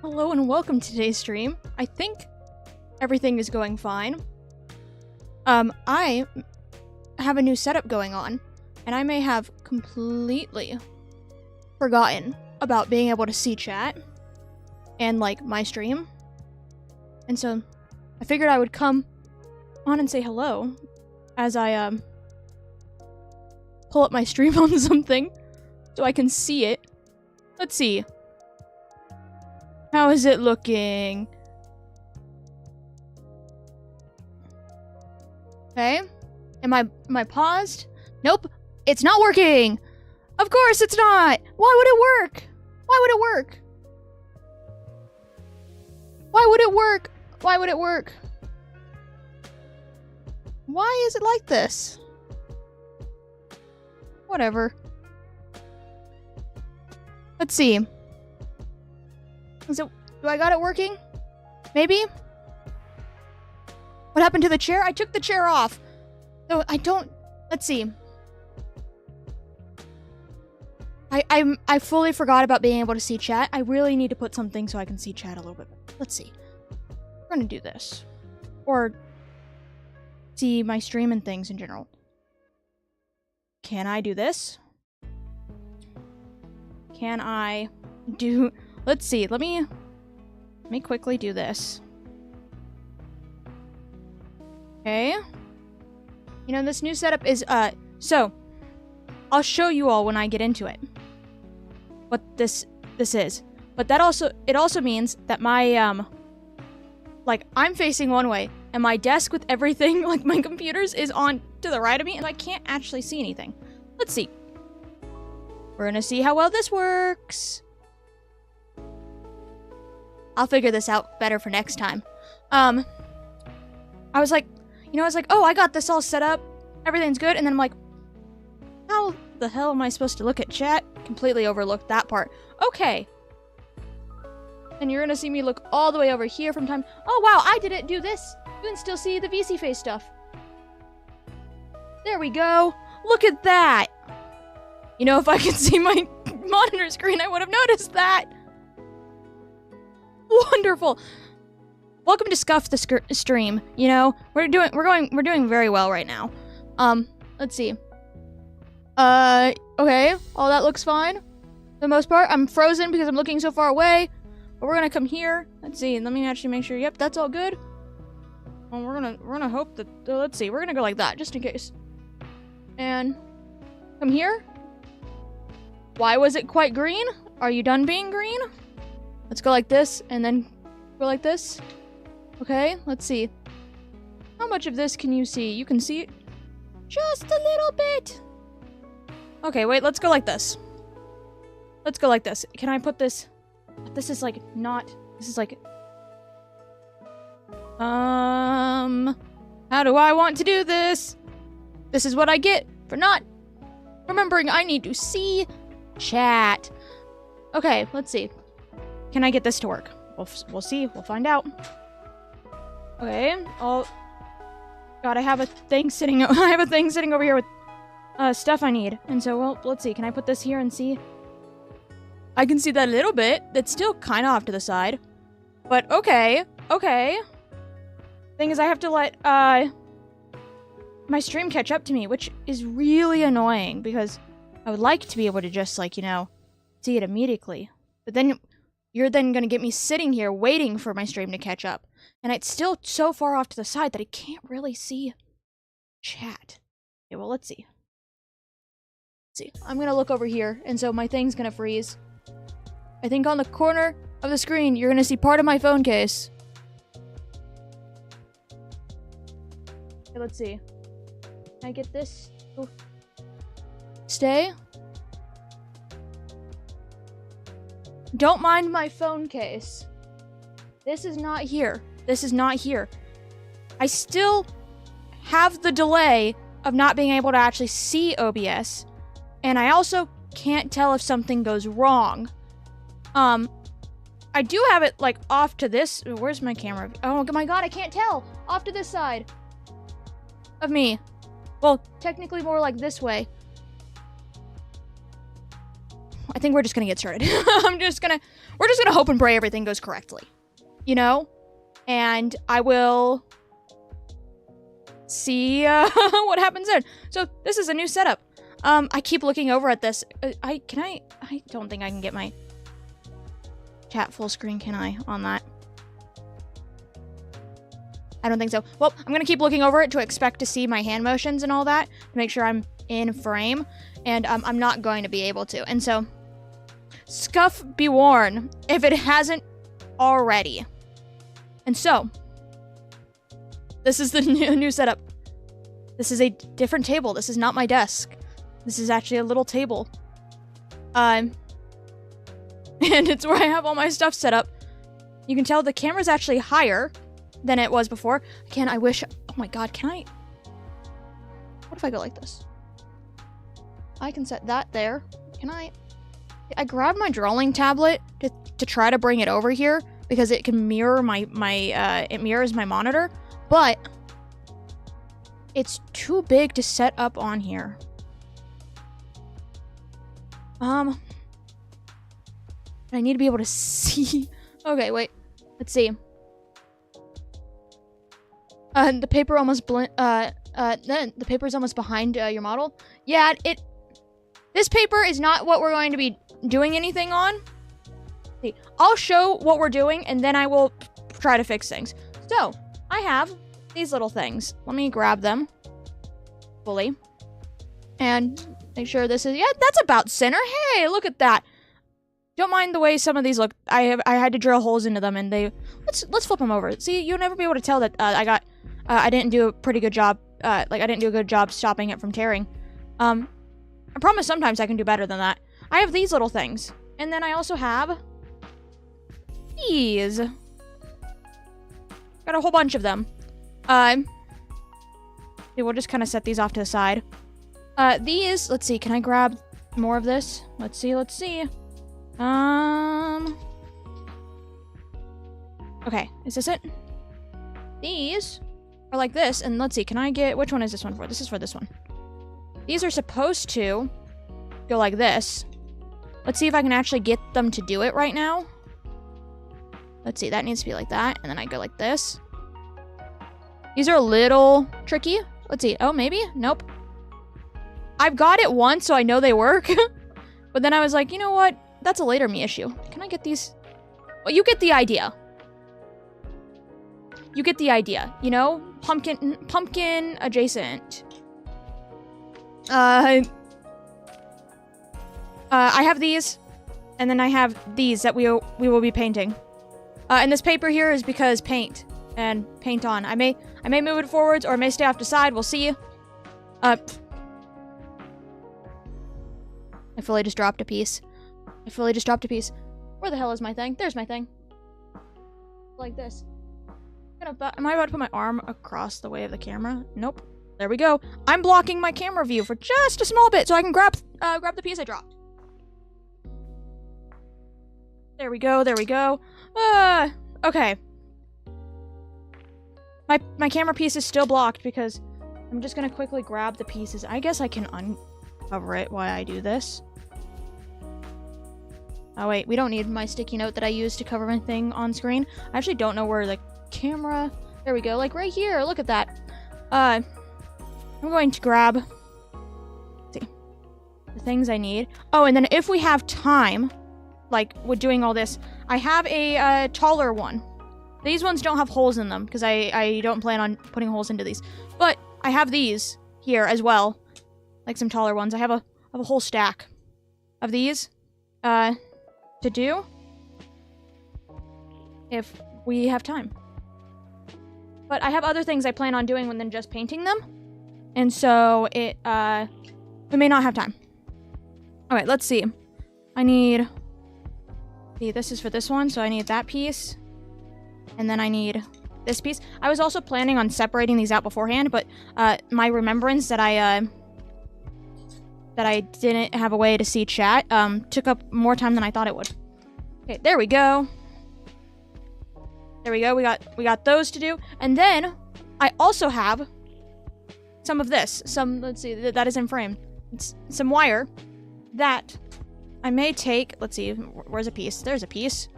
Hello and welcome to today's stream. I think everything is going fine. I have a new setup going on, and I may have completely forgotten about being able to see chat and, like, my stream. And so I figured I would come on and say hello as I, pull up my stream on something so I can see it. Let's see. How is it looking? Okay. Am I paused? Nope. It's not working. Of course it's not. Why would it work? Why would it work? Why would it work? Why would it work? Why is it like this? Whatever. Let's see. Is it, do I got it working? Maybe? What happened to the chair? I took the chair off. No, I don't. Let's see. I fully forgot about being able to see chat. I really need to put something so I can see chat a little bit. Let's see. We're gonna do this. Or see my stream and things in general. Can I do this? Can I do... Let's see. Let me quickly do this. Okay. You know, this new setup is, so, I'll show you all when I get into it what this is. But that also, it also means that my, like, I'm facing one way, and my desk with everything, like my computers, is on to the right of me, and I can't actually see anything. Let's see. We're gonna see how well this works. I'll figure this out better for next time. I was like, oh, I got this all set up. Everything's good. And then I'm like, how the hell am I supposed to look at chat? Completely overlooked that part. Okay. And you're gonna see me look all the way over here from time. Oh, wow, I didn't do this. You can still see the VC face stuff. There we go. Look at that. You know, if I could see my monitor screen, I would have noticed that. Wonderful. Welcome to Scuff the stream. You know, we're doing very well right now. Let's see. Okay. All that looks fine. For the most part, I'm frozen because I'm looking so far away. But we're gonna come here. Let's see. Let me actually make sure. Yep, that's all good. And we're gonna hope that. Let's see. We're gonna go like that just in case. And come here. Why was it quite green? Are you done being green? Let's go like this, and then go like this. Okay, let's see. How much of this can you see? You can see it just a little bit. Okay, wait, let's go like this. Let's go like this. Can I put this? This is like not... This is like... How do I want to do this? This is what I get for not remembering I need to see chat. Okay, let's see. Can I get this to work? We'll see. We'll find out. Okay. Oh, God, I have a thing sitting. I have a thing sitting over here with stuff I need. And so, well, let's see. Can I put this here and see? I can see that a little bit. That's still kind of off to the side. But okay. Okay. Thing is, I have to let my stream catch up to me, which is really annoying because I would like to be able to just, like, you know, see it immediately. But then you're then going to get me sitting here waiting for my stream to catch up. And it's still so far off to the side that I can't really see chat. Okay, well, let's see. Let's see. I'm going to look over here, and so my thing's going to freeze. I think on the corner of the screen, you're going to see part of my phone case. Okay, let's see. Can I get this to stay? Don't mind my phone case. This is not here. This is not here. I still have the delay of not being able to actually see OBS. And I also can't tell if something goes wrong. I do have it, like, off to this... Where's my camera? Oh my God, I can't tell! Off to this side of me. Well, technically more like this way. I think we're just gonna get started. we're just gonna hope and pray everything goes correctly, you know? And I will see what happens then. So this is a new setup. I keep looking over at this. I don't think I can get my chat full screen, can I, on that? I don't think so. Well, I'm gonna keep looking over it to expect to see my hand motions and all that, to make sure I'm in frame, and I'm not going to be able to. And so, scuff be worn if it hasn't already. And so, this is the new setup. This is a different table. This is not my desk. This is actually a little table. And it's where I have all my stuff set up. You can tell the camera's actually higher than it was before. Again, I wish... Oh my god, can I... What if I go like this? I can set that there. Can I... I grabbed my drawing tablet to try to bring it over here because it can mirror it mirrors my monitor, but it's too big to set up on here. I need to be able to see. Okay, wait. Let's see. The paper almost the paper's almost behind your model. Yeah, this paper is not what we're going to be doing anything on. See, I'll show what we're doing and then I will try to fix things. So, I have these little things. Let me grab them fully and make sure this is, yeah, that's about center. Hey, look at that. Don't mind the way some of these look. I had to drill holes into them and let's flip them over. See, you'll never be able to tell that I didn't do a pretty good job. I didn't do a good job stopping it from tearing. I promise sometimes I can do better than that. I have these little things. And then I also have these. Got a whole bunch of them. We'll just kind of set these off to the side. These, let's see, can I grab more of this? Let's see. Okay, is this it? These are like this, and let's see, can I get, which one is this one for? This is for this one. These are supposed to go like this. Let's see if I can actually get them to do it right now. Let's see, that needs to be like that, and then I go like this. These are a little tricky. Let's see, oh, maybe? Nope. I've got it once, so I know they work. But then I was like, you know what? That's a later me issue. Can I get these? Well, you get the idea. You get the idea, you know? Pumpkin adjacent. I have these, and then I have these that we will be painting. And this paper here is because paint and paint on. I may move it forwards or I may stay off to the side. We'll see. I fully just dropped a piece. Where the hell is my thing? There's my thing. Like this. Am I about to put my arm across the way of the camera? Nope. There we go. I'm blocking my camera view for just a small bit so I can grab the piece I dropped. There we go. Okay. My camera piece is still blocked because I'm just gonna quickly grab the pieces. I guess I can uncover it while I do this. Oh wait, we don't need my sticky note that I used to cover my thing on screen. I actually don't know where the camera... There we go, like right here, look at that. I'm going to grab... Let's see. The things I need. Oh, and then if we have time, like with doing all this, I have a taller one. These ones don't have holes in them because I don't plan on putting holes into these. But I have these here as well. Like some taller ones. I have a whole stack of these to do if we have time. But I have other things I plan on doing than just painting them. And so we may not have time. Alright, let's see. I need... See, this is for this one, so I need that piece. And then I need this piece. I was also planning on separating these out beforehand, but my remembrance that I didn't have a way to see chat took up more time than I thought it would. Okay, there we go. There we go. We got those to do. And then I also have some of this. Let's see, that is in frame. It's some wire that I may take, let's see, where's a piece? There's a piece.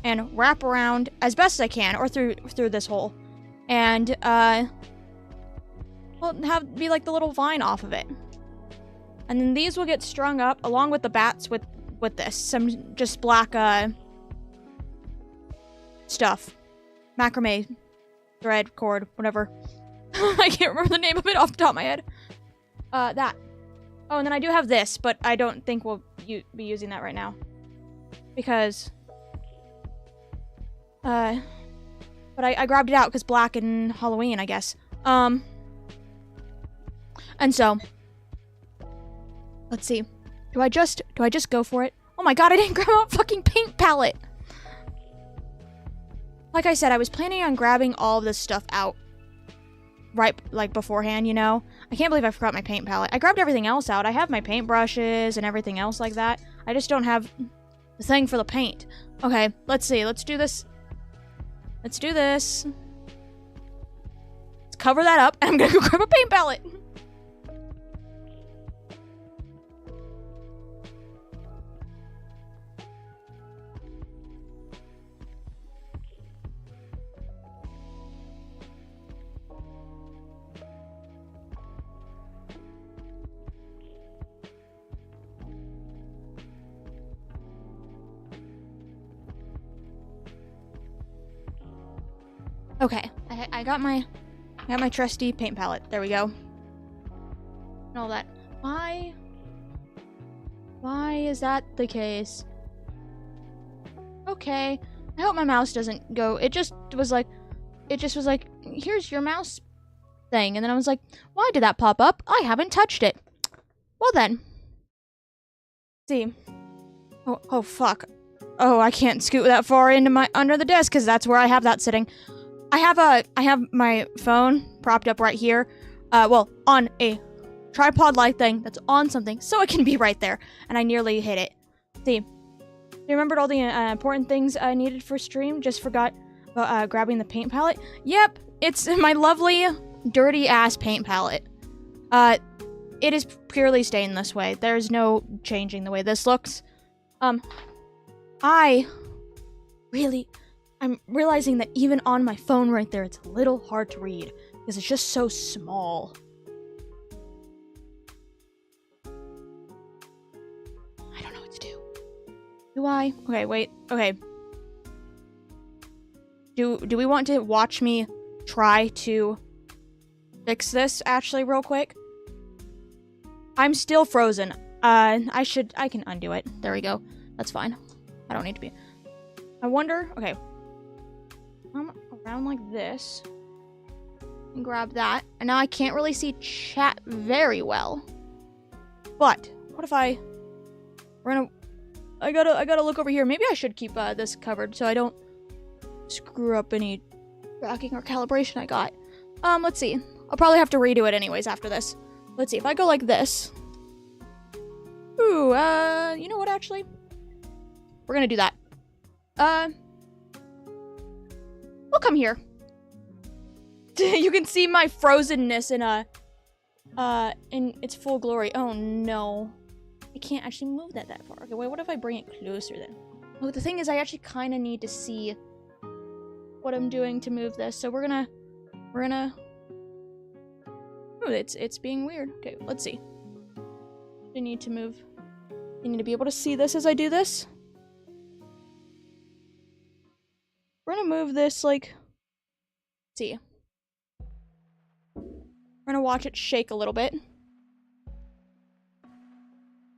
And wrap around as best as I can, or through this hole. And, well, be like the little vine off of it. And then these will get strung up along with the bats with this. Some just black, stuff. Macrame, thread, cord, whatever. I can't remember the name of it off the top of my head. That. Oh, and then I do have this, but I don't think we'll be using that right now. Because, but I grabbed it out because black and Halloween, I guess. And so, let's see. Do I just go for it? Oh my god, I didn't grab a fucking paint palette! Like I said, I was planning on grabbing all of this stuff out. Right, like, beforehand, you know? I can't believe I forgot my paint palette. I grabbed everything else out. I have my paint brushes and everything else like that. I just don't have the thing for the paint. Okay, let's see. Let's do this. Let's do this. Let's cover that up, and I'm gonna go grab a paint palette! Okay, I got my trusty paint palette. There we go. And all that. Why is that the case? Okay. I hope my mouse doesn't go. It just was like, here's your mouse thing. And then I was like, why did that pop up? I haven't touched it. Well then. Let's see. Oh fuck. Oh, I can't scoot that far into under the desk because that's where I have that sitting. I have my phone propped up right here, well, on a tripod-like thing that's on something, so it can be right there, and I nearly hit it. See, you remembered all the important things I needed for stream, just forgot about grabbing the paint palette? Yep, it's my lovely, dirty-ass paint palette. It is purely staying this way. There's no changing the way this looks. I'm realizing that even on my phone right there, it's a little hard to read because it's just so small. I don't know what to do. Do I? Okay, wait. Okay. Do we want to watch me try to fix this actually real quick? I'm still frozen. I can undo it. There we go. That's fine. I don't need to be. I wonder, okay. Around like this and grab that, and now I can't really see chat very well, but what if I gotta look over here. Maybe I should keep this covered so I don't screw up any tracking or calibration I got. Let's see. I'll probably have to redo it anyways after this. Let's see if I go like this. Ooh, you know what, actually, we're gonna do that. We'll come here. You can see my frozenness in its full glory. Oh no. I can't actually move that far. Okay, wait, what if I bring it closer then? Oh, the thing is I actually kind of need to see what I'm doing to move this. So we're gonna oh, it's being weird. Okay, let's see. I need to move. I need to be able to see this as I do this. We're gonna move this, like, let's see. We're gonna watch it shake a little bit.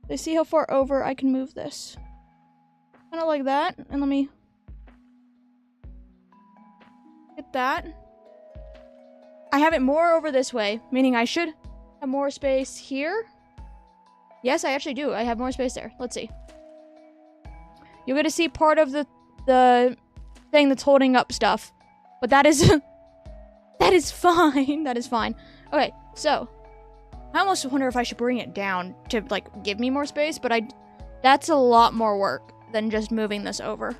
I see how far over I can move this. Kind of like that, and let me get that. I have it more over this way, meaning I should have more space here. Yes, I actually do. I have more space there. Let's see. You're gonna see part of the thing that's holding up stuff, but that is that is fine. That is fine. Okay, so I almost wonder if I should bring it down to like give me more space, but that's a lot more work than just moving this over,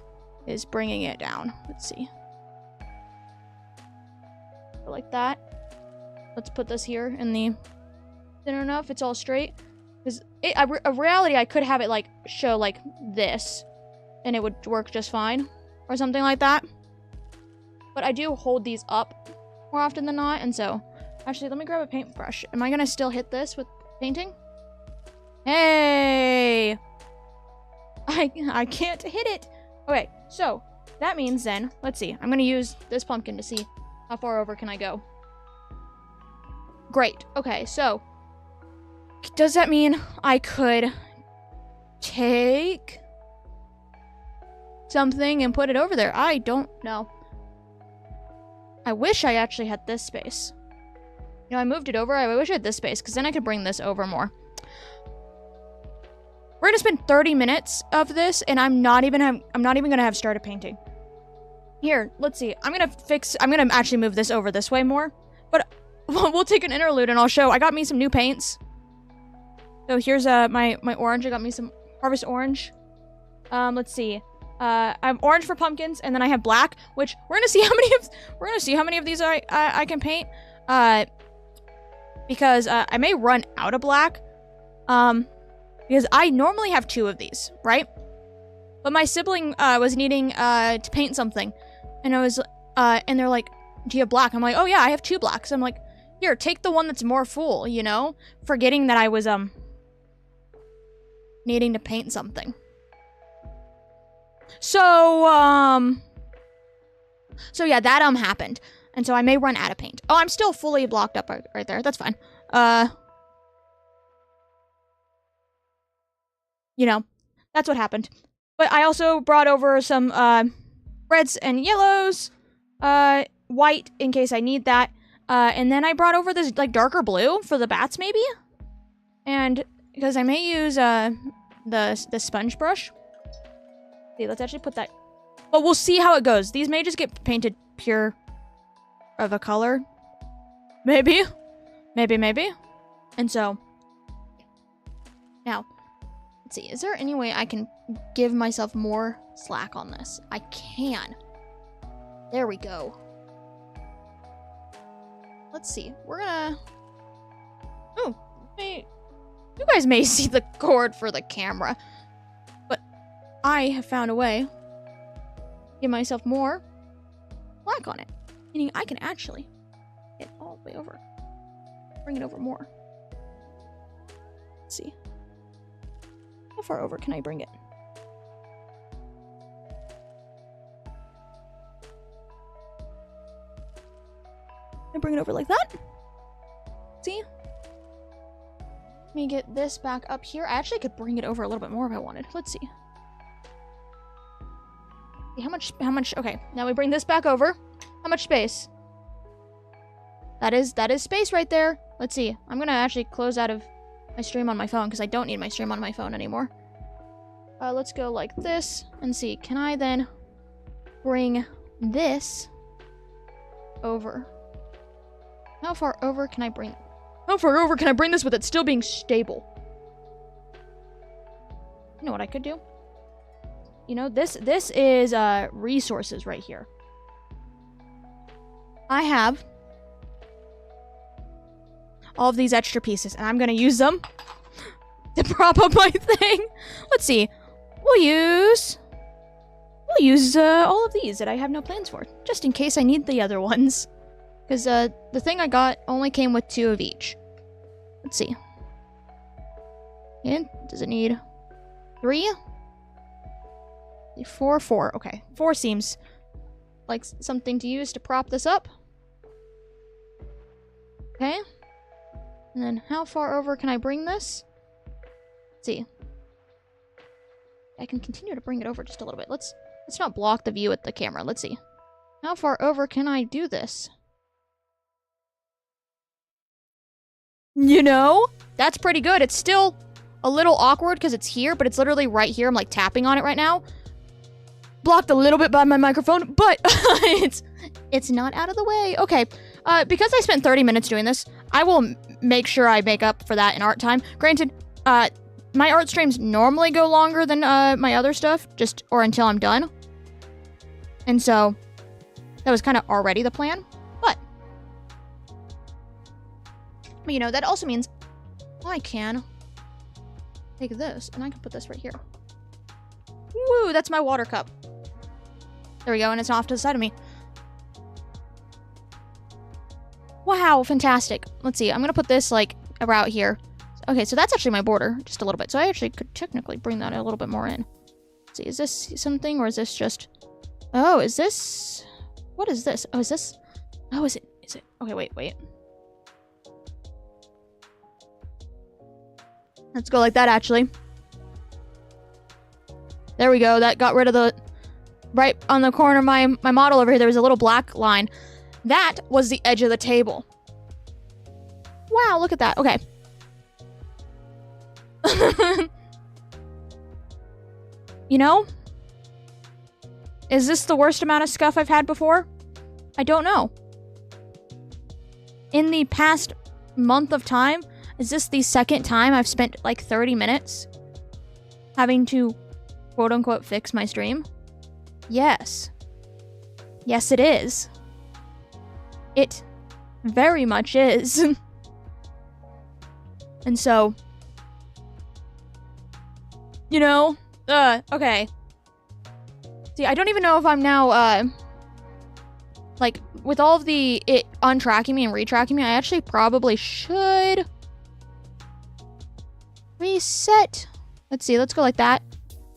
is bringing it down. Let's see. Like that. Let's put this here in the thinner enough. It's all straight. Because a reality, I could have it, like, show, like, this. And it would work just fine. Or something like that. But I do hold these up more often than not. And so, actually, let me grab a paintbrush. Am I going to still hit this with painting? Hey! I can't hit it. Okay, so, that means then, let's see. I'm going to use this pumpkin to see how far over can I go. Great. Okay, so, does that mean I could take something and put it over there? I don't know. I wish I actually had this space. You know, I moved it over. I wish I had this space, because then I could bring this over more. We're gonna spend 30 minutes of this, and I'm not even gonna have started painting. Here, let's see. I'm gonna actually move this over this way more. But we'll take an interlude, and I'll show. I got me some new paints. So here's my orange. I got me some Harvest Orange. Let's see. I have orange for pumpkins, and then I have black, which we're gonna see how many of these I can paint. Because I may run out of black. Because I normally have 2 of these, right? But my sibling was needing to paint something, and and they're like, "Do you have black?" I'm like, "Oh yeah, I have 2 blacks." I'm like, "Here, take the one that's more full," you know, forgetting that I was needing to paint something. So yeah, that happened. And so I may run out of paint. Oh, I'm still fully blocked up right there. That's fine. You know, that's what happened. But I also brought over some reds and yellows, white in case I need that. And then I brought over this like darker blue for the bats maybe. And because I may use the sponge brush. See, let's actually put that. But we'll see how it goes. These may just get painted pure of a color. Maybe. Maybe. And so, now, let's see. Is there any way I can give myself more slack on this? I can. There we go. Let's see. We're gonna... Oh, you guys may see the cord for the camera. But I have found a way to give myself more black on it. Meaning I can actually get all the way over. Bring it over more. Let's see. How far over can I bring it? I bring it over like that. See? Let me get this back up here. I actually could bring it over a little bit more if I wanted. Let's see. How much? Okay, now we bring this back over. How much space? That is space right there. Let's see. I'm gonna actually close out of my stream on my phone because I don't need my stream on my phone anymore. Let's go like this and see. Can I then bring this over? How far over can I bring? How far over can I bring this with it still being stable? You know what I could do? You know, this is resources right here. I have all of these extra pieces, and I'm gonna use them to prop up my thing. Let's see. We'll use all of these that I have no plans for, just in case I need the other ones. Because the thing I got only came with 2 of each. Let's see. And does it need 3? 4. Okay, 4 seems like something to use to prop this up. Okay. And then how far over can I bring this? Let's see. I can continue to bring it over just a little bit. Let's not block the view with the camera. Let's see. How far over can I do this? You know, that's pretty good. It's still a little awkward because it's here, but it's literally right here. I'm like tapping on it right now. Blocked a little bit by my microphone, but it's not out of the way. Okay, because I spent 30 minutes doing this, I will make sure I make up for that in art time. Granted, my art streams normally go longer than my other stuff, or until I'm done. And so, that was kind of already the plan. But, you know, that also means I can take this, and I can put this right here. Woo, that's my water cup. There we go, and it's off to the side of me. Wow, fantastic. Let's see, I'm gonna put this, like, about here. Okay, so that's actually my border, just a little bit. So I actually could technically bring that a little bit more in. Let's see, is this something, or is this just... Oh, is this... What is this? Oh, is this... Oh, is it... Okay, wait. Let's go like that, actually. There we go. That got rid of the... Right on the corner of my model over here, there was a little black line. That was the edge of the table. Wow, look at that. Okay. You know? Is this the worst amount of scuff I've had before? I don't know. In the past month of time, is this the second time I've spent like 30 minutes having to quote-unquote fix my stream? Yes. Yes, it is. It very much is. And so, you know, okay. See, I don't even know if I'm now, like, with all of it untracking me and retracking me, I actually probably should reset. Let's see, let's go like that.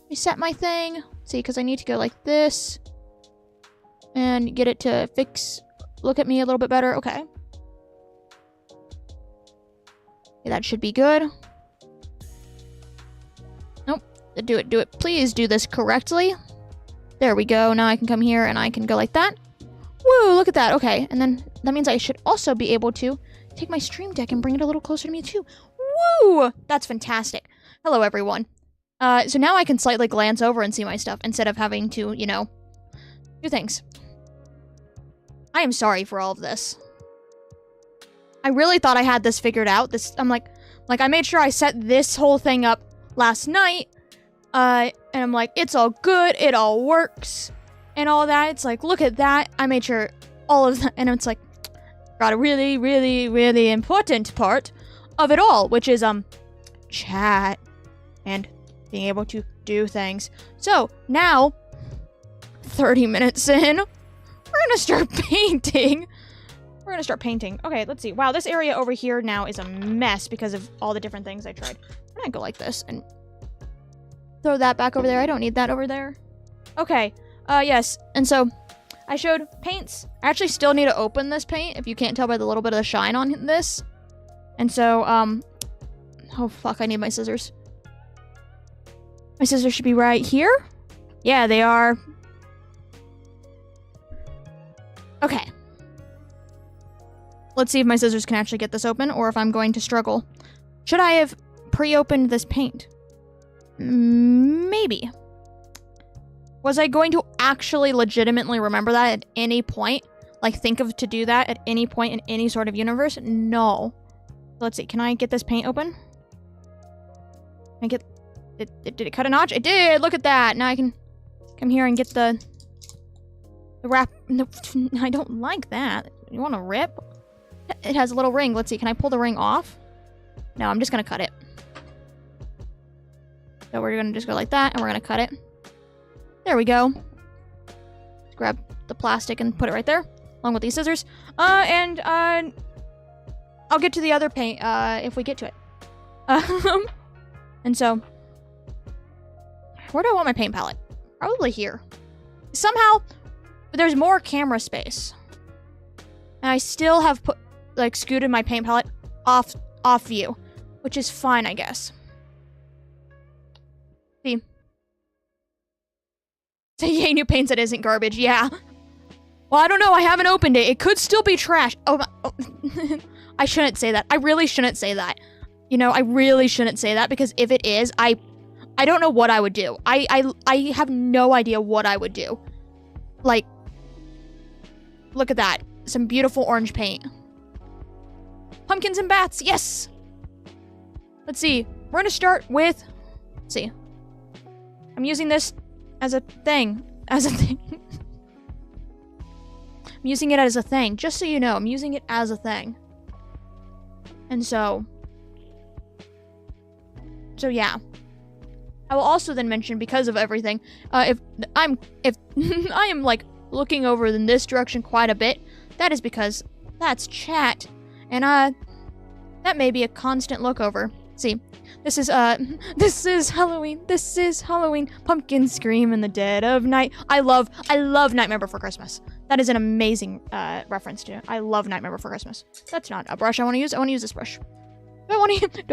Reset my thing. See, because I need to go like this and get it to look at me a little bit better. Okay. Okay, that should be good. Nope. Do it. Please do this correctly. There we go. Now I can come here and I can go like that. Woo, look at that. Okay, and then that means I should also be able to take my stream deck and bring it a little closer to me too. Woo! That's fantastic. Hello, everyone. So now I can slightly glance over and see my stuff instead of having to, you know, do things. I am sorry for all of this. I really thought I had this figured out. I'm like I made sure I set this whole thing up last night. And I'm like, it's all good, it all works, and all that. It's like, look at that. I made sure all of that, and it's like, got a really, really, really important part of it all, which is, chat and being able to do things. So, now, 30 minutes in, we're gonna start painting. Okay, let's see. Wow, this area over here now is a mess because of all the different things I tried. And I go like this and throw that back over there. I don't need that over there. Okay, yes. And so, I showed paints. I actually still need to open this paint, if you can't tell by the little bit of the shine on this. And so, oh fuck, I need my scissors. My scissors should be right here. Yeah, they are. Okay. Let's see if my scissors can actually get this open, or if I'm going to struggle. Should I have pre-opened this paint? Maybe. Was I going to actually legitimately remember that at any point? Like, think of to do that at any point in any sort of universe? No. Let's see, can I get this paint open? Can I get... Did it cut a notch? It did! Look at that! Now I can come here and get the wrap... No, I don't like that. You want to rip? It has a little ring. Let's see, can I pull the ring off? No, I'm just gonna cut it. So we're gonna just go like that, and we're gonna cut it. There we go. Let's grab the plastic and put it right there, along with these scissors. And I'll get to the other paint, if we get to it. And so, where do I want my paint palette? Probably here. Somehow, there's more camera space. And I still have scooted my paint palette off view, which is fine, I guess. See? Say yay, new paints that isn't garbage, yeah. Well, I don't know, I haven't opened it. It could still be trash. Oh, I shouldn't say that. I really shouldn't say that. You know, I really shouldn't say that, because if it is, I don't know what I would do. I have no idea what I would do. Like, look at that. Some beautiful orange paint. Pumpkins and bats, yes! Let's see. We're gonna start with... Let's see. I'm using this as a thing. I'm using it as a thing. Just so you know, I'm using it as a thing. And so... So yeah. I will also then mention, because of everything, if I am like looking over in this direction quite a bit, that is because that's chat, and that may be a constant look over. See, this is Halloween. This is Halloween. Pumpkin scream in the dead of night. I love Nightmare Before Christmas. That is an amazing reference to it. I love Nightmare Before Christmas. That's not a brush I want to use. I want to use this brush. Do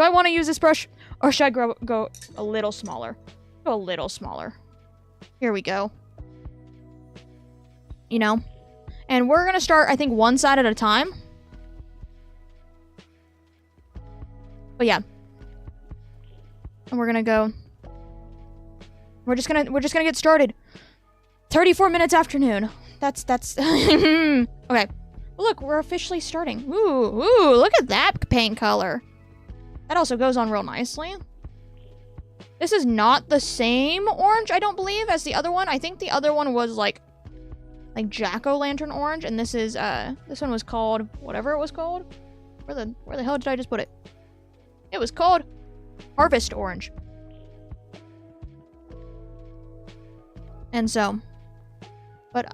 I want to use this brush, or should I go a little smaller? Go a little smaller. Here we go. You know, and we're gonna start, I think, one side at a time. But yeah, and we're gonna go. We're just gonna get started. 34 minutes afternoon. That's okay. Well, look, we're officially starting. Ooh, look at that paint color. That also goes on real nicely. This is not the same orange, I don't believe, as the other one. I think the other one was like jack-o'-lantern orange, and this one was called whatever it was called. Where the hell did I just put it? It was called Harvest Orange. And so, but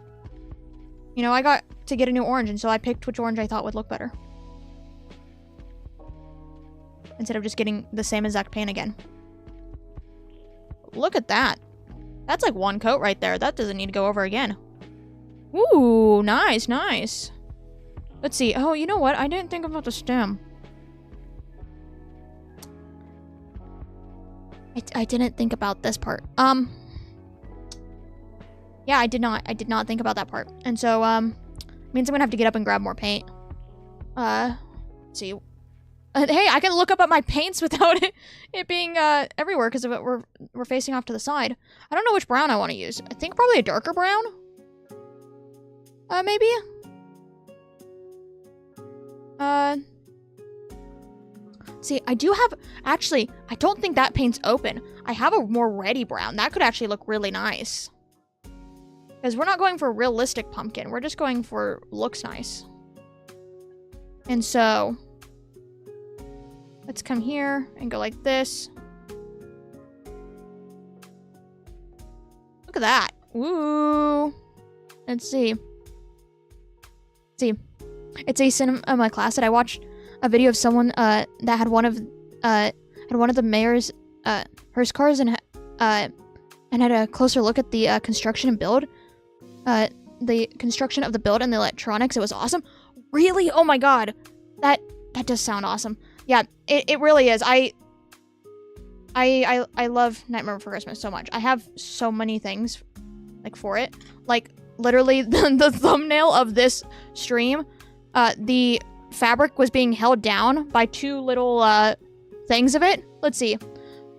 you know, I got to get a new orange, and so I picked which orange I thought would look better, instead of just getting the same exact paint again. Look at that. That's like one coat right there. That doesn't need to go over again. Ooh, nice, nice. Let's see. Oh, you know what? I didn't think about the stem. I didn't think about this part. Yeah, I did not think about that part. And so, means I'm gonna have to get up and grab more paint. Let's see. Hey, I can look up at my paints without it being everywhere, because of it, we're facing off to the side. I don't know which brown I want to use. I think probably a darker brown. Maybe. See, I do have, actually, I don't think that paint's open. I have a more reddy brown. That could actually look really nice. Because we're not going for a realistic pumpkin. We're just going for looks nice. And so, let's come here and go like this. Look at that. Ooh. Let's see. It's a cinema class that I watched a video of someone that had one of the mayor's hearse cars and had a closer look at the construction and build. The construction of the build and the electronics. It was awesome. Really? Oh my god. That does sound awesome. Yeah, it really is. I love Nightmare Before Christmas so much. I have so many things like for it. Like literally the thumbnail of this stream, the fabric was being held down by two little things of it. Let's see.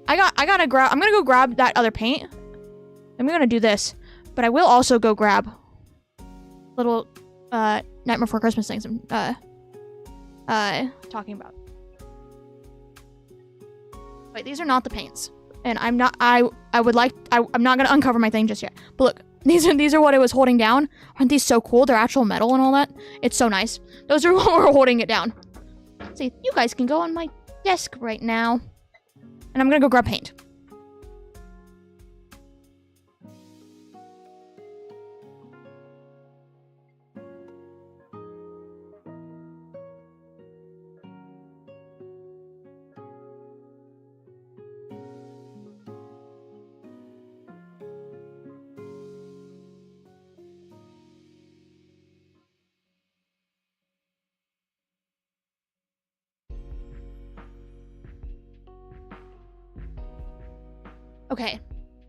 I'm gonna go grab that other paint. I'm gonna do this, but I will also go grab little Nightmare Before Christmas things I'm talking about. Wait, these are not the paints, and I'm not gonna uncover my thing just yet. But look, these are what I was holding down. Aren't these so cool? They're actual metal and all that. It's so nice. Those are what we're holding it down. See, you guys can go on my desk right now, and I'm gonna go grab paint. Okay,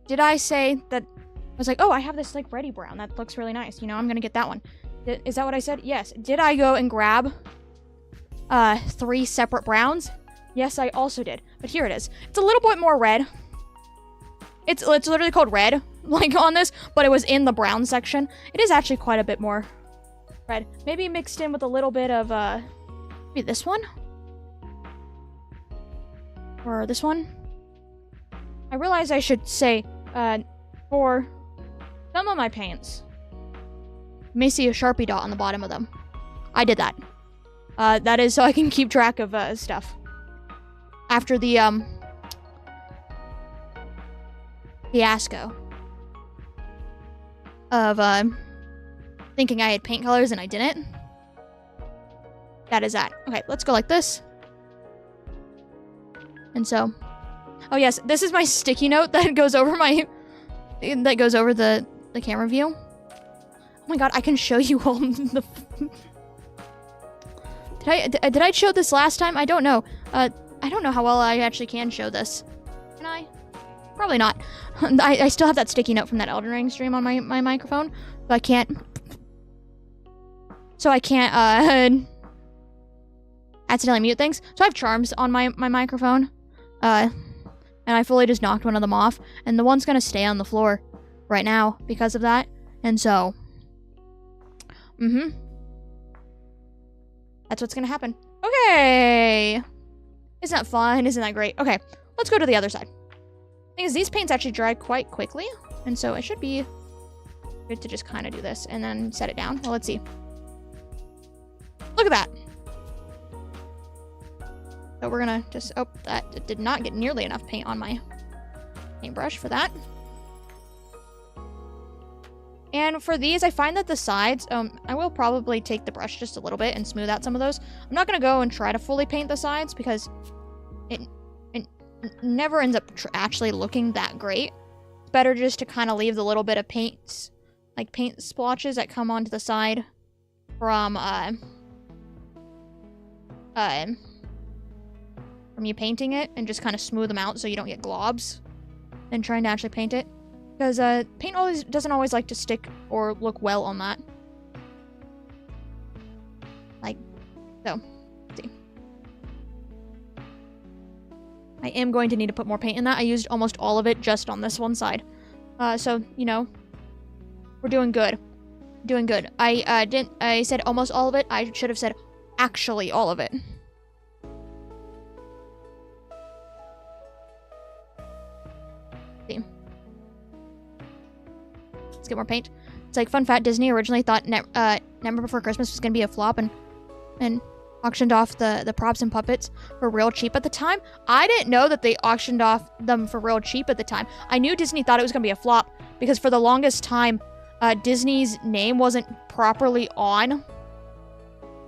did I say that? I was like, oh, I have this like reddy brown that looks really nice. You know, I'm gonna get that one. Is that what I said? Yes. Did I go and grab 3 separate browns? Yes, I also did. But here it is. It's a little bit more red. It's literally called red, like on this, but it was in the brown section. It is actually quite a bit more red. Maybe mixed in with a little bit of maybe this one or this one. I realize I should say, for some of my paints, you may see a Sharpie dot on the bottom of them. I did that. That is so I can keep track of stuff. After the fiasco of thinking I had paint colors and I didn't. That is that. Okay, let's go like this. And so, oh yes, this is my sticky note that goes over the camera view. Oh my god, I can show you all the... Did I show this last time? I don't know. I don't know how well I actually can show this. Can I? Probably not. I still have that sticky note from that Elden Ring stream on my microphone, so I can't... accidentally mute things. So I have charms on my microphone. And I fully just knocked one of them off. And the one's gonna stay on the floor right now because of that. And so... That's what's gonna happen. Okay! Isn't that fun? Isn't that great? Okay, let's go to the other side. Thing is, these paints actually dry quite quickly. And so it should be good to just kind of do this and then set it down. Well, let's see. Look at that! So we're gonna just... Oh, that did not get nearly enough paint on my paintbrush for that. And for these, I find that the sides, I will probably take the brush just a little bit and smooth out some of those. I'm not gonna go and try to fully paint the sides because it never ends up actually looking that great. It's better just to kind of leave the little bit of paint, like paint splotches that come onto the side from you painting it, and just kind of smooth them out so you don't get globs and trying to actually paint it. Because paint doesn't always like to stick or look well on that. Like, so, let's see. I am going to need to put more paint in that. I used almost all of it just on this one side. So, you know, we're doing good. Doing good. I said almost all of it. I should have said actually all of it. See. Let's get more paint. It's like, fun fact, Disney originally thought Nightmare Before Christmas was gonna be a flop and auctioned off the props and puppets for real cheap at the time. I didn't know that they auctioned off them for real cheap at the time. I knew Disney thought it was gonna be a flop because for the longest time, Disney's name wasn't properly on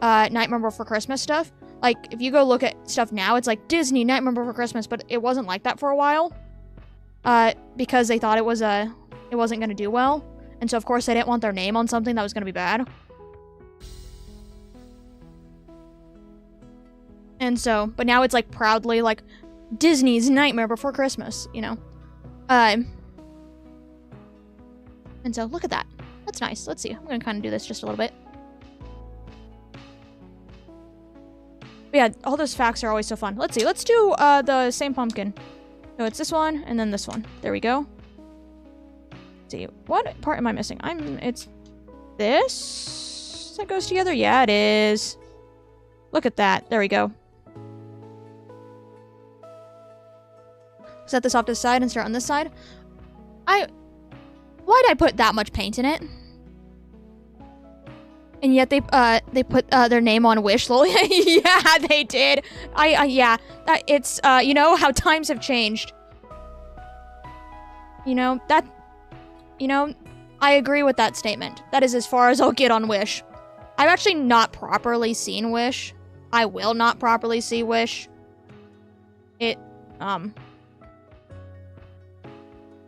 Nightmare Before Christmas stuff. Like, if you go look at stuff now, it's like Disney Nightmare Before Christmas, but it wasn't like that for a while. Because they thought it wasn't gonna do well. And so, of course, they didn't want their name on something that was gonna be bad. And so, but now it's like proudly like Disney's Nightmare Before Christmas, you know? And so, look at that. That's nice. Let's see. I'm gonna kind of do this just a little bit. But yeah, all those facts are always so fun. Let's see. Let's do the same pumpkin. So it's this one, and then this one. There we go. Let's see, what part am I missing? It's this that goes together? Yeah, it is. Look at that. There we go. Set this off to the side and start on this side. Why'd I put that much paint in it? And yet they put their name on Wish. Yeah, they did. Yeah. It's, you know, how times have changed. You know, I agree with that statement. That is as far as I'll get on Wish. I've actually not properly seen Wish. I will not properly see Wish.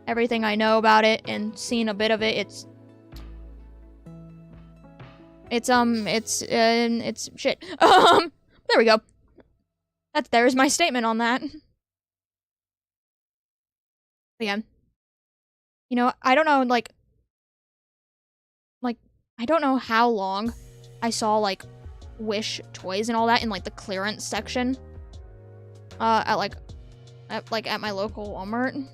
Everything I know about it and seen a bit of it, it's shit. There we go. There's my statement on that. But yeah. You know, I don't know, like, I don't know how long I saw, like, Wish toys and all that in, like, the clearance section. At my local Walmart.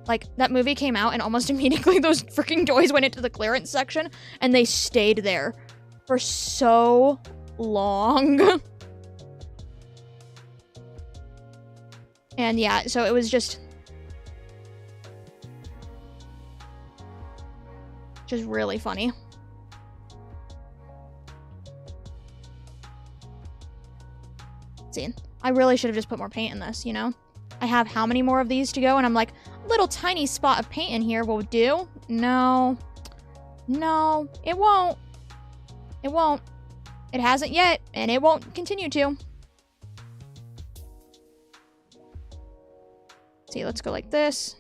Like, that movie came out and almost immediately those freaking toys went into the clearance section and they stayed there for so long. And yeah, so it was just really funny. See, I really should have just put more paint in this, you know? I have how many more of these to go, and I'm like, a little tiny spot of paint in here will do. No. No, it won't. It won't. It hasn't yet, and it won't continue to. See, let's go like this.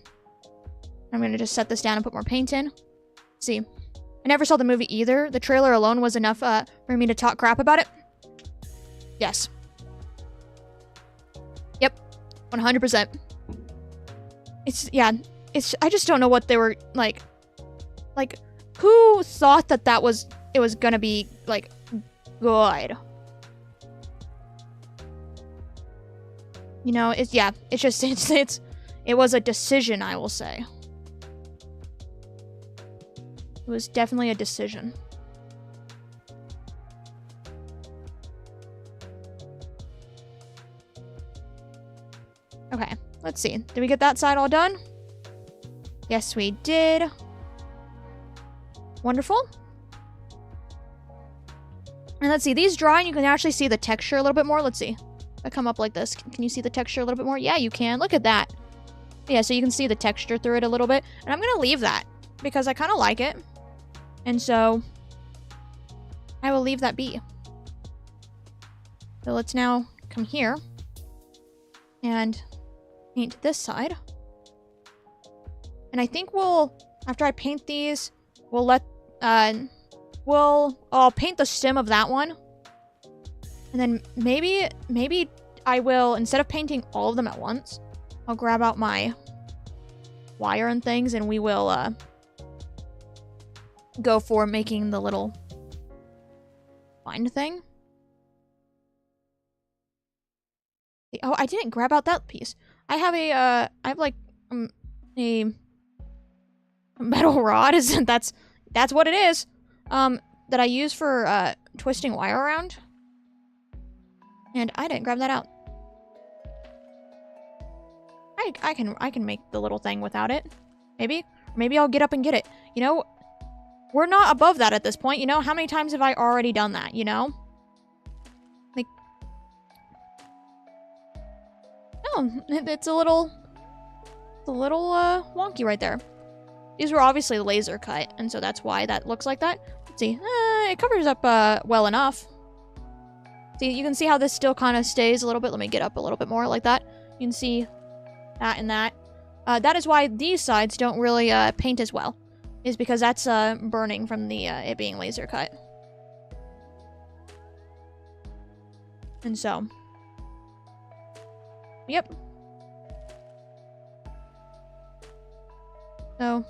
I'm gonna just set this down and put more paint in. See, I never saw the movie either. The trailer alone was enough for me to talk crap about it. Yes. Yep, 100%. I just don't know what they were, like, who thought that it was gonna be, like, good? You know, it was a decision, I will say. It was definitely a decision. Okay, let's see. Did we get that side all done? Yes, we did. Wonderful. And let's see, these dry and you can actually see the texture a little bit more. Let's see. If I come up like this, can you see the texture a little bit more? Yeah, you can. Look at that. Yeah, so you can see the texture through it a little bit. And I'm going to leave that because I kind of like it. And so I will leave that be. So let's now come here and paint this side. And I think after I paint these, I'll paint the stem of that one. And then maybe I will, instead of painting all of them at once, I'll grab out my wire and things and we will go for making the little bind thing. Oh, I didn't grab out that piece. I have a metal rod. That's what it is. That I use for twisting wire around. And I didn't grab that out. I can make the little thing without it. Maybe I'll get up and get it. You know, we're not above that at this point. You know, how many times have I already done that, you know? Like, oh, it's a little wonky right there. These were obviously laser cut, and so that's why that looks like that. Let's see. It covers up well enough. See, you can see how this still kind of stays a little bit. Let me get up a little bit more like that. You can see that and that. That is why these sides don't really paint as well. Is because that's burning from the it being laser cut. And so. Yep. So.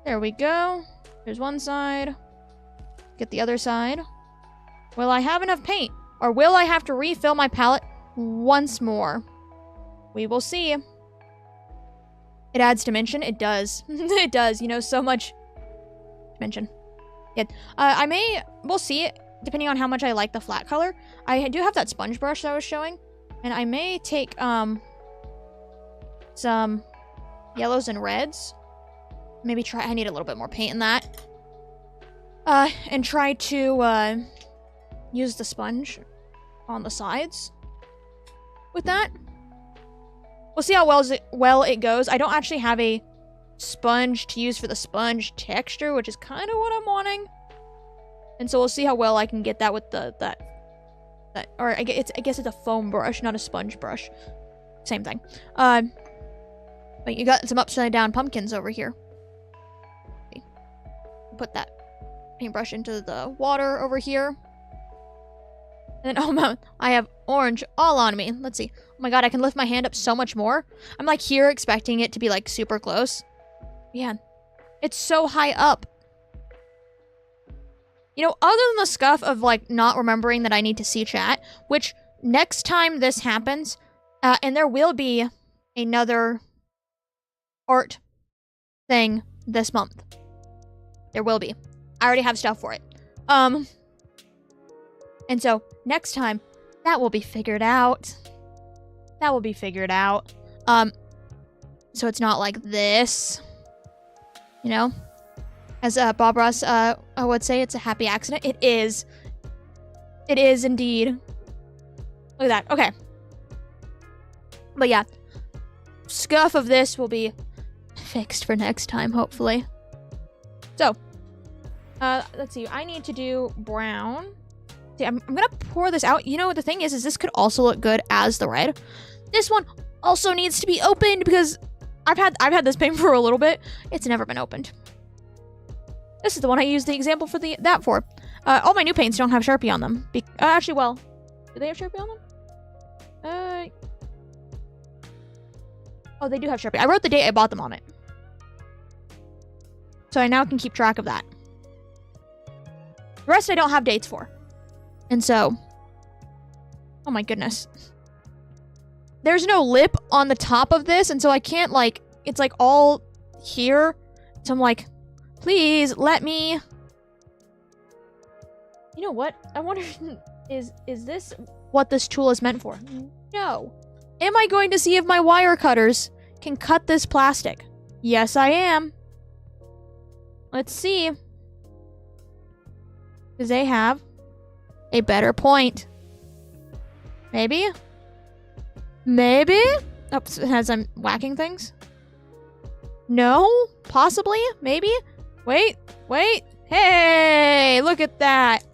There we go. There's one side. Get the other side. Will I have enough paint? Or will I have to refill my palette once more? We will see. It adds dimension. It does. It does. You know, so much dimension. Yeah. We'll see, depending on how much I like the flat color. I do have that sponge brush that I was showing. And I may take, some yellows and reds. Maybe I need a little bit more paint in that. And try to, use the sponge on the sides with that. We'll see how well it goes. I don't actually have a sponge to use for the sponge texture, which is kind of what I'm wanting. And so we'll see how well I can get that with or I guess it's a foam brush, not a sponge brush. Same thing. But you got some upside down pumpkins over here. Put that paintbrush into the water over here. And oh man, I have orange all on me. Let's see. Oh my god, I can lift my hand up so much more. I'm like here expecting it to be like super close. Yeah. It's so high up. You know, other than the scuff of like not remembering that I need to see chat, which next time this happens, and there will be another art thing this month. There will be. I already have stuff for it. And so, next time, that will be figured out. That will be figured out. So it's not like this. You know? As Bob Ross would say, it's a happy accident. It is. It is indeed. Look at that. Okay. But yeah, scuff of this will be fixed for next time, hopefully. So, let's see. I need to do brown. See, I'm gonna pour this out. You know what the thing is this could also look good as the red. This one also needs to be opened because I've had this paint for a little bit. It's never been opened. This is the one I used the example for that for. All my new paints don't have Sharpie on them. Actually, well, do they have Sharpie on them? Oh, they do have Sharpie. I wrote the date I bought them on it. So I now can keep track of that. The rest I don't have dates for. And so, oh my goodness. There's no lip on the top of this, and so I can't, like, it's like all here. So I'm like, please let me. You know what? I wonder, is this what this tool is meant for? No. Am I going to see if my wire cutters can cut this plastic? Yes, I am. Let's see. Because they have a better point. Maybe? Maybe? Oops, as I'm whacking things. No? Possibly? Maybe? Wait. Hey, look at that.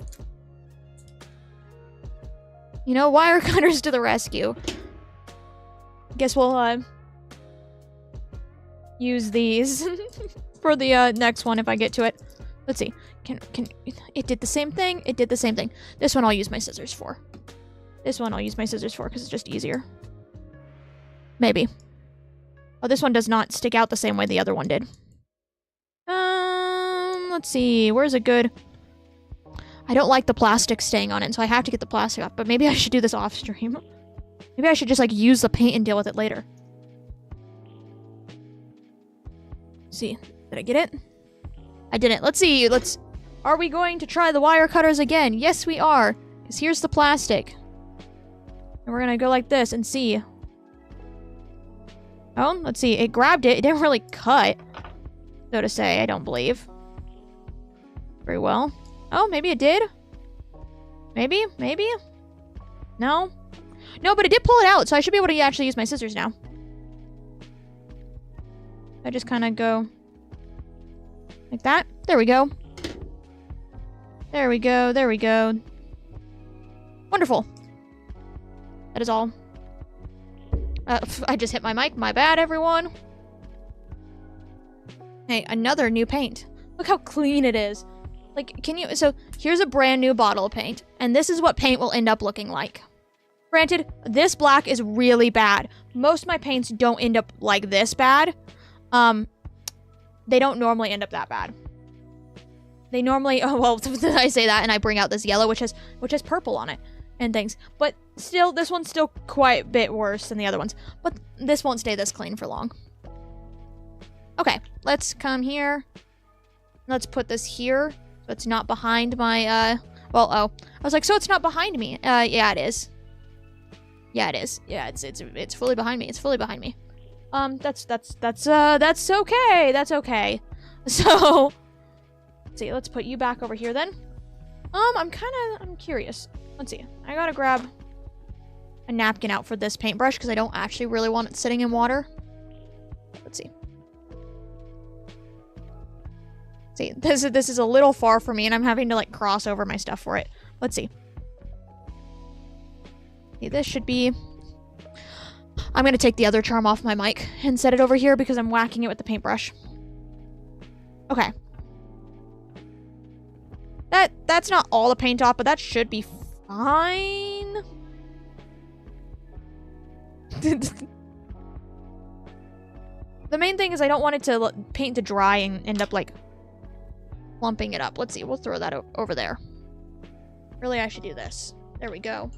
You know, wire cutters to the rescue. Guess we'll use these for the next one if I get to it. Let's see. Can it did the same thing? It did the same thing. This one I'll use my scissors for. This one I'll use my scissors for because it's just easier. Maybe. Oh, this one does not stick out the same way the other one did. Let's see. Where's a good... I don't like the plastic staying on it, so I have to get the plastic off. But maybe I should do this off stream. Maybe I should just, like, use the paint and deal with it later. Let's see. Did I get it? I didn't. Let's see. Are we going to try the wire cutters again? Yes, we are. Because here's the plastic. And we're going to go like this and see. Oh, let's see. It grabbed it. It didn't really cut. So to say, I don't believe. Very well. Oh, maybe it did. Maybe? No? No, but it did pull it out, so I should be able to actually use my scissors now. I just kind of go like that. There we go. There we go. Wonderful. That is all. I just hit my mic. My bad, everyone. Hey, another new paint. Look how clean it is. Like, so here's a brand new bottle of paint, and this is what paint will end up looking like. Granted, this black is really bad. Most of my paints don't end up like this bad. They don't normally end up that bad. They normally, oh, well, I say that and I bring out this yellow, which has purple on it and things. But still, this one's still quite a bit worse than the other ones. But this won't stay this clean for long. Okay, let's come here. Let's put this here. So it's not behind my, well, oh. I was like, so it's not behind me. Yeah, it is. Yeah, it is. Yeah, it's fully behind me. It's fully behind me. That's okay. That's okay. So, let's see. Let's put you back over here then. I'm curious. Let's see. I gotta grab a napkin out for this paintbrush because I don't actually really want it sitting in water. Let's see. See, this is a little far for me, and I'm having to, like, cross over my stuff for it. Let's see. See, this should be... I'm gonna take the other charm off my mic and set it over here because I'm whacking it with the paintbrush. Okay. That's not all the paint off, but that should be fine. The main thing is I don't want it to paint to dry and end up, like, clumping it up. Let's see. We'll throw that over there. Really, I should do this. There we go.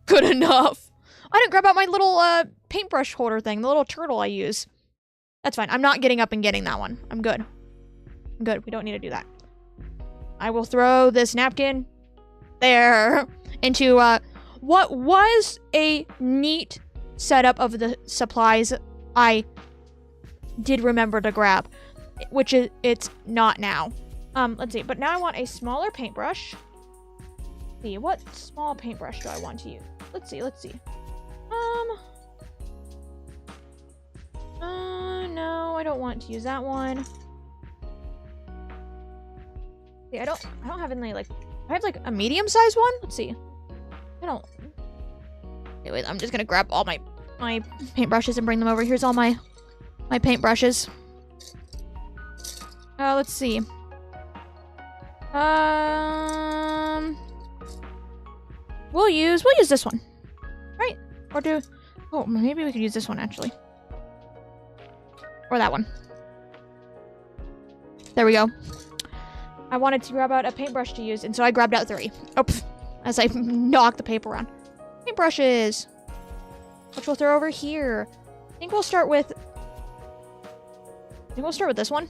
Good enough. I didn't grab out my little paintbrush holder thing, the little turtle I use. That's fine. I'm not getting up and getting that one. I'm good. I'm good. We don't need to do that. I will throw this napkin there into what was a neat setup of the supplies I did remember to grab, which is it's not now. Let's see. But now I want a smaller paintbrush. Let's see, what small paintbrush do I want to use? Let's see. No, I don't want to use that one. See, I don't have any, like, I have, like, a medium-sized one? Let's see. I don't... Anyways, I'm just gonna grab all my paintbrushes and bring them over. Here's all my paintbrushes. Let's see. We'll use this one. Right? Or oh, maybe we could use this one, actually. Or that one. There we go. I wanted to grab out a paintbrush to use, and so I grabbed out 3. Oops. As I knocked the paper around. Paintbrushes. Which we'll throw over here. I think we'll start with this one.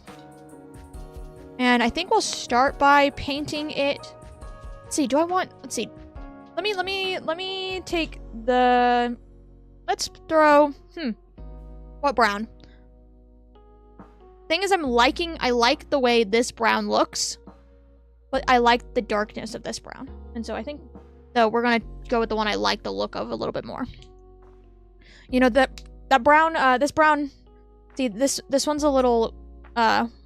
And I think we'll start by painting it. Let's see, let's see. Let me take the, let's throw, what brown? Thing is, I like the way this brown looks, but I like the darkness of this brown. And so I think that we're gonna go with the one I like the look of a little bit more. You know, that brown, this brown, see, this one's a little,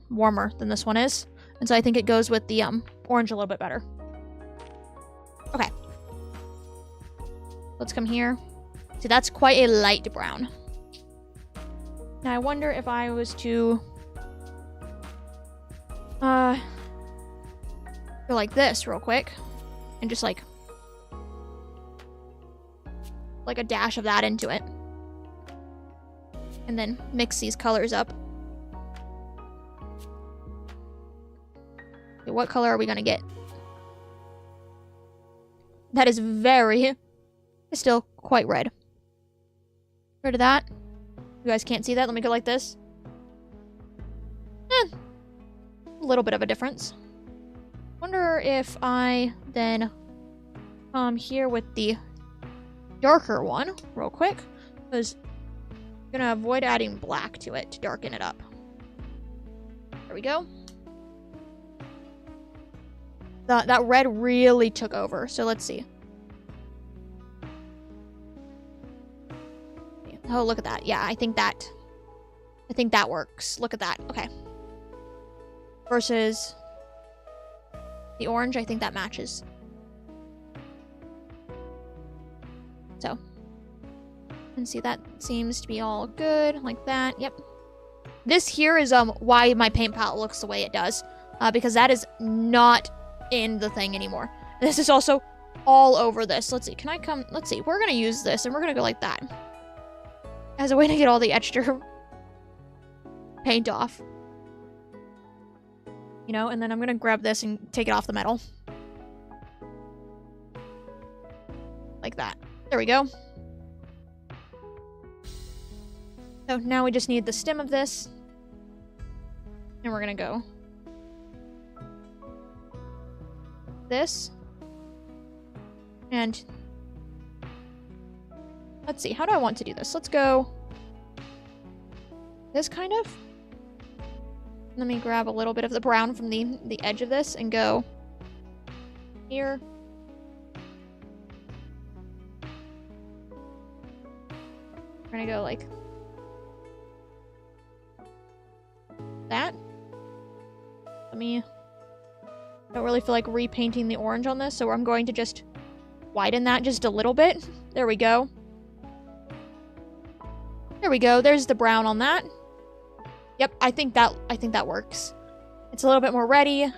warmer than this one is. And so I think it goes with the, orange a little bit better. Okay. Let's come here. See, that's quite a light brown. Now, I wonder if I was to, go like this real quick. And just, like a dash of that into it. And then mix these colors up. Okay, what color are we gonna get? That is still quite red. Rid of that. You guys can't see that. Let me go like this. A little bit of a difference. Wonder if I then come here with the darker one real quick, because I'm gonna avoid adding black to it to darken it up. There we go. That red really took over, so let's see. Oh, look at that. Yeah, I think that works. Look at that. Okay. Versus the orange, I think that matches. So, and see, that seems to be all good, like that. Yep. This here is why my paint palette looks the way it does, because that is not in the thing anymore. This is also all over this. Let's see. Can I come? Let's see. We're gonna use this, and we're gonna go like that as a way to get all the extra paint off. You know, and then I'm gonna grab this and take it off the metal. Like that. There we go. So now we just need the stem of this. And we're gonna go this. And let's see, how do I want to do this? Let's go this kind of. Let me grab a little bit of the brown from the edge of this and go here. We're gonna go like that. I don't really feel like repainting the orange on this, so I'm going to just widen that just a little bit. There we go. There we go. There's the brown on that. Yep, I think that works. It's a little bit more reddy,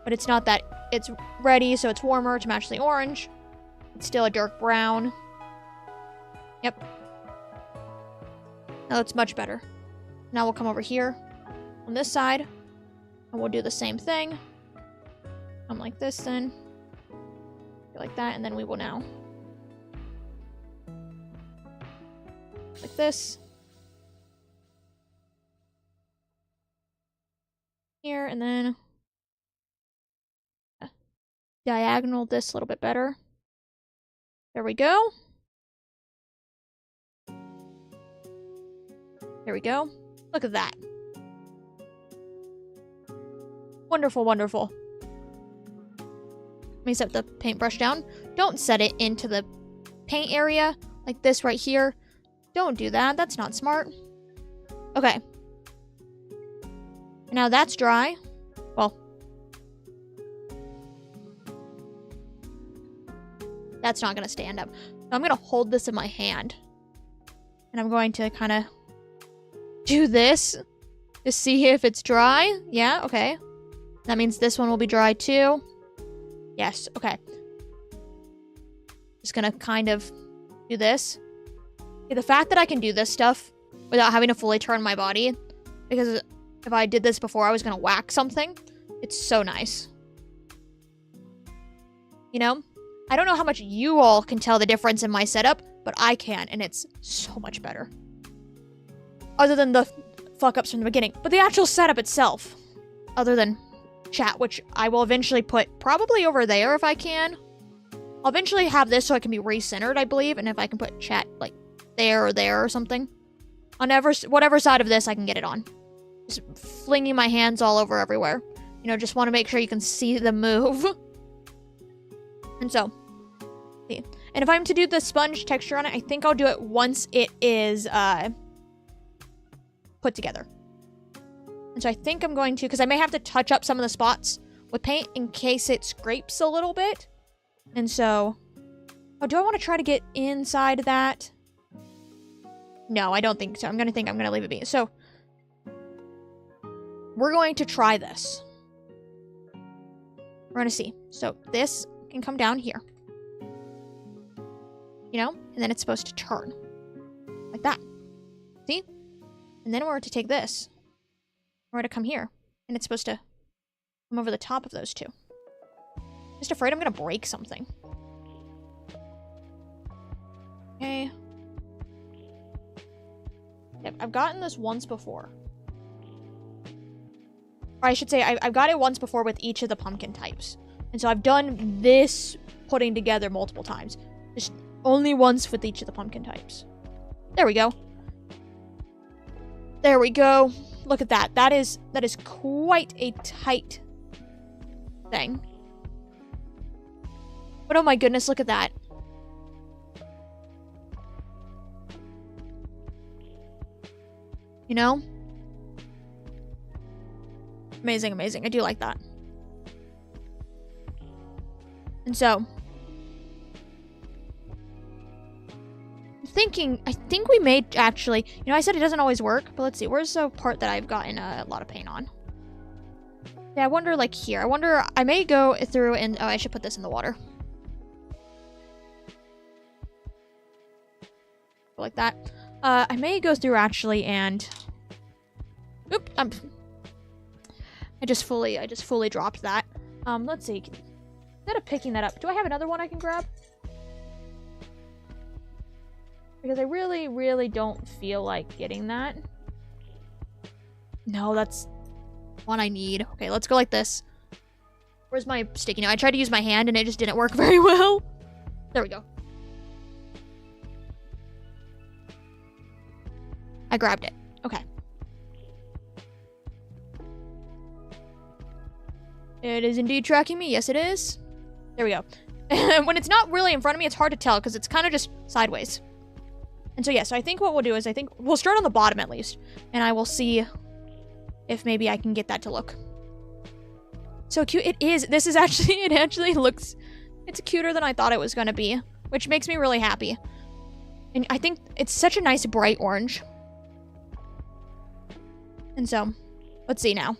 but it's not that it's reddy, so it's warmer to match the orange. It's still a dark brown. Yep. Now it's much better. Now we'll come over here on this side, and we'll do the same thing. Come like this then. Like that, and then we will now. Like this. Here, and then diagonal this a little bit better. There we go. There we go. Look at that. Wonderful, wonderful. Let me set the paintbrush down. Don't set it into the paint area like this right here. Don't do that. That's not smart. Okay. Now that's dry. Well, that's not going to stand up. I'm going to hold this in my hand. And I'm going to kind of do this to see if it's dry. Yeah, okay. That means this one will be dry too. Yes, okay. Just gonna kind of do this. Okay, the fact that I can do this stuff without having to fully turn my body, because if I did this before I was gonna whack something, it's so nice. You know? I don't know how much you all can tell the difference in my setup, but I can, and it's so much better. Other than the fuck-ups from the beginning. But the actual setup itself, other than chat, which I will eventually put probably over there if I can. I'll eventually have this so it can be recentered, I believe, and if I can put chat, like, there or something. On whatever side of this I can get it on. Just flinging my hands all over everywhere. You know, just want to make sure you can see the move. And so, see. And if I'm to do the sponge texture on it, I think I'll do it once it is, put together. And so I think I'm going to, because I may have to touch up some of the spots with paint in case it scrapes a little bit. And so, oh, do I want to try to get inside that? No, I don't think so. I'm going to leave it be. So, we're going to try this. We're going to see. So, this can come down here. You know? And then it's supposed to turn. Like that. See? And then we're to take this. We're to come here. And it's supposed to come over the top of those two. Just afraid I'm gonna break something. Okay. Yep, I've gotten this once before. Or I should say, I've got it once before with each of the pumpkin types. And so I've done this putting together multiple times. Just only once with each of the pumpkin types. There we go. There we go. Look at that. That is quite a tight thing. But oh my goodness, look at that. You know? Amazing, amazing. I do like that. And so, I think we may actually, you know, I said it doesn't always work, but let's see, where's the part that I've gotten a lot of paint on? Yeah, I wonder, like, here. I wonder, I may go through and, oh, I should put this in the water. Like that. I may go through, actually, and, oop, I just fully dropped that. Let's see, instead of picking that up, do I have another one I can grab? Because I really, really don't feel like getting that. No, that's one I need. Okay, let's go like this. Where's my sticky note? I tried to use my hand and it just didn't work very well. There we go. I grabbed it. Okay. It is indeed tracking me. Yes, it is. There we go. And when it's not really in front of me, it's hard to tell because it's kind of just sideways. And so, yeah, so I think what we'll do is I think we'll start on the bottom at least. And I will see if maybe I can get that to look so cute. It is. This is actually, it actually looks, it's cuter than I thought it was going to be, which makes me really happy. And I think it's such a nice bright orange. And so, let's see now.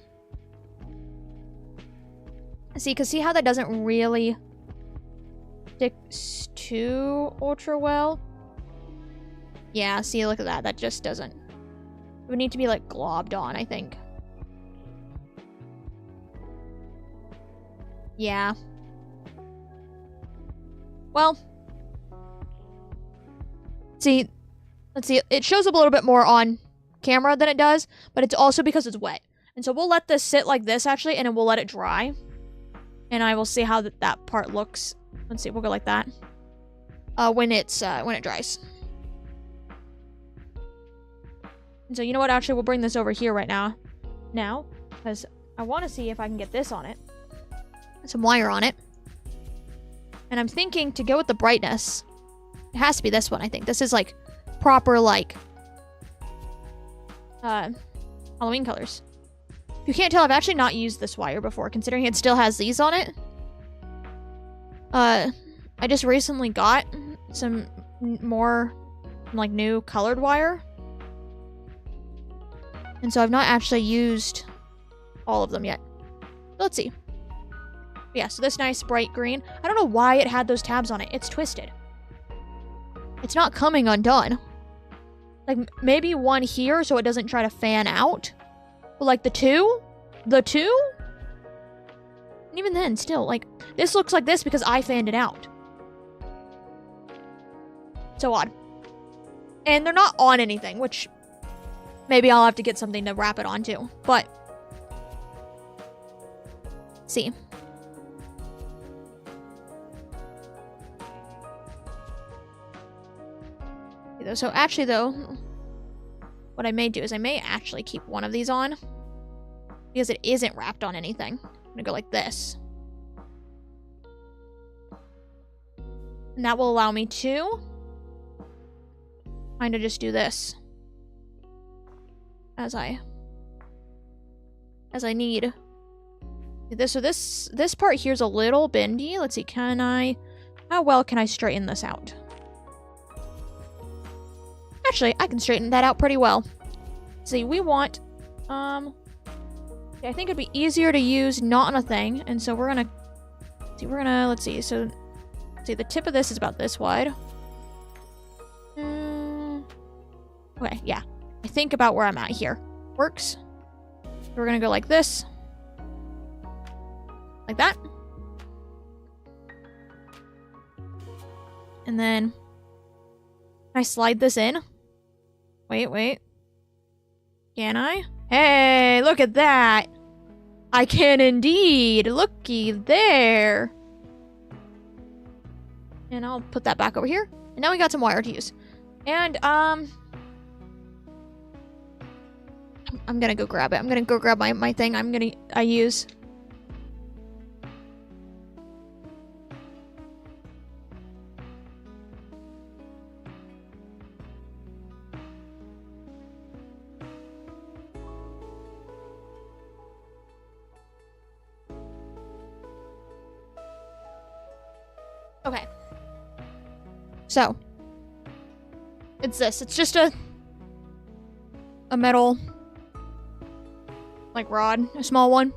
See, because see how that doesn't really stick too ultra well? Yeah, see, look at that. That just doesn't. It would need to be, like, globbed on, I think. Yeah. Well. See, let's see. It shows up a little bit more on camera than it does, but it's also because it's wet. And so we'll let this sit like this, actually, and then we'll let it dry. And I will see how that part looks. Let's see, we'll go like that. When it dries. And so, you know what? Actually, we'll bring this over here right now. Because I want to see if I can get this on it. Some wire on it. And I'm thinking to go with the brightness. It has to be this one, I think. This is like proper like Halloween colors. If you can't tell, I've actually not used this wire before, considering it still has these on it. I just recently got some more like new colored wire. And so I've not actually used all of them yet. Let's see. Yeah, so this nice bright green. I don't know why it had those tabs on it. It's twisted. It's not coming undone. Like, maybe one here so it doesn't try to fan out. But, like, the two? And even then, still, like, this looks like this because I fanned it out. So odd. And they're not on anything, which maybe I'll have to get something to wrap it onto. But, see. So actually, though, what I may do is I may actually keep one of these on because it isn't wrapped on anything. I'm gonna go like this. And that will allow me to kind of just do this as I need. So this part here's a little bendy. Let's see, how well can I straighten this out? Actually, I can straighten that out pretty well. See, we want, I think it'd be easier to use not on a thing, and so let's see, so, the tip of this is about this wide. Okay, yeah, I think about where I'm at here. Works. We're gonna go like this. Like that. And then, can I slide this in? Wait. Can I? Hey, look at that! I can indeed! Looky there! And I'll put that back over here. And now we got some wire to use. And, I'm gonna go grab it. I'm gonna go grab my thing I use. Okay. So, it's this. It's just a metal, like, rod. A small one.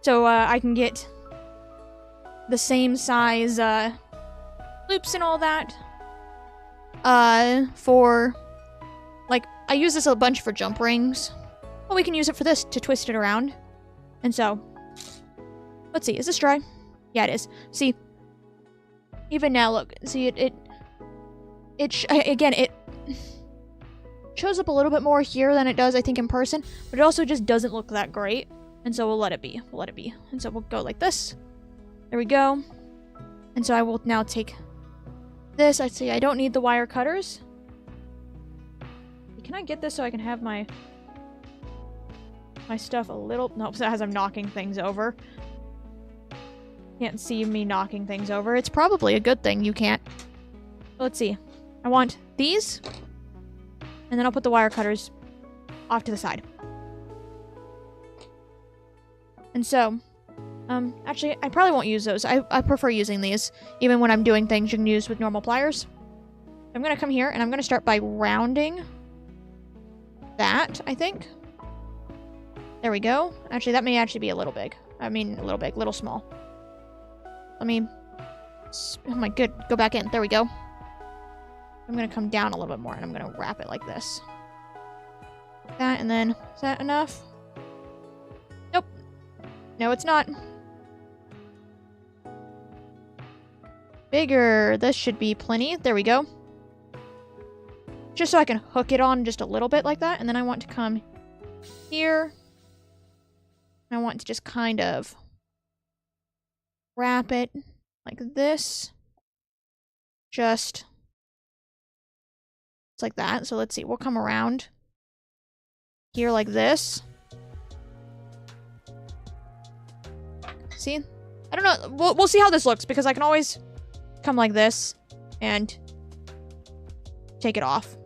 So, I can get the same size, loops and all that. For, like, I use this a bunch for jump rings. Well, we can use it for this to twist it around. And so, let's see. Is this dry? Yeah, it is. See, even now, look, see, it shows up a little bit more here than it does, I think, in person, but it also just doesn't look that great, and so we'll let it be. And so we'll go like this. There we go. And so I will now take this. I see I don't need the wire cutters. Can I get this so I can have my stuff a little... Nope, so as I'm knocking things over. Can't see me knocking things over. It's probably a good thing you can't. Let's see. I want these. And then I'll put the wire cutters off to the side. And so, actually, I probably won't use those. I prefer using these. Even when I'm doing things you can use with normal pliers. I'm going to come here, and I'm going to start by rounding that, I think. There we go. Actually, that may actually be a little big. I mean, a little small. Let me... Oh my good. Go back in. There we go. I'm going to come down a little bit more, and I'm going to wrap it like this. That, and then... Is that enough? Nope. No, it's not. Bigger. This should be plenty. There we go. Just so I can hook it on just a little bit like that. And then I want to come here. I want to just kind of wrap it like this. Just like that. So let's see. We'll come around here like this. See? I don't know. We'll see how this looks, because I can always come like this and take it off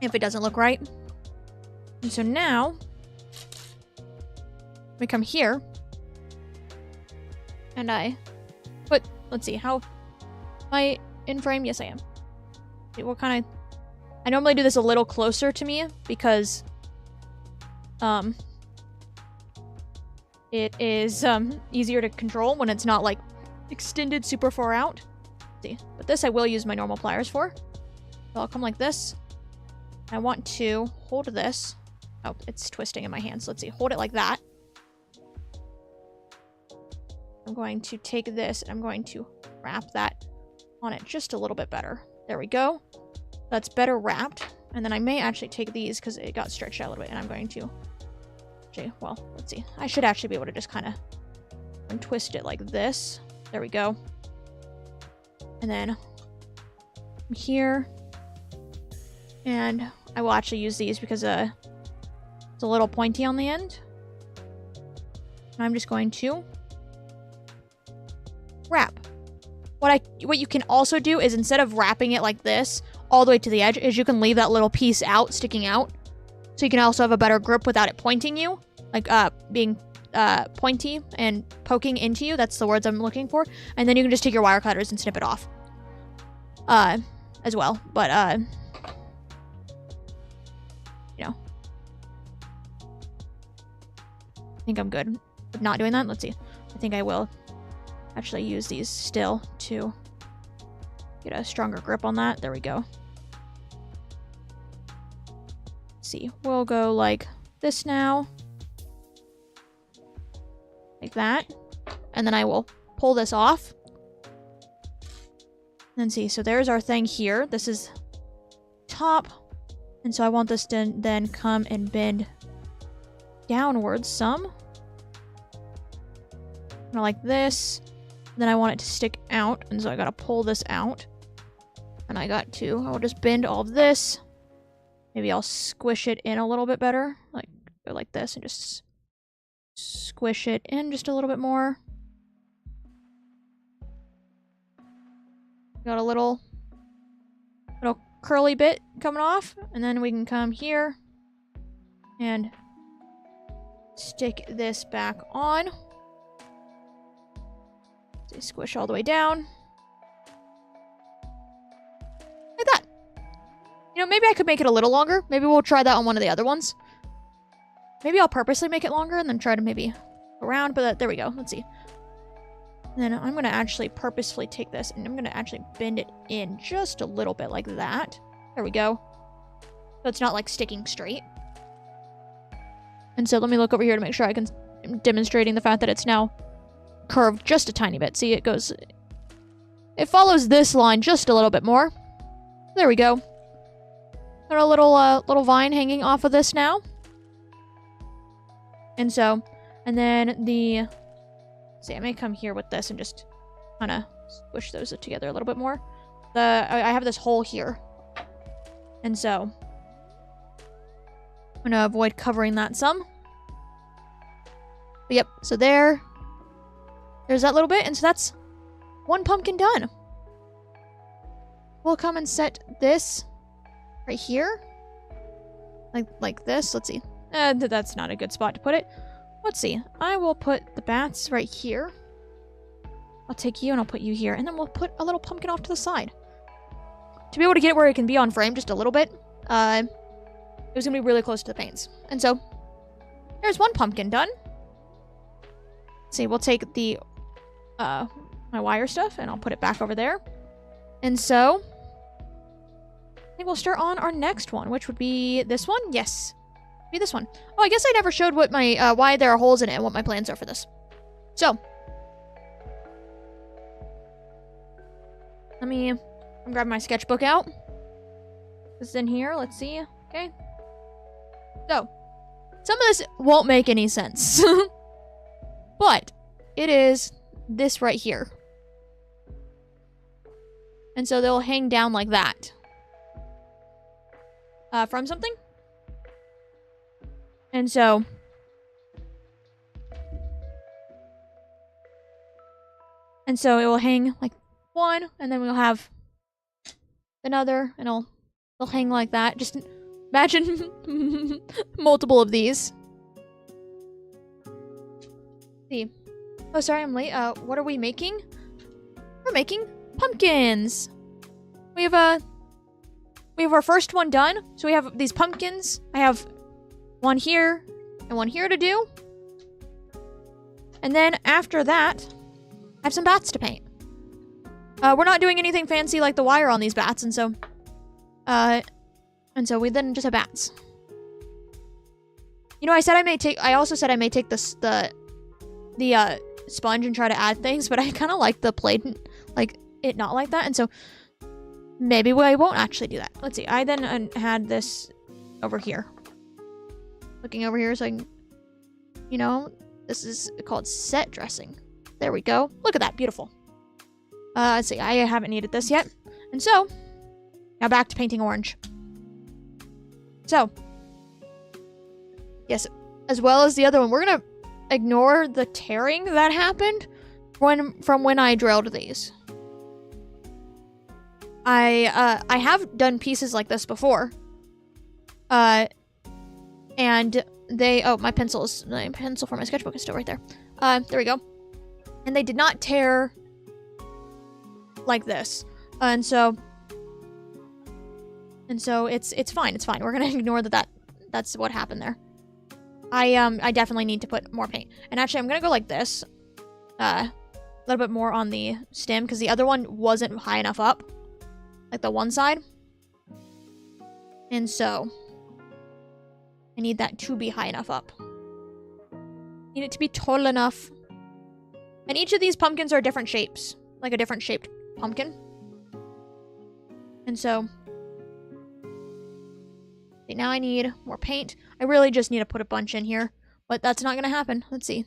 if it doesn't look right. And so now we come here and I put, let's see, how am I in frame? Yes, I am. See, what kind of, I normally do this a little closer to me because it is easier to control when it's not like extended super far out. Let's see, but this I will use my normal pliers for. So I'll come like this. I want to hold this. Oh, it's twisting in my hand. So let's see, hold it like that. I'm going to take this and I'm going to wrap that on it just a little bit better. There we go. That's better wrapped. And then I may actually take these because it got stretched out a little bit, and I'm going to actually, well, let's see. I should actually be able to just kind of untwist it like this. There we go. And then here, and I will actually use these because it's a little pointy on the end. And I'm just going to wrap. What you can also do is, instead of wrapping it like this all the way to the edge, is you can leave that little piece out, sticking out, so you can also have a better grip without it pointing you, like being pointy and poking into you. That's the words I'm looking for. And then you can just take your wire cutters and snip it off as well. But you know, I think I'm good with not doing that. Let's see. I think I will actually use these still to get a stronger grip on that. There we go. Let's see, we'll go like this now. Like that. And then I will pull this off. And see, so there's our thing here. This is top. And so I want this to then come and bend downwards some. Kind of like this. Then I want it to stick out, and so I gotta pull this out. And I will just bend all of this. Maybe I'll squish it in a little bit better. Like, go like this and just squish it in just a little bit more. Got a little curly bit coming off, and then we can come here and stick this back on. Squish all the way down. Like that. You know, maybe I could make it a little longer. Maybe we'll try that on one of the other ones. Maybe I'll purposely make it longer and then try to maybe go around, but there we go. Let's see. And then I'm going to actually purposefully take this and I'm going to actually bend it in just a little bit like that. There we go. So it's not like sticking straight. And so let me look over here to make sure I'm demonstrating the fact that it's now curved just a tiny bit. See, it follows this line just a little bit more. There we go. Got a little vine hanging off of this now. And so, and then see, I may come here with this and just kind of squish those together a little bit more. I have this hole here. And so I'm gonna avoid covering that some. But yep, so there's that little bit, and so that's one pumpkin done. We'll come and set this right here. Like this. Let's see. That's not a good spot to put it. Let's see. I will put the bats right here. I'll take you and I'll put you here, and then we'll put a little pumpkin off to the side. To be able to get it where it can be on frame just a little bit, it was gonna be really close to the panes. And so there's one pumpkin done. Let's see, we'll take the my wire stuff and I'll put it back over there. And so I think we'll start on our next one, which would be this one. Yes, be this one. Oh, I guess I never showed what my why there are holes in it and what my plans are for this. So I'm grabbing my sketchbook out. This is in here. Let's see. Okay. So some of this won't make any sense, but it is this right here. And so they'll hang down like that. From something. And so it will hang like one, and then we'll have another, and they'll hang like that. Just imagine multiple of these. Let's see. Oh, sorry, I'm late. What are we making? We're making pumpkins. We have our first one done. So we have these pumpkins. I have one here and one here to do. And then after that, I have some bats to paint. We're not doing anything fancy like the wire on these bats, and so we then just have bats. You know, I also said I may take the sponge and try to add things, but I kind of like the plate, like it not like that, and so maybe I won't actually do that. Let's see. I then had this over here. Looking over here so I can, you know, this is called set dressing. There we go. Look at that. Beautiful. Let's see. I haven't needed this yet. And so, now back to painting orange. So, yes, as well as the other one, we're going to ignore the tearing that happened from when I drilled these. I have done pieces like this before. And they, oh, my pencil for my sketchbook is still right there. There we go. And they did not tear like this. And so it's fine. It's fine. We're going to ignore that's what happened there. I definitely need to put more paint. And actually, I'm going to go like this. A little bit more on the stem because the other one wasn't high enough up. Like the one side. And so I need that to be high enough up. Need it to be tall enough. And each of these pumpkins are different shapes. Like a different shaped pumpkin. And so now I need more paint. I really just need to put a bunch in here. But that's not going to happen. Let's see.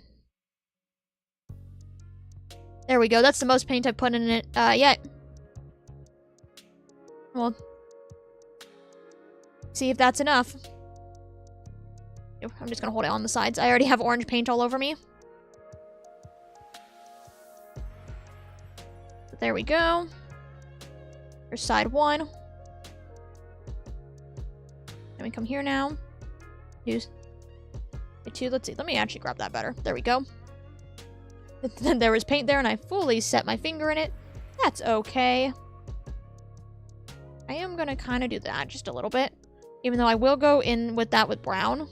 There we go. That's the most paint I've put in it yet. Well, see if that's enough. I'm just going to hold it on the sides. I already have orange paint all over me. But there we go. Here's side one. Then we come here now. Use the two. Let's see. Let me actually grab that better. There we go. Then there was paint there, and I fully set my finger in it. That's okay. I am going to kind of do that just a little bit. Even though I will go in with that with brown.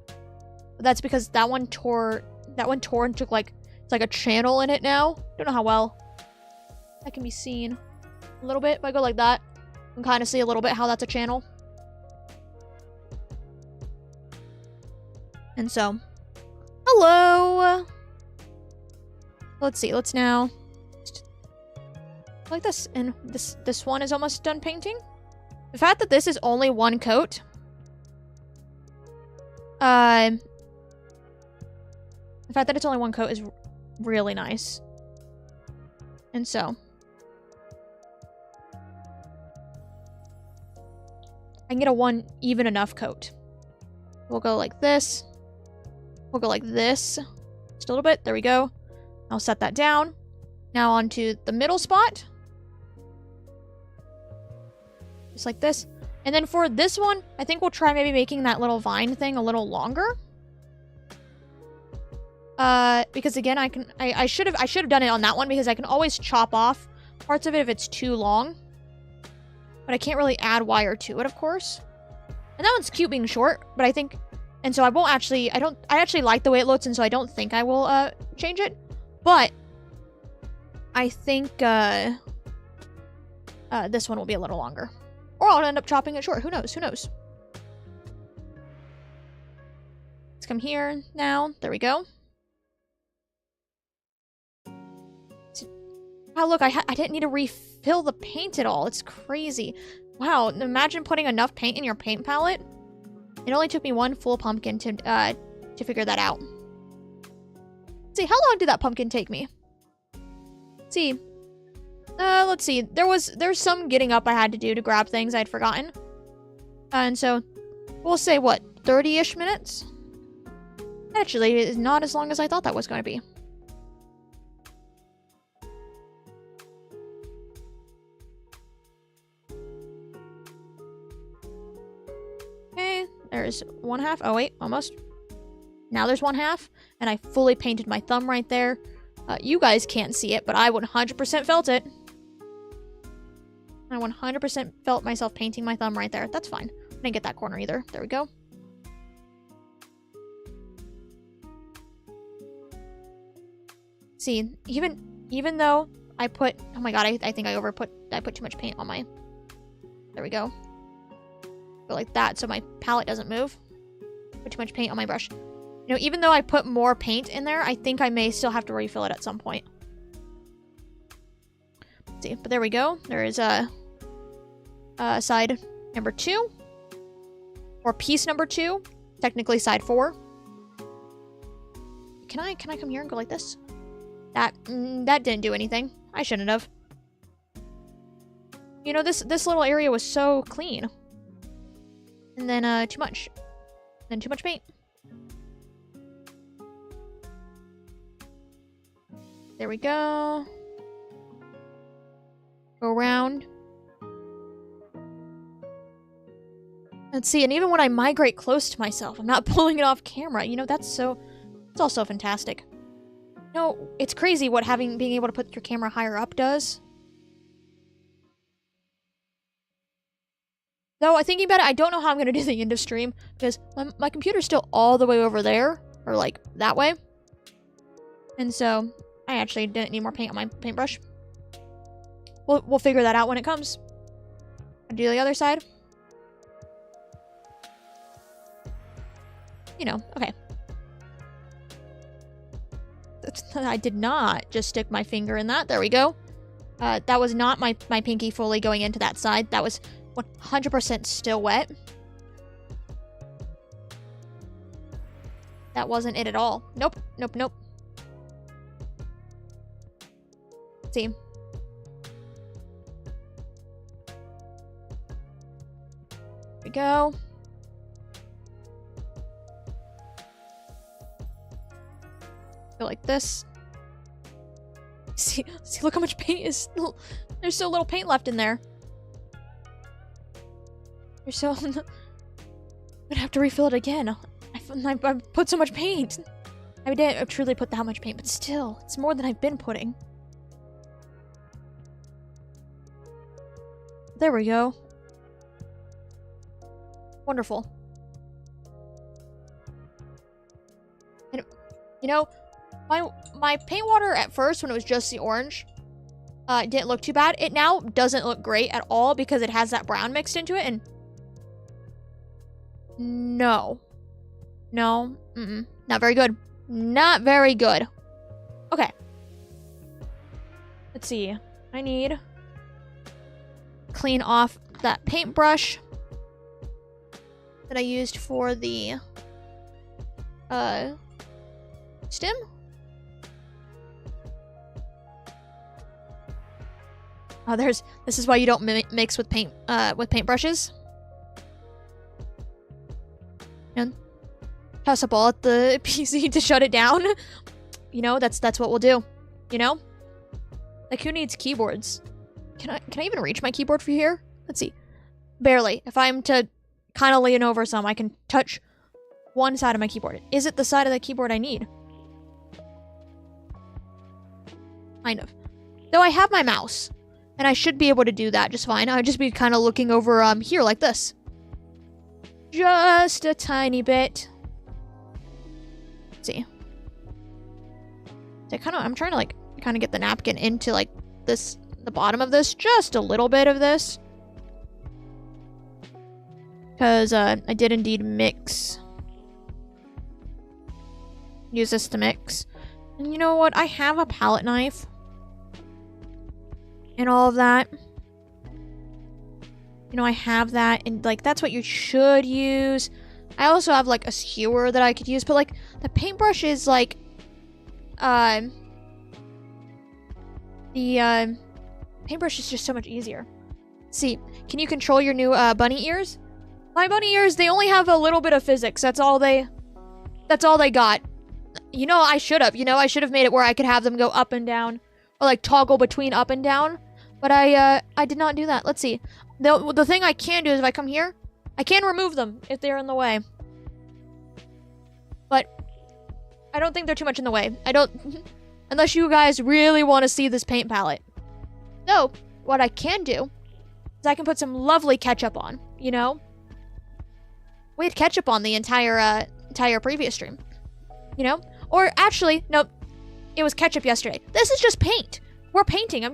But that's because that one tore and took like, it's like a channel in it now. Don't know how well that can be seen. A little bit. If I go like that, you can kind of see a little bit how that's a channel. And so, hello! Let's see, let's now, like this, and this one is almost done painting. The fact that this is only one coat, the fact that it's only one coat is really nice. And so, I can get a one even enough coat. We'll go like this. We'll go like this. Just a little bit. There we go. I'll set that down. Now onto the middle spot. Just like this. And then for this one, I think we'll try maybe making that little vine thing a little longer. Because again, I should have done it on that one because I can always chop off parts of it if it's too long. But I can't really add wire to it, of course. And that one's cute being short, but I think, and so I won't actually, I actually like the way it looks, and so I don't think I will, change it. But I think, this one will be a little longer. Or I'll end up chopping it short. Who knows? Who knows? Let's come here now. There we go. Wow, look, I didn't need to refill the paint at all. It's crazy. Wow, imagine putting enough paint in your paint palette. It only took me one full pumpkin to figure that out. Let's see, how long did that pumpkin take me? Let's see. Let's see. There's some getting up I had to do to grab things I'd forgotten. And so, we'll say, what, 30-ish minutes? Actually, it is not as long as I thought that was going to be. There's one half. Oh, wait, almost. Now there's one half, and I fully painted my thumb right there. You guys can't see it, but I 100% felt it. I 100% felt myself painting my thumb right there. That's fine. I didn't get that corner either. There we go. See, even though I put, oh my god, I think I put too much paint on my, there we go. Go like that so my palette doesn't move. Put too much paint on my brush. You know, even though I put more paint in there, I think I may still have to refill it at some point. Let's see, but there we go. There is side number 2. Or piece number 2. Technically side 4. Can I come here and go like this? That didn't do anything. I shouldn't have. You know, this little area was so clean. And then too much. Then too much paint. There we go. Go around. Let's see, and even when I migrate close to myself, I'm not pulling it off camera. You know, it's also fantastic. No, it's crazy what being able to put your camera higher up does. Though, thinking about it, I don't know how I'm going to do the end of stream, because my computer's still all the way over there, or like that way. And so, I actually didn't need more paint on my paintbrush. We'll figure that out when it comes. I'll do the other side. You know, okay. I did not just stick my finger in that. There we go. That was not my pinky fully going into that side. That was 100% still wet. That wasn't it at all. Nope, nope, nope. Let's see. There we go. Go like this. See, look how much paint is still. There's so little paint left in there. There's so. I'm gonna have to refill it again. I put so much paint. I didn't truly put that much paint, but still, it's more than I've been putting. There we go. Wonderful. And, you know, my paint water at first, when it was just the orange, didn't look too bad. It now doesn't look great at all because it has that brown mixed into it, and no, not very good. Not very good. Okay. Let's see. I need clean off that paintbrush that I used for the stem. Oh, this is why you don't mix with paintbrushes. And toss a ball at the PC to shut it down. You know, that's what we'll do. You know? Like, who needs keyboards? Can I even reach my keyboard from here? Let's see. Barely. If I'm to kind of lean over some, I can touch one side of my keyboard. Is it the side of the keyboard I need? Kind of. Though I have my mouse, and I should be able to do that just fine. I'd just be kind of looking over here like this. Just a tiny bit. Let's see. So I'm trying to like kind of get the napkin into like this, the bottom of this, just a little bit of this. Because I did indeed mix. Use this to mix. And you know what? I have a palette knife. And all of that. You know, I have that. And like, that's what you should use. I also have like a skewer that I could use. But like, the paintbrush is like... The paintbrush is just so much easier. See, can you control your new bunny ears? My bunny ears, they only have a little bit of physics. That's all they got. You know, I should have made it where I could have them go up and down, or like toggle between up and down. But I did not do that. Let's see. The thing I can do is if I come here, I can remove them if they're in the way. But I don't think they're too much in the way. I don't... Unless you guys really want to see this paint palette. So, what I can do is I can put some lovely ketchup on, you know? We had ketchup on the entire previous stream, you know? Or actually, nope, it was ketchup yesterday. This is just paint. We're painting. It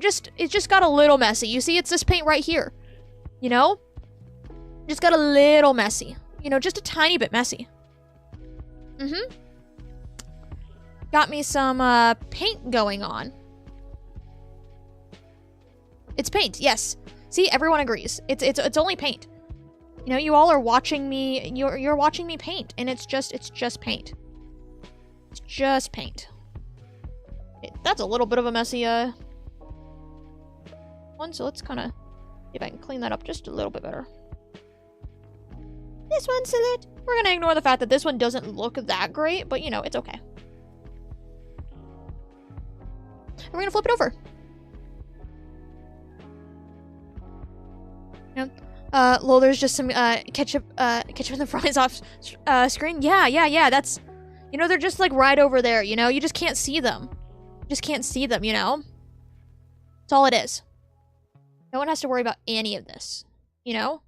just got a little messy. You see, it's this paint right here, you know? Just got a little messy, you know, just a tiny bit messy. Got me some paint going on. It's paint, yes. See, everyone agrees. It's only paint. You know, you all are watching me. You're watching me paint, and it's just paint. It's just paint. That's a little bit of a messy one. So let's kind of see if I can clean that up just a little bit better. This one's it. We're gonna ignore the fact that this one doesn't look that great, but you know, it's okay. And we're gonna flip it over. Yeah. Lol, there's just some ketchup in the fries off screen. Yeah. That's, you know, they're just like right over there. You know, you just can't see them. You just can't see them. You know, that's all it is. No one has to worry about any of this. You know.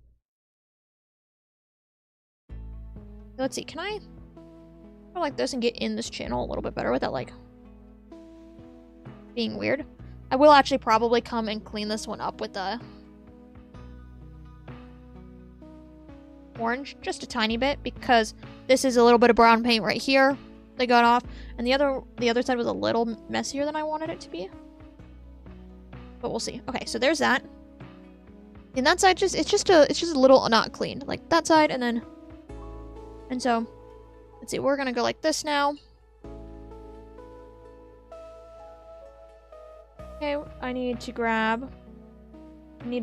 Let's see. Can I go like this and get in this channel a little bit better without like being weird? I will actually probably come and clean this one up with the orange just a tiny bit, because this is a little bit of brown paint right here they got off, and the other side was a little messier than I wanted it to be, but we'll see. Okay, so there's that, and that side it's just a little not cleaned, like that side, and so let's see, we're gonna go like this now. Okay, I need to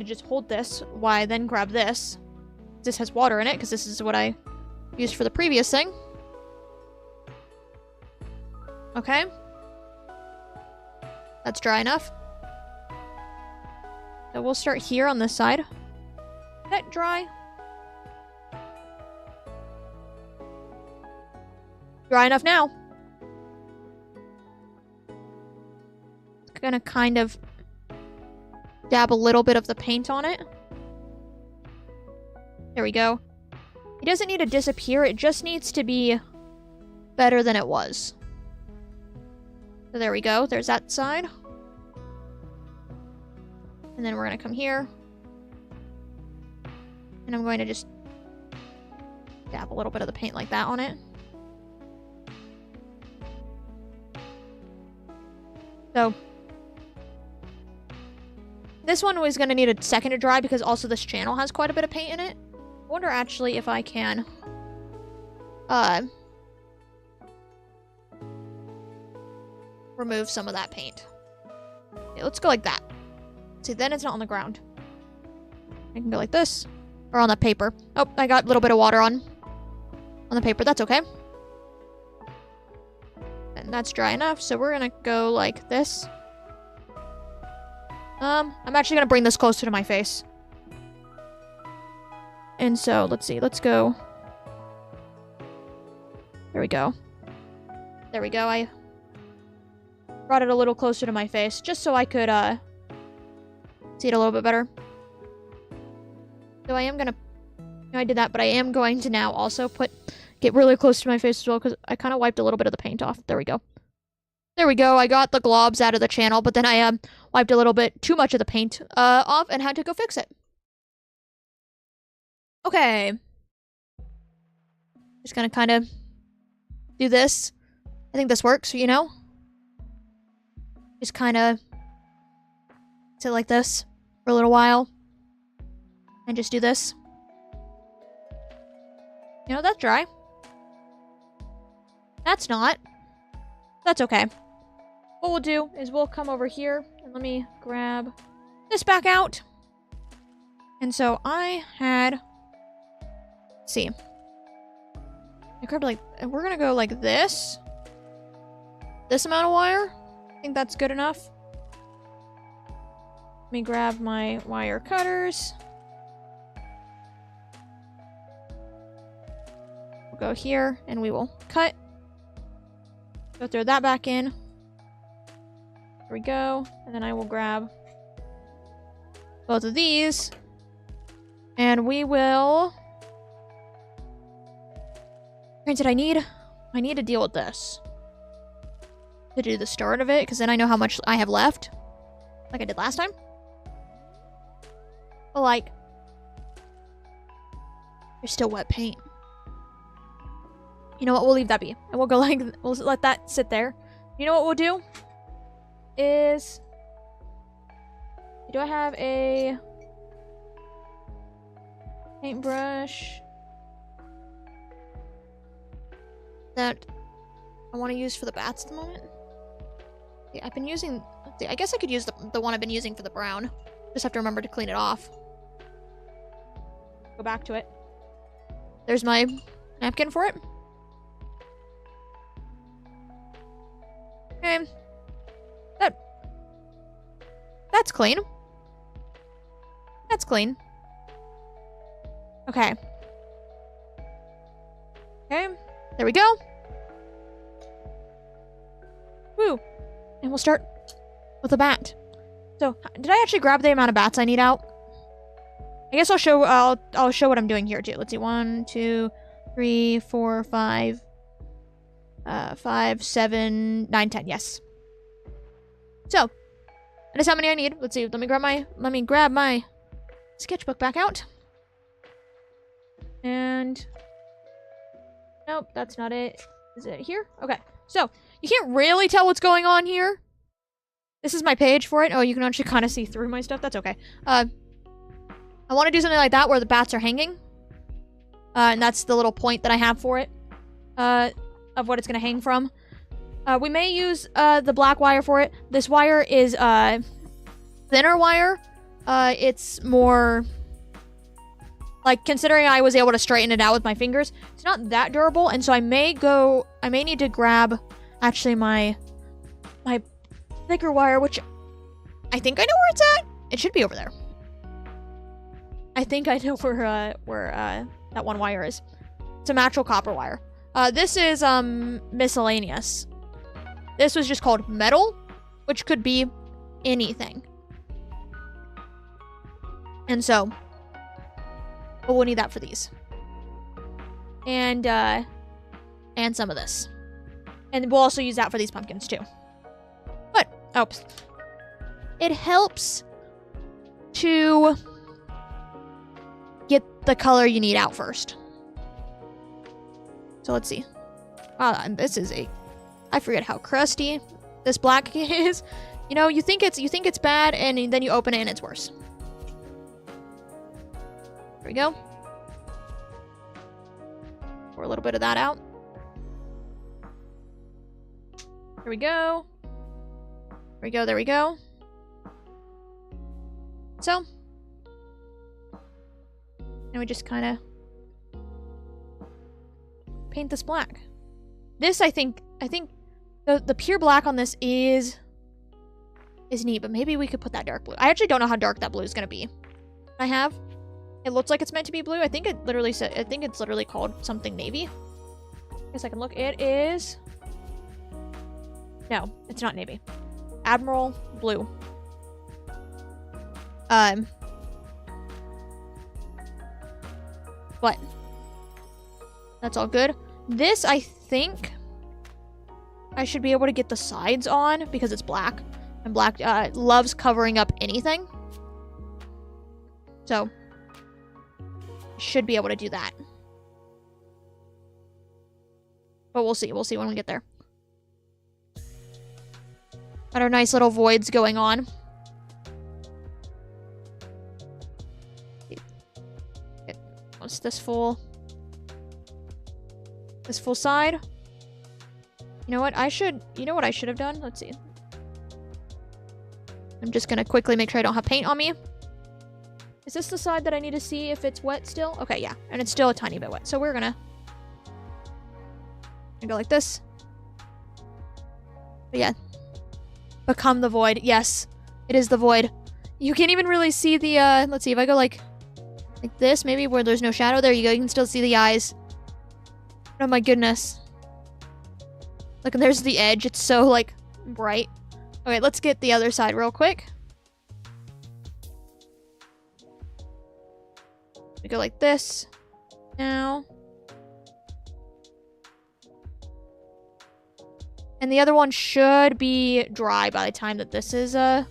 just hold this while I then grab this. This has water in it, because this is what I used for the previous thing. Okay. That's dry enough. So we'll start here on this side. Is that dry? Dry enough now. Gonna kind of dab a little bit of the paint on it. There we go. It doesn't need to disappear, it just needs to be better than it was. So there we go, there's that side. And then we're gonna come here. And I'm going to just dab a little bit of the paint like that on it. So this one was going to need a second to dry, because also this channel has quite a bit of paint in it. I wonder actually if I can remove some of that paint. Okay, let's go like that. See, then it's not on the ground. I can go like this, or on the paper. Oh, I got a little bit of water on the paper. That's okay. And that's dry enough, so we're gonna go like this. I'm actually gonna bring this closer to my face. And so, let's see, let's go. There we go. There we go, I brought it a little closer to my face, just so I could, see it a little bit better. So I am gonna, I did that, but I am going to now also get really close to my face as well, because I kind of wiped a little bit of the paint off. There we go. There we go, I got the globs out of the channel, but then I wiped a little bit too much of the paint off and had to go fix it. Okay. Just gonna kind of do this. I think this works, you know? Just kind of sit like this for a little while. And just do this. You know, that's dry. That's not. That's okay. What we'll do is we'll come over here and let me grab this back out. And so I had, let's see. I grabbed like, we're gonna go like this. This amount of wire. I think that's good enough. Let me grab my wire cutters. We'll go here and we will cut. Go throw that back in. There we go. And then I will grab both of these. And we will... Granted, I need to deal with this to do the start of it, because then I know how much I have left, like I did last time. But like, there's still wet paint. You know what? We'll leave that be, and we'll go like, we'll let that sit there. You know what we'll do is, do I have a paintbrush that I want to use for the bats at the moment? Yeah, I've been using... Let's see, I guess I could use the one I've been using for the brown. Just have to remember to clean it off. Go back to it. There's my napkin for it. Okay. That's clean. That's clean. Okay. Okay. There we go. Woo. And we'll start with a bat. So, did I actually grab the amount of bats I need out? I guess I'll show what I'm doing here too. Let's see. 1, 2, 3, 4, 5. 5, 7, 9, 10. Yes. So, that is how many I need. Let's see. Let me grab my sketchbook back out. And nope, that's not it. Is it here? Okay. So, you can't really tell what's going on here. This is my page for it. Oh, you can actually kind of see through my stuff. That's okay. I want to do something like that where the bats are hanging. And that's the little point that I have for it. Of what it's going to hang from. We may use the black wire for it. This wire is thinner wire. It's more... Like, considering I was able to straighten it out with my fingers, it's not that durable, and so I may need to grab, actually, my thicker wire, which I think I know where it's at. It should be over there. I think I know where that one wire is. It's a natural copper wire. This is, miscellaneous. This was just called metal, which could be anything. And so... But we'll need that for these. And some of this. And we'll also use that for these pumpkins, too. But, oops. It helps to get the color you need out first. So let's see. This is I forget how crusty this black is. You know, you think it's bad, and then you open it and it's worse. There we go. Pour a little bit of that out. There we go. There we go, there we go. So. And we just kind of paint this black. This, I think the pure black on this is neat, but maybe we could put that dark blue. I actually don't know how dark that blue is going to be. I have. It looks like it's meant to be blue. I think it's literally called something navy. I guess I can look. It is... No, it's not navy. Admiral blue. But that's all good. This, I think I should be able to get the sides on because it's black. And black loves covering up anything. So... should be able to do that. But we'll see. We'll see when we get there. Got our nice little voids going on. What's this full side? You know what? You know what I should have done? Let's see. I'm just gonna quickly make sure I don't have paint on me. Is this the side that I need to see if it's wet still? Okay, yeah. And it's still a tiny bit wet. So we're gonna go like this. But yeah. Become the void. Yes. It is the void. You can't even really see the, let's see. If I go like this, maybe where there's no shadow. There you go. You can still see the eyes. Oh my goodness. Look, and there's the edge. It's so, like, bright. Okay, let's get the other side real quick. We go like this. Now. And the other one should be dry by the time that this is, done.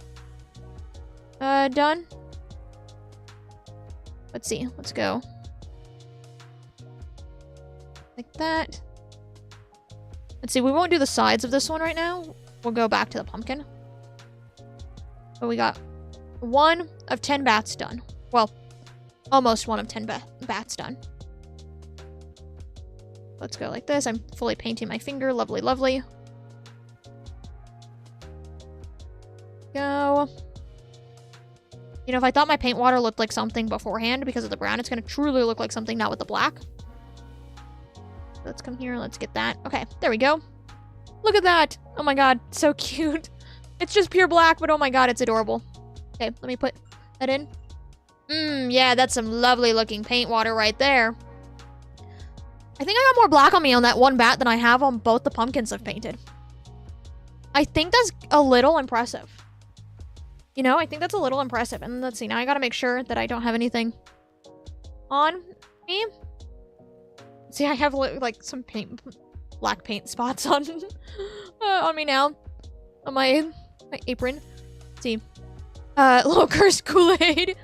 Let's see. Let's go. Like that. Let's see. We won't do the sides of this one right now. We'll go back to the pumpkin. But we got 1 of 10 bats done. Well, almost 1 of 10 bats done. Let's go like this. I'm fully painting my finger. Lovely, lovely. Go. You know, if I thought my paint water looked like something beforehand because of the brown, it's going to truly look like something now with the black. Let's come here. Let's get that. Okay, there we go. Look at that. Oh my god, so cute. It's just pure black, but oh my god, it's adorable. Okay, let me put that in. Yeah, that's some lovely looking paint water right there. I think I got more black on me on that one bat than I have on both the pumpkins I've painted. I think that's a little impressive. You know, I think that's a little impressive. And let's see, now I gotta make sure that I don't have anything on me. See, I have like some black paint spots on on me now, on my apron. Let's see, little cursed Kool-Aid.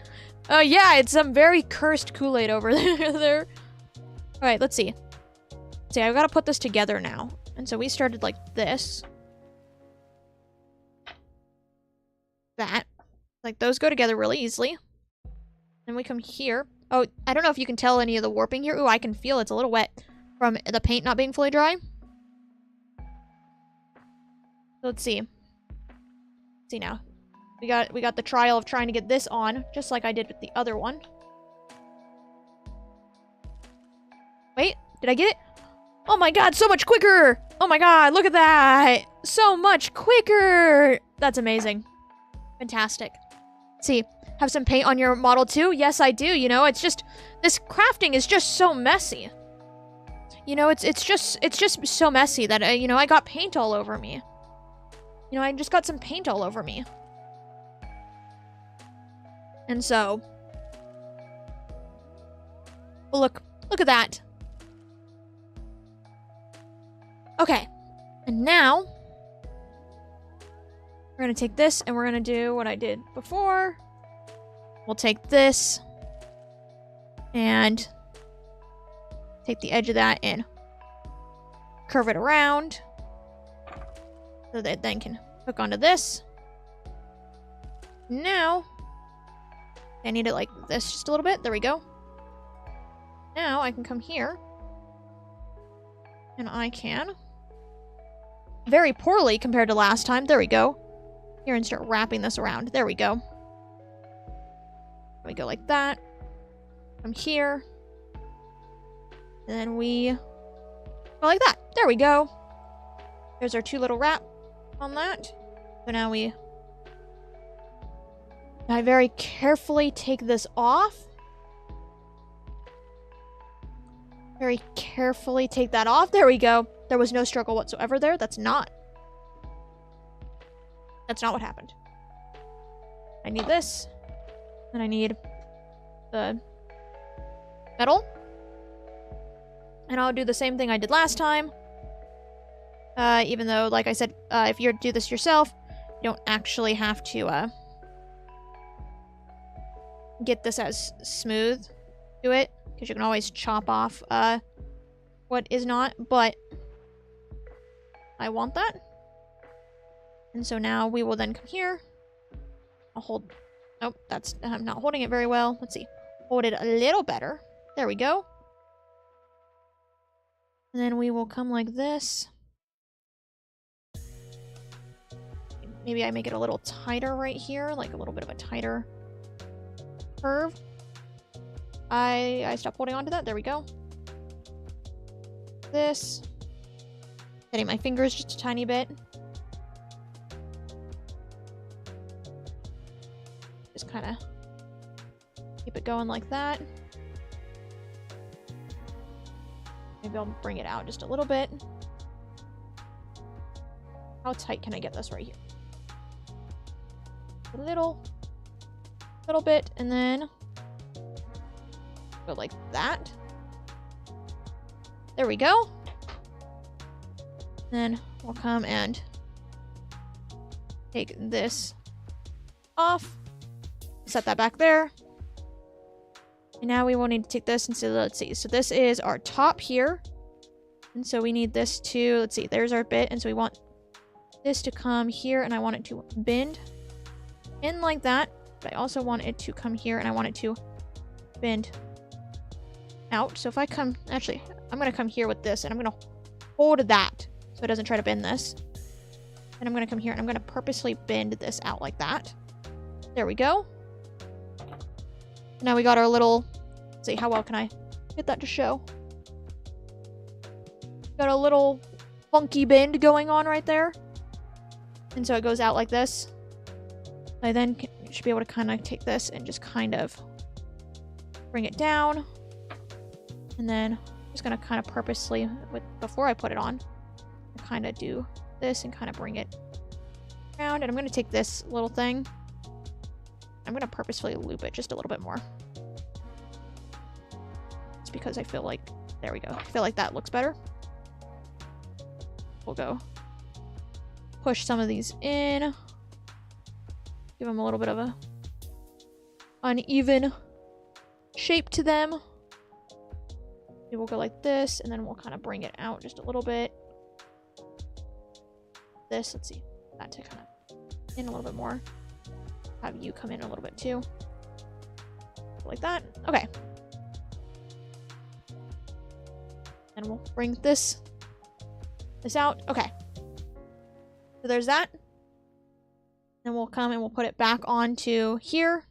Yeah, it's some very cursed Kool-Aid over there. All right, let's see. See, I've got to put this together now, and so we started like this. That, like those go together really easily. Then we come here. Oh, I don't know if you can tell any of the warping here. Ooh, I can feel it's a little wet from the paint not being fully dry. Let's see. Let's see now. We got the trial of trying to get this on, just like I did with the other one. Wait, did I get it? Oh my god, so much quicker! Oh my god, look at that! So much quicker! That's amazing. Fantastic. Let's see. Have some paint on your model too? Yes, I do. You know, it's just, this crafting is just so messy. You know, it's just so messy that, you know, I got paint all over me. You know, I just got some paint all over me. And so, well, look at that. Okay. And now, we're gonna take this and we're gonna do what I did before. We'll take this and take the edge of that and curve it around so that it then can hook onto this. Now, I need it like this just a little bit. There we go. Now I can come here and I can, very poorly compared to last time, there we go, here and start wrapping this around. There we go. We go like that. From here. And then we go like that. There we go. There's our 2 little wrap on that. So now I very carefully take this off. Very carefully take that off. There we go. There was no struggle whatsoever there. That's not what happened. I need this. And I need the metal. And I'll do the same thing I did last time. Even though, like I said, if you do this yourself, you don't actually have to get this as smooth to it. Because you can always chop off what is not. But I want that. And so now we will then come here. I'll hold... Nope, I'm not holding it very well. Let's see. Hold it a little better. There we go. And then we will come like this. Maybe I make it a little tighter right here, like a little bit of a tighter curve. I stop holding on to that. There we go. This. Setting my fingers just a tiny bit. Just kind of keep it going like that. Maybe I'll bring it out just a little bit. How tight can I get this right here? A little bit, and then go like that. There we go. Then we'll come and take this off. Set that back there. And now we will need to take this and so let's see. So this is our top here. And so we need this to, let's see, there's our bit. And so we want this to come here and I want it to bend in like that. But I also want it to come here and I want it to bend out. So if I come, actually, I'm going to come here with this and I'm going to hold that so it doesn't try to bend this. And I'm going to come here and I'm going to purposely bend this out like that. There we go. Now we got our little, let's see, how well can I get that to show? Got a little funky bend going on right there. And so it goes out like this. I then should be able to kind of take this and just kind of bring it down. And then I'm just going to kind of purposely, before I put it on, kind of do this and kind of bring it around. And I'm going to take this little thing. I'm going to purposefully loop it just a little bit more. It's because I feel like, there we go. I feel like that looks better. We'll go push some of these in. Give them a little bit of a uneven shape to them. Maybe we'll go like this, and then we'll kind of bring it out just a little bit. This, let's see, that to kind of in a little bit more. Have you come in a little bit too. Like that. Okay. And we'll bring this out. Okay. So there's that. Then we'll come and we'll put it back onto here.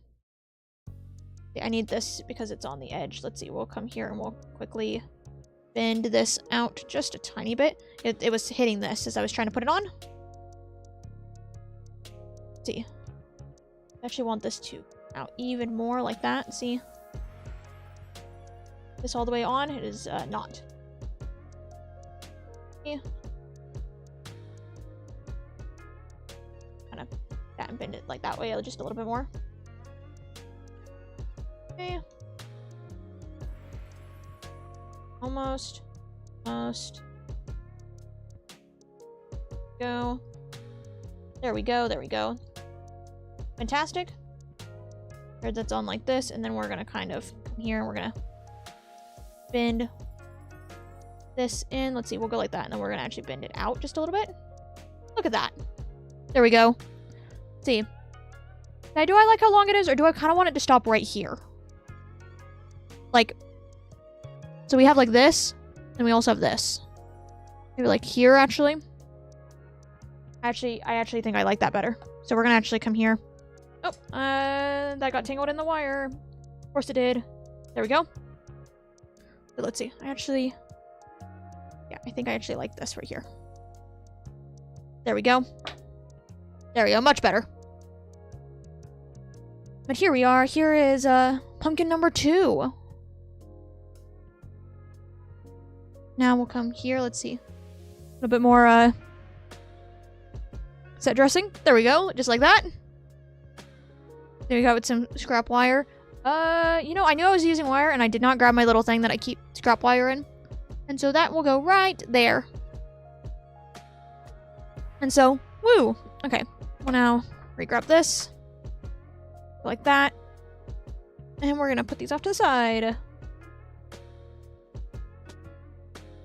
I need this because it's on the edge. Let's see. We'll come here and we'll quickly bend this out just a tiny bit. It was hitting this as I was trying to put it on. Let's see. I actually want this to out even more like that. See? This all the way on. It is not. Okay. Kind of that and bend it like that way just a little bit more. Okay. Almost. Go. There we go. There we go. Fantastic. Here that's on like this, and then we're gonna kind of come here and we're gonna bend this in. Let's see, we'll go like that, and then we're gonna actually bend it out just a little bit. Look at that. There we go. Let's see. Now, do I like how long it is, or do I kind of want it to stop right here? Like, so we have like this, and we also have this. Maybe like here, actually. I actually think I like that better. So we're gonna actually come here. Oh, that got tangled in the wire. Of course it did. There we go. But let's see. I think I actually like this right here. There we go. There we go. Much better. But here we are. Here is pumpkin number 2. Now we'll come here. Let's see. A little bit more set dressing. There we go. Just like that. There we go with some scrap wire. You know, I knew I was using wire and I did not grab my little thing that I keep scrap wire in. And so that will go right there. And so, woo! Okay, we'll now re-grab this. Like that. And we're gonna put these off to the side.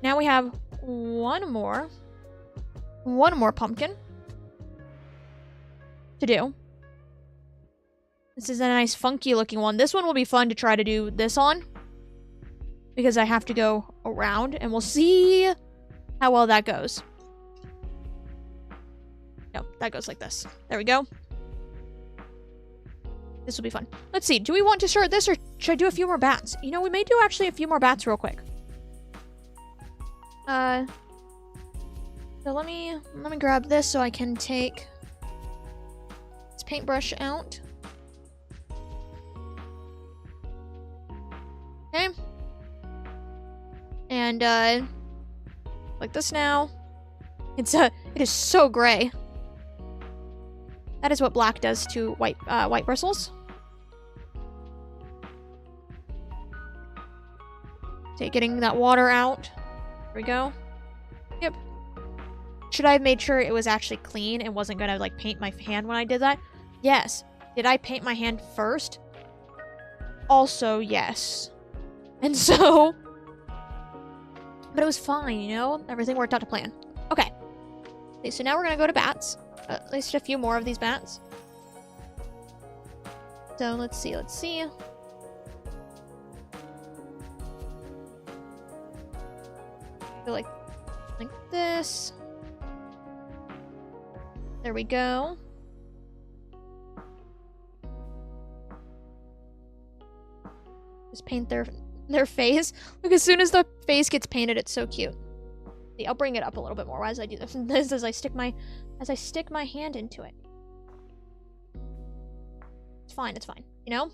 Now we have one more pumpkin to do. This is a nice funky looking one. This one will be fun to try to do this on, because I have to go around, and we'll see how well that goes. No, that goes like this. There we go. This will be fun. Let's see. Do we want to start this, or should I do a few more bats? You know, we may do actually a few more bats real quick. So let me grab this so I can take this paintbrush out. Okay. And, like this now. It is so gray. That is what black does to white bristles. Okay, getting that water out. There we go. Yep. Should I have made sure it was actually clean and wasn't gonna, like, paint my hand when I did that? Yes. Did I paint my hand first? Also, yes. And so... But it was fine, you know? Everything worked out to plan. Okay. Okay, so now we're gonna go to bats. At least a few more of these bats. So, let's see. Go like this. There we go. Just paint their face. Look, as soon as the face gets painted, it's so cute. See, I'll bring it up a little bit more as I do this as I stick my hand into it. It's fine, you know?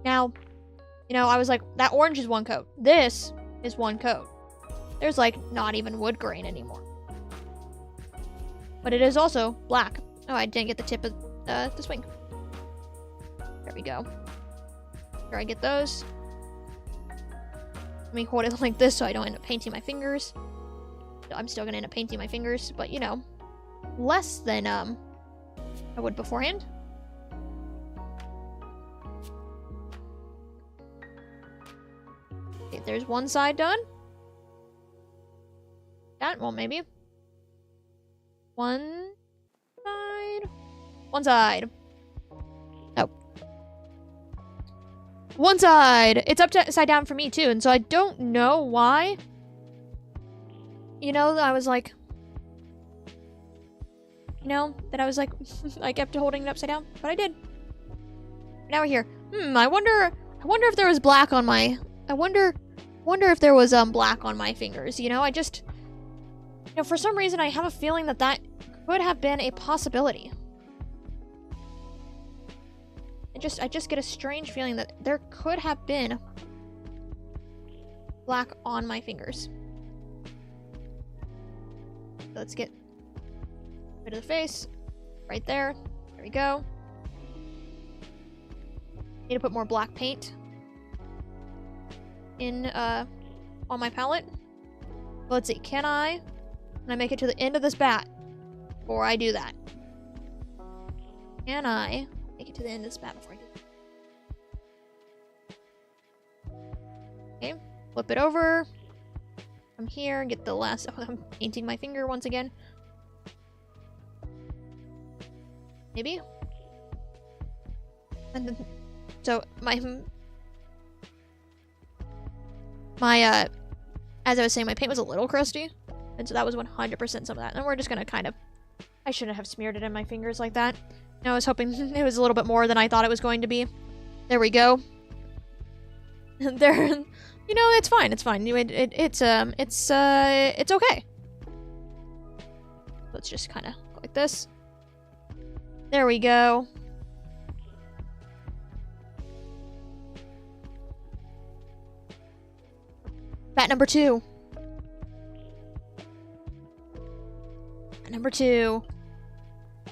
Now, you know, I was like, that orange is one coat. This is one coat. There's, like, not even wood grain anymore. But it is also black. Oh, I didn't get the tip of the swing. There we go. Here, I get those. Let me hold it like this so I don't end up painting my fingers. I'm still gonna end up painting my fingers, but, you know, less than, I would beforehand. Okay, there's one side done. That one, maybe. One side. Oh. One side! It's upside down for me, too, and so I don't know why. You know, I was like... You know, that I was like... I kept holding it upside down, but I did. Now we're here. I wonder if there was black on my... I wonder if there was, black on my fingers, you know? I just... You know, for some reason, I have a feeling that that could have been a possibility. I just get a strange feeling that there could have been black on my fingers. So let's get rid of the face. Right there. There we go. Need to put more black paint in, on my palette. Let's see, can I make it to the end of this bat before I do that? Can I make it to the end of this bat before I do that? Okay, flip it over. From here, get the last... Oh, I'm painting my finger once again. Maybe? And then... So, as I was saying, my paint was a little crusty. And so that was 100% some of that. And we're just gonna kind of... I shouldn't have smeared it in my fingers like that. I was hoping it was a little bit more than I thought it was going to be. There we go. There... You know, it's fine. It's fine. It's okay. Let's just kind of go like this. There we go. Bat number 2. Bat number 2.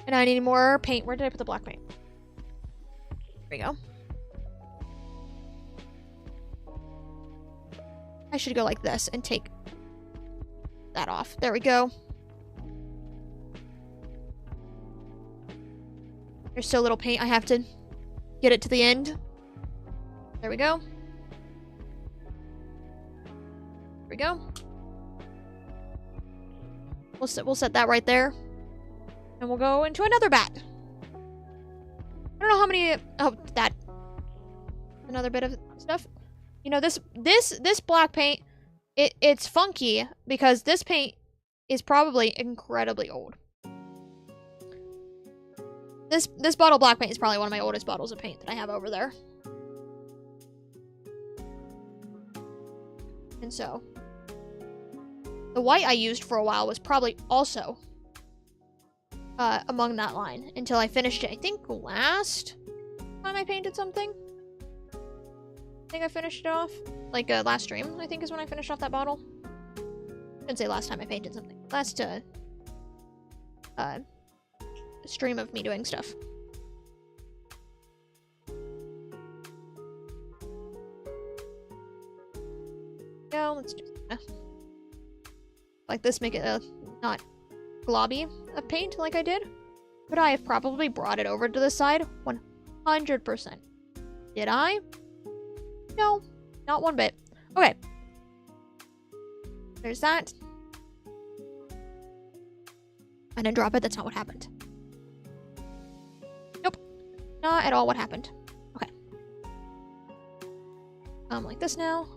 And I need more paint. Where did I put the black paint? There we go. I should go like this and take that off. There we go. There's so little paint, I have to get it to the end. There we go. There we go. We'll set that right there. And we'll go into another bat. I don't know how many... Oh, that. Another bit of stuff. You know, this black paint, it's funky because this paint is probably incredibly old. This bottle of black paint is probably one of my oldest bottles of paint that I have over there. And so, the white I used for a while was probably also among that line until I finished it. I think last time I painted something. think I finished it off. Like, last stream, I think, is when I finished off that bottle. Shouldn't say last time I painted something. Last, stream of me doing stuff. Go, let's just like this, make it not globby of paint like I did. But I have probably brought it over to the side 100%. Did I? No, not one bit. Okay. There's that. I didn't drop it, that's not what happened. Nope. Not at all what happened. Okay. Like this now.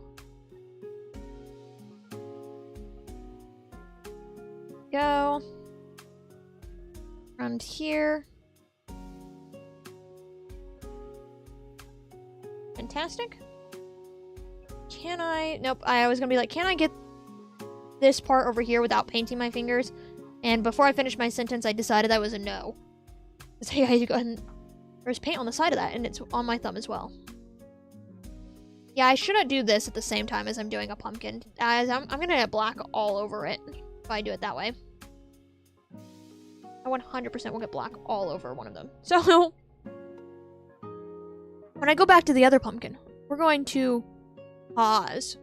Go. Around here. Fantastic. Can I? Nope. I was gonna be like, can I get this part over here without painting my fingers? And before I finished my sentence, I decided that was a no. So yeah, there's paint on the side of that, and it's on my thumb as well. Yeah, I shouldn't do this at the same time as I'm doing a pumpkin. As I'm gonna get black all over it if I do it that way. I 100% will get black all over one of them. So when I go back to the other pumpkin, we're going to pause.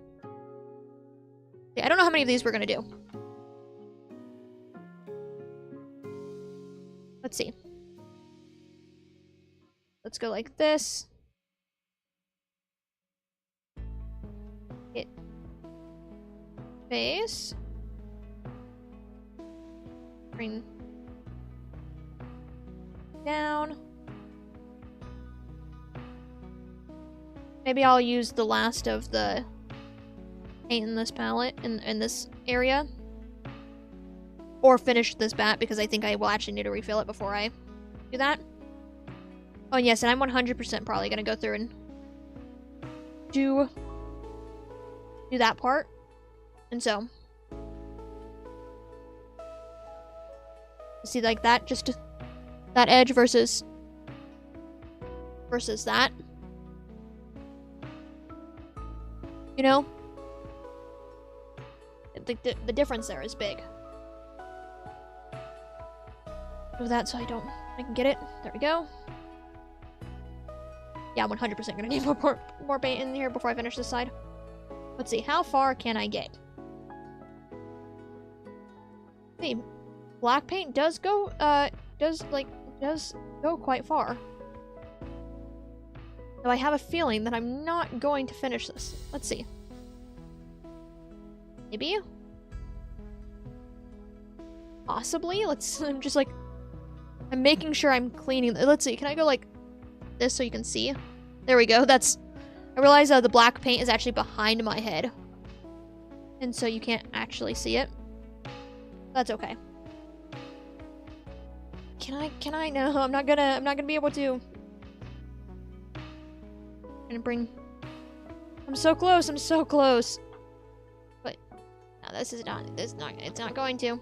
Yeah, I don't know how many of these we're gonna do. Let's see. Let's go like this. Hit face. Bring down. Maybe I'll use the last of the paint in this palette in this area. Or finish this bat because I think I will actually need to refill it before I do that. Oh yes, and I'm 100% probably gonna go through and do that part. And so see, like that, just that edge versus that. You know? The difference there is big. Move that so I can get it. There we go. Yeah, I'm 100% gonna need more paint in here before I finish this side. Let's see, how far can I get? Hey, black paint does go quite far. So I have a feeling that I'm not going to finish this. Let's see. Maybe? Possibly? I'm making sure I'm cleaning. Let's see, can I go like this so you can see? There we go. I realize the black paint is actually behind my head. And so you can't actually see it. That's okay. Can I? No, I'm not gonna be able to. I'm gonna bring. I'm so close. But no, it's not going to.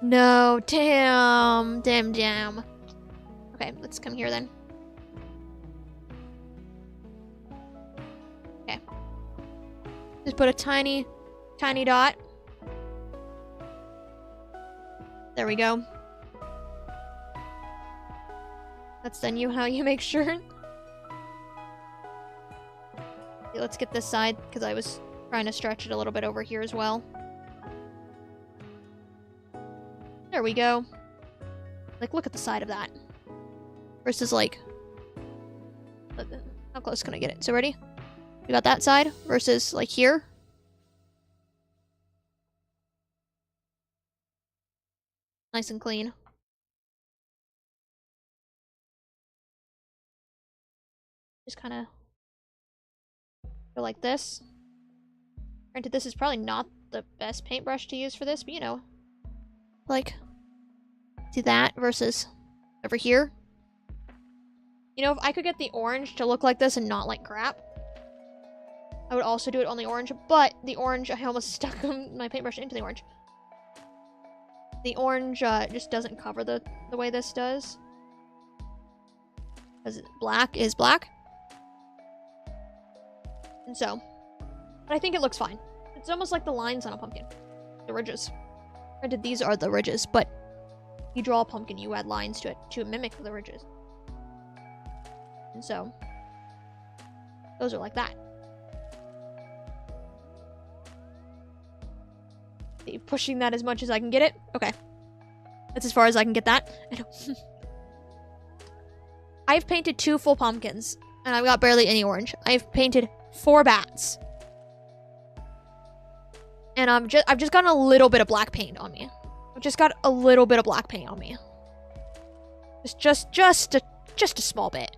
No, damn. Okay, let's come here then. Okay. Just put a tiny dot. There we go. That's then how you make sure. Okay, let's get this side, because I was trying to stretch it a little bit over here as well. There we go. Like, look at the side of that. Versus, like... How close can I get it? So, ready? We got that side versus, like, here. Nice and clean. Just kind of go like this. Granted, this is probably not the best paintbrush to use for this, but you know. Like, see that versus over here? You know, if I could get the orange to look like this and not like crap, I would also do it on the orange, but the orange, I almost stuck my paintbrush into the orange. The orange just doesn't cover the way this does. Because black is black. And so, but I think it looks fine. It's almost like the lines on a pumpkin. The ridges. Granted, these are the ridges, but you draw a pumpkin, you add lines to it to mimic the ridges. And so, those are like that. Pushing that as much as I can get it. Okay. That's as far as I can get that. I've painted 2 full pumpkins, and I've got barely any orange. I've painted 4 bats. And I've just gotten a little bit of black paint on me. I've just got a little bit of black paint on me. Just a small bit.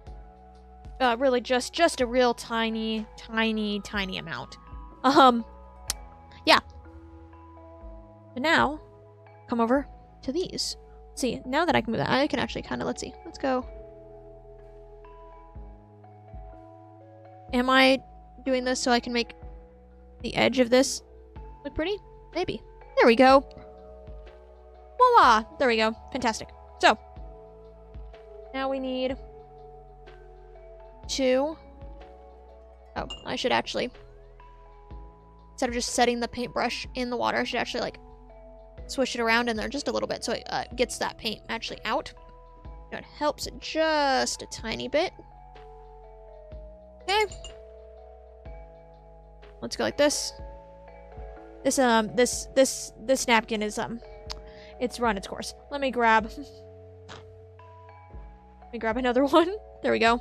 Really just a real tiny amount. Yeah. And now, come over to these. Let's see, now that I can move that, I can actually kind of, let's see. Let's go. Am I doing this so I can make the edge of this look pretty? Maybe. There we go. Voila! There we go. Fantastic. So, now we need 2. Oh, I should actually, instead of just setting the paintbrush in the water, I should actually, like, swish it around in there just a little bit so it gets that paint actually out. It helps it just a tiny bit. Okay. Let's go like this. This napkin is it's run its course. Let me grab another one. There we go.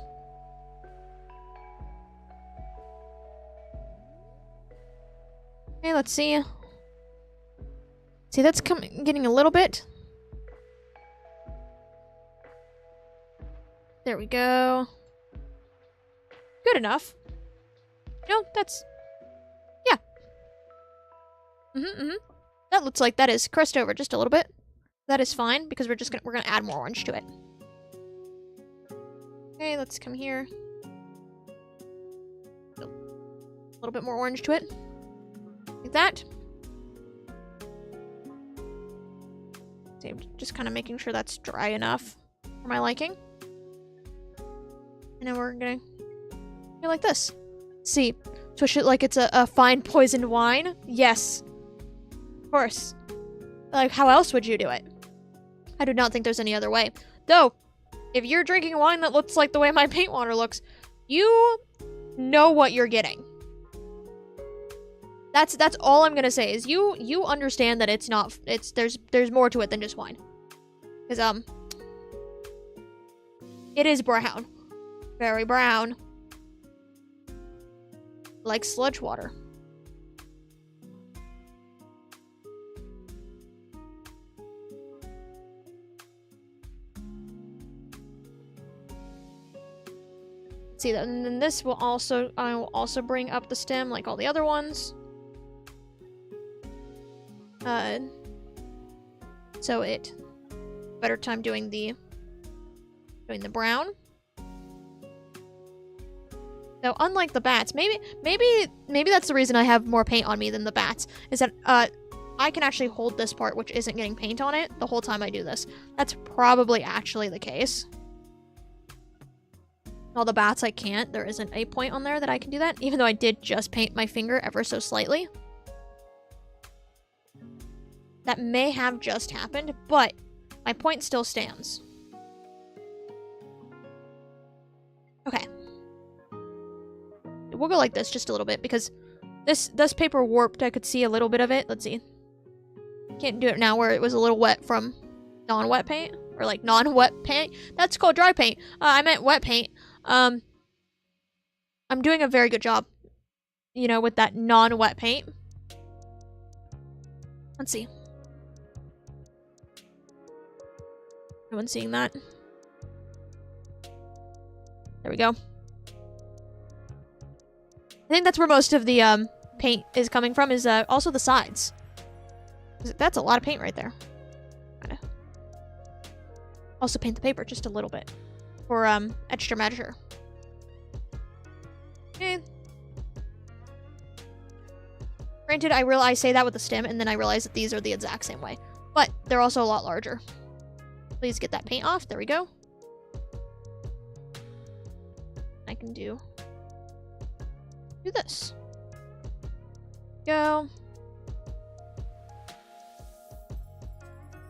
Okay, let's see. See, that's getting a little bit. There we go. Good enough. No, that's... Yeah. That looks like that is crust over just a little bit. That is fine, because we're gonna add more orange to it. Okay, let's come here. A little bit more orange to it. Like that. See, just kind of making sure that's dry enough for my liking. And then we're gonna go like this. See, swish it like it's a fine poisoned wine. Yes. Of course. Like, how else would you do it? I do not think there's any other way. Though, if you're drinking wine that looks like the way my paint water looks, you know what you're getting. That's all I'm gonna say is you understand that it's not there's more to it than just wine. Because it is brown. Very brown. Like sludge water. See that, and then this will also I will also bring up the stem like all the other ones. So it better time doing the brown. So unlike the bats, maybe that's the reason I have more paint on me than the bats, is that I can actually hold this part which isn't getting paint on it the whole time I do this. That's probably actually the case. All the bats I can't. There isn't a point on there that I can do that, even though I did just paint my finger ever so slightly. That may have just happened, but my point still stands. Okay. We'll go like this just a little bit, because this paper warped. I could see a little bit of it. Let's see. Can't do it now where it was a little wet from non-wet paint. Or like non-wet paint. That's called dry paint. I meant wet paint. I'm doing a very good job, you know, with that non-wet paint. Let's see. No one's seeing that. There we go. I think that's where most of the paint is coming from, is also the sides. That's a lot of paint right there. Also paint the paper just a little bit for extra measure. Okay. Granted, I say that with the stem, and then I realize that these are the exact same way, but they're also a lot larger. Please get that paint off. There we go. I can do do this. Go.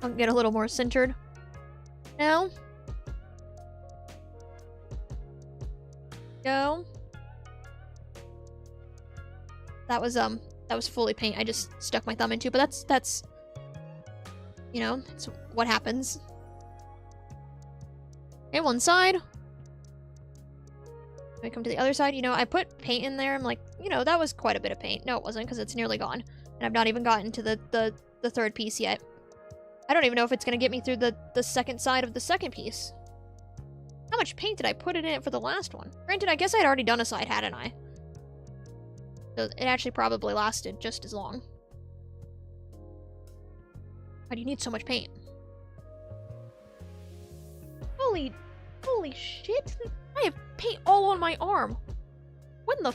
I'll get a little more centered. Now. Go. That was fully paint. I just stuck my thumb into, but that's you know, that's what happens. Okay, one side. I come to the other side. You know, I put paint in there. I'm like, you know, that was quite a bit of paint. No, it wasn't, because it's nearly gone. And I've not even gotten to the third piece yet. I don't even know if it's going to get me through the second side of the second piece. How much paint did I put in it for the last one? Granted, I guess I'd already done a side, hadn't I? So it actually probably lasted just as long. Why do you need so much paint? Holy shit! I have paint all on my arm. When the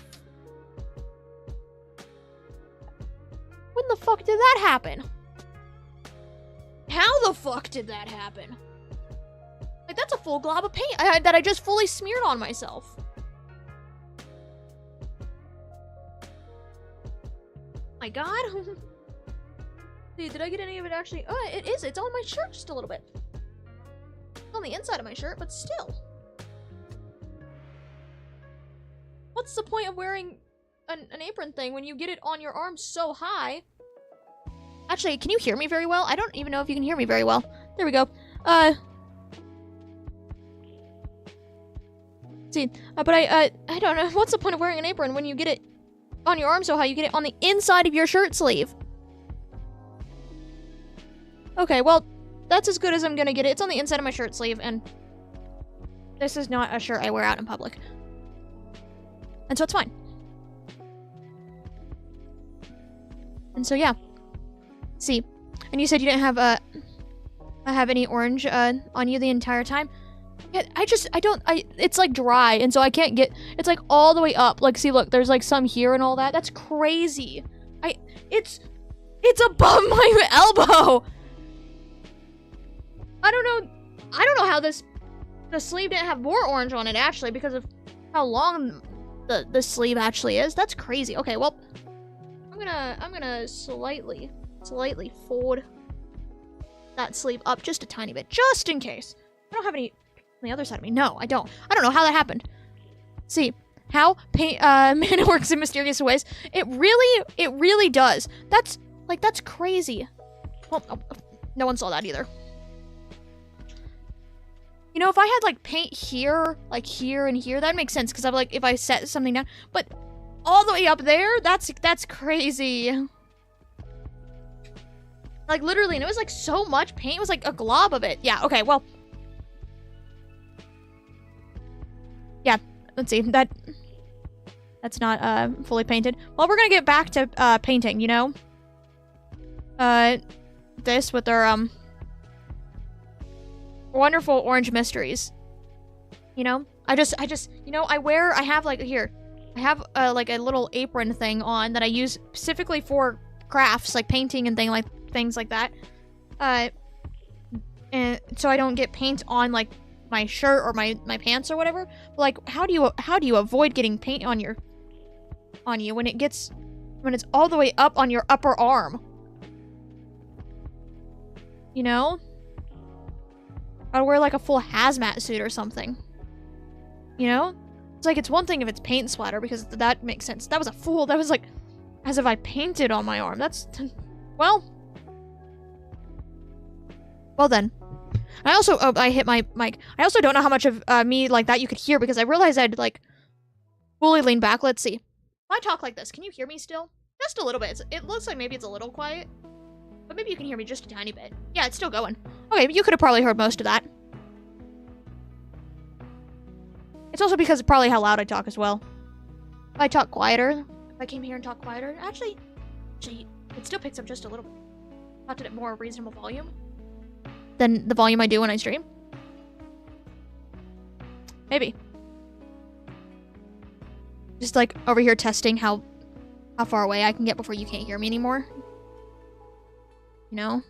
fuck did that happen? How the fuck did that happen? Like, that's a full glob of paint that I just fully smeared on myself. My god. See, did I get any of it actually? Oh, it is. It's on my shirt just a little bit. It's on the inside of my shirt, but still. What's the point of wearing an apron thing when you get it on your arm so high? Actually, can you hear me very well? I don't even know if you can hear me very well. There we go. See, but I don't know. What's the point of wearing an apron when you get it on your arm so high? You get it on the inside of your shirt sleeve. Okay, well, that's as good as I'm gonna get it. It's on the inside of my shirt sleeve, and this is not a shirt I wear out in public. And so it's fine. And so, yeah. See, and you said you didn't have any orange on you the entire time. Yeah, it's like dry, and so I can't get, it's like all the way up. Like, see, look, there's like some here and all that. That's crazy. It's above my elbow. I don't know how the sleeve didn't have more orange on it, actually, because of how long the sleeve actually is. That's crazy. Okay, well, I'm gonna slightly fold that sleeve up just a tiny bit, just in case. I don't have any on the other side of me. No, I don't. I don't know how that happened. See how paint mana works in mysterious ways. It really does. That's crazy. Well, no one saw that either. You know, if I had like paint here, like here and here, that makes sense, because I'm like, if I set something down, but all the way up there, that's crazy. Like, literally, and it was like so much paint. It was like a glob of it. Yeah, okay, well. Yeah, let's see. That's not fully painted. Well, we're gonna get back to painting, you know? This with our wonderful orange mysteries. You know? I just, you know, I have like, here. I have like a little apron thing on that I use specifically for crafts, like painting and things like that. And so I don't get paint on like my shirt or my pants or whatever. But like, how do you avoid getting paint on you when it's all the way up on your upper arm? You know? I'd wear like a full hazmat suit or something. You know? It's like, it's one thing if it's paint splatter, because that makes sense. That was like as if I painted on my arm. That's, well then. I also, I hit my mic. I also don't know how much of me like that you could hear, because I realized I'd like fully lean back. Let's see. If I talk like this, can you hear me still? Just a little bit. It looks like maybe it's a little quiet, but maybe you can hear me just a tiny bit. Yeah, it's still going. Okay, you could have probably heard most of that. It's also because of probably how loud I talk as well. If I talk quieter, if I came here and talk quieter, actually, it still picks up just a little bit. Talked at a more reasonable volume than the volume I do when I stream. Maybe. Just like over here testing how far away I can get before you can't hear me anymore. You know?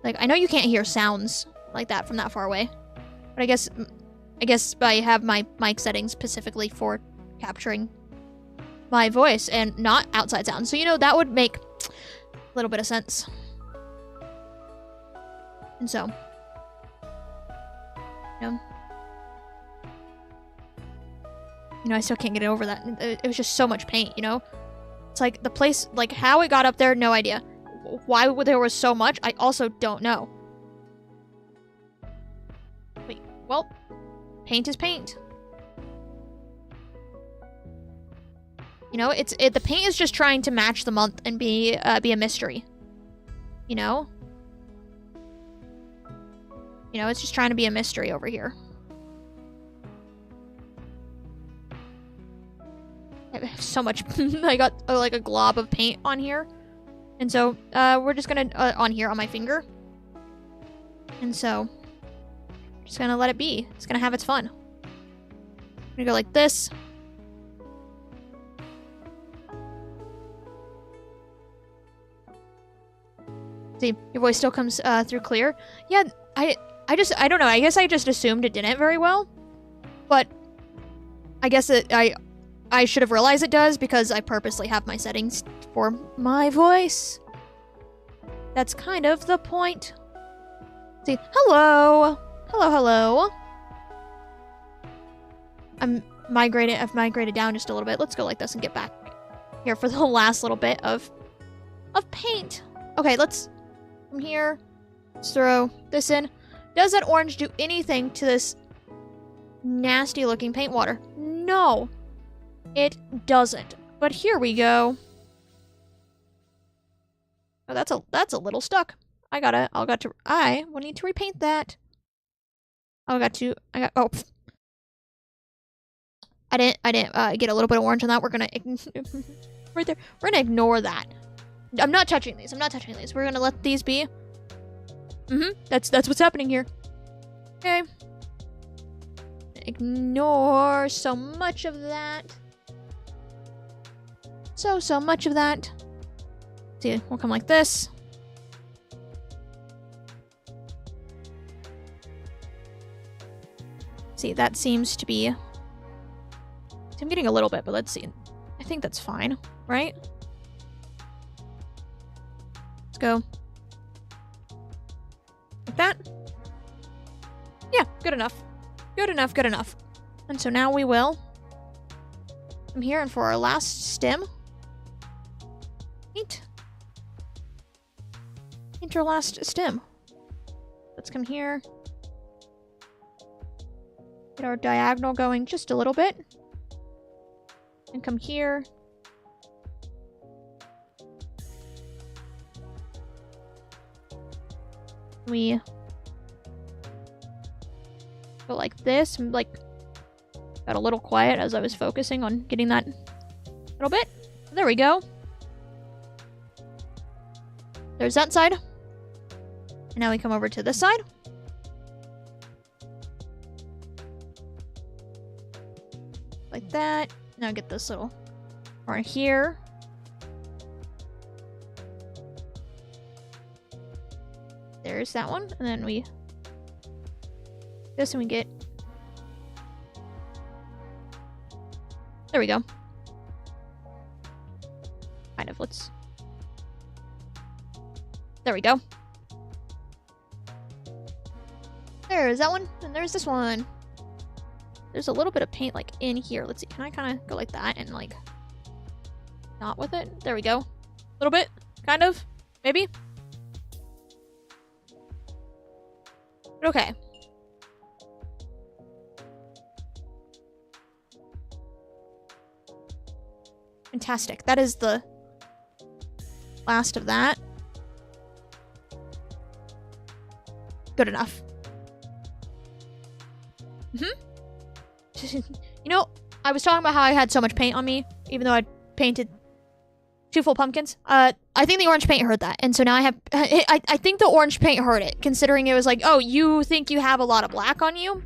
Like, I know you can't hear sounds like that from that far away. But I guess I have my mic settings specifically for capturing my voice and not outside sound. So, you know, that would make a little bit of sense. And so, you know, I still can't get over that. It was just so much paint, you know? It's like the place, like how it got up there, no idea. Why there was so much, I also don't know. Wait, well, paint is paint. You know, the paint is just trying to match the month and be a mystery. You know? You know, it's just trying to be a mystery over here. I have so much. I got like a glob of paint on here. And so we're just gonna, on here on my finger. And so, just gonna let it be. It's gonna have its fun. I'm gonna go like this. See, your voice still comes through clear. Yeah, I don't know. I guess I just assumed it didn't very well. But I guess I should have realized it does because I purposely have my settings for my voice. That's kind of the point. See, hello. Hello. I've migrated down just a little bit. Let's go like this and get back here for the last little bit of paint. Okay, let's from here. Let's throw this in. Does that orange do anything to this nasty looking paint water? No, it doesn't. But here we go. Oh, that's a little stuck. I will need to repaint that. I didn't get a little bit of orange on that. We're gonna right there. We're gonna ignore that. I'm not touching these. We're gonna let these be. That's what's happening here. Okay. Ignore so much of that. So much of that. See, we'll come like this. See, that seems to be... I'm getting a little bit, but let's see. I think that's fine, right? Let's go. Like that. Yeah, good enough. Good enough. And so now we will come here, and for our last stem, paint our last stem. Let's come here. Get our diagonal going just a little bit. And come here. We go like this. And like got a little quiet as I was focusing on getting that little bit. There we go. There's that side. And now we come over to this side. Like that. Now get this little right here. There's that one. And then we this and we get there we go. Kind of, let's there we go. There's that one, and there's this one. There's a little bit of paint like in here. Let's see, can I kind of go like that and like not with it? There we go. A little bit, kind of, maybe. Okay. Fantastic. That is the last of that. Good enough. You know, I was talking about how I had so much paint on me, even though I painted 2 full pumpkins. I think the orange paint hurt that, and so now I have... I think the orange paint hurt it, considering it was like, oh, you think you have a lot of black on you?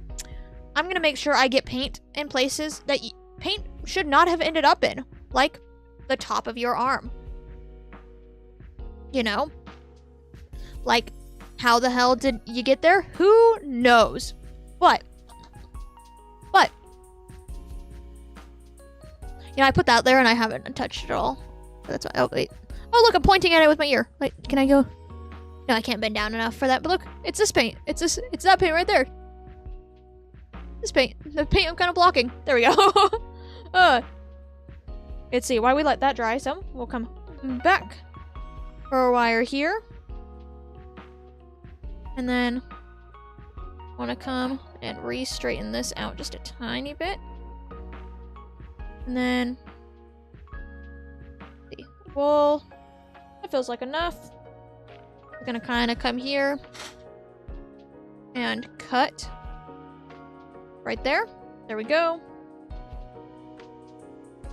I'm gonna make sure I get paint in places that paint should not have ended up in, like the top of your arm. You know? Like, how the hell did you get there? Who knows? But Yeah, I put that there and I haven't touched it at all. That's why. Oh, wait. Oh, look, I'm pointing at it with my ear. Wait, can I go? No, I can't bend down enough for that. But look, it's this paint. It's that paint right there. This paint. The paint I'm kind of blocking. There we go. Let's see. Why we let that dry some. We'll come back for a wire here. And then want to come and re-straighten this out just a tiny bit. And then see, wool. That feels like enough. We're gonna kind of come here and cut right there. There we go.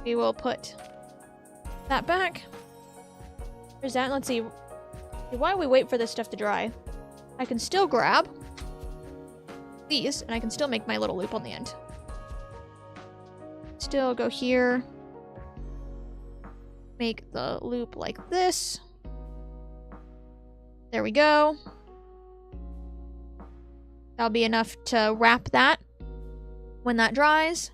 We will put that back. There's that. Let's see. While we wait for this stuff to dry, I can still grab these and I can still make my little loop on the end. Still go here. Make the loop like this. There we go. That'll be enough to wrap that when that dries.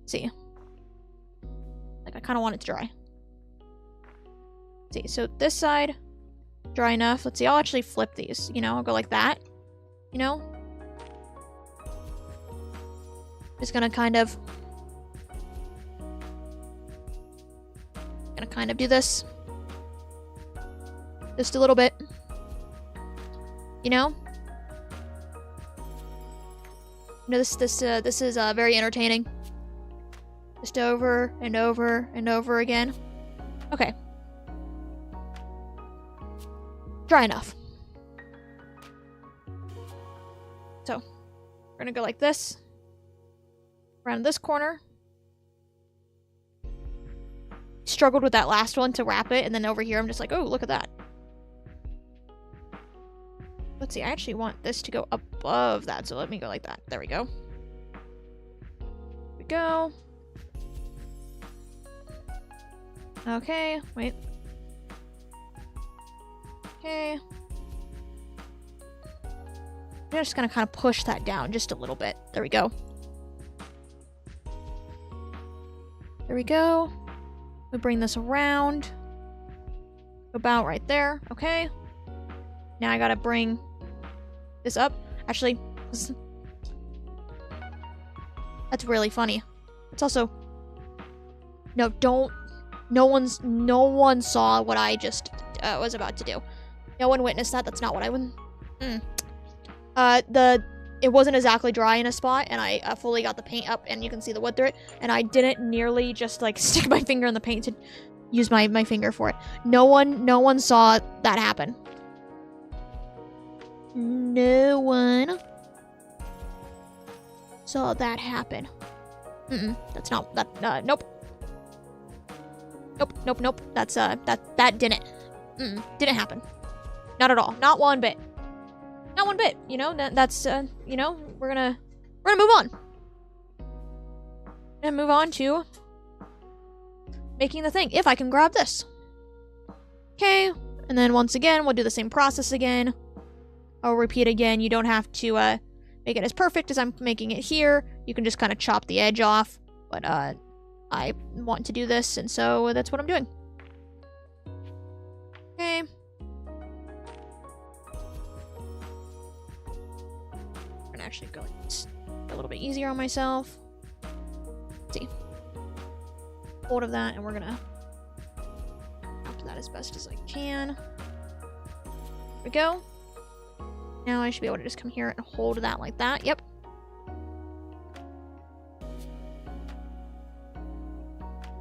Let's see. Like, I kind of want it to dry. Let's see, so this side, dry enough. Let's see, I'll actually flip these. You know, I'll go like that. You know? Just gonna kind of do this just a little bit, you know. This is very entertaining. Just over and over and over again. Okay, dry enough. So we're gonna go like this around this corner. Struggled with that last one to wrap it, and then over here I'm just like, oh, look at that. Let's see, I actually want this to go above that, so let me go like that. There we go. There we go. Okay, wait. Okay. I'm just gonna kind of push that down just a little bit. There we go. There we go. We bring this around. About right there. Okay. Now I gotta bring this up. Actually, that's really funny. It's also... No, don't... No one saw what I just was about to do. No one witnessed that. That's not what I would... It wasn't exactly dry in a spot, and I fully got the paint up, and you can see the wood through it, and I didn't nearly just, like, stick my finger in the paint to use my finger for it. No one saw that happen. No one saw that happen. That's not, that, nope. Nope. That's, that didn't. Didn't happen. Not at all. Not one bit. Not one bit, you know. That's you know, we're gonna move on. And move on to making the thing. If I can grab this. Okay, and then once again, we'll do the same process again. I'll repeat again. You don't have to make it as perfect as I'm making it here. You can just kind of chop the edge off. But I want to do this, and so that's what I'm doing. Okay. Actually go a little bit easier on myself. Let's see. Hold of that, and we're gonna after that as best as I can. There we go. Now I should be able to just come here and hold that like that. Yep.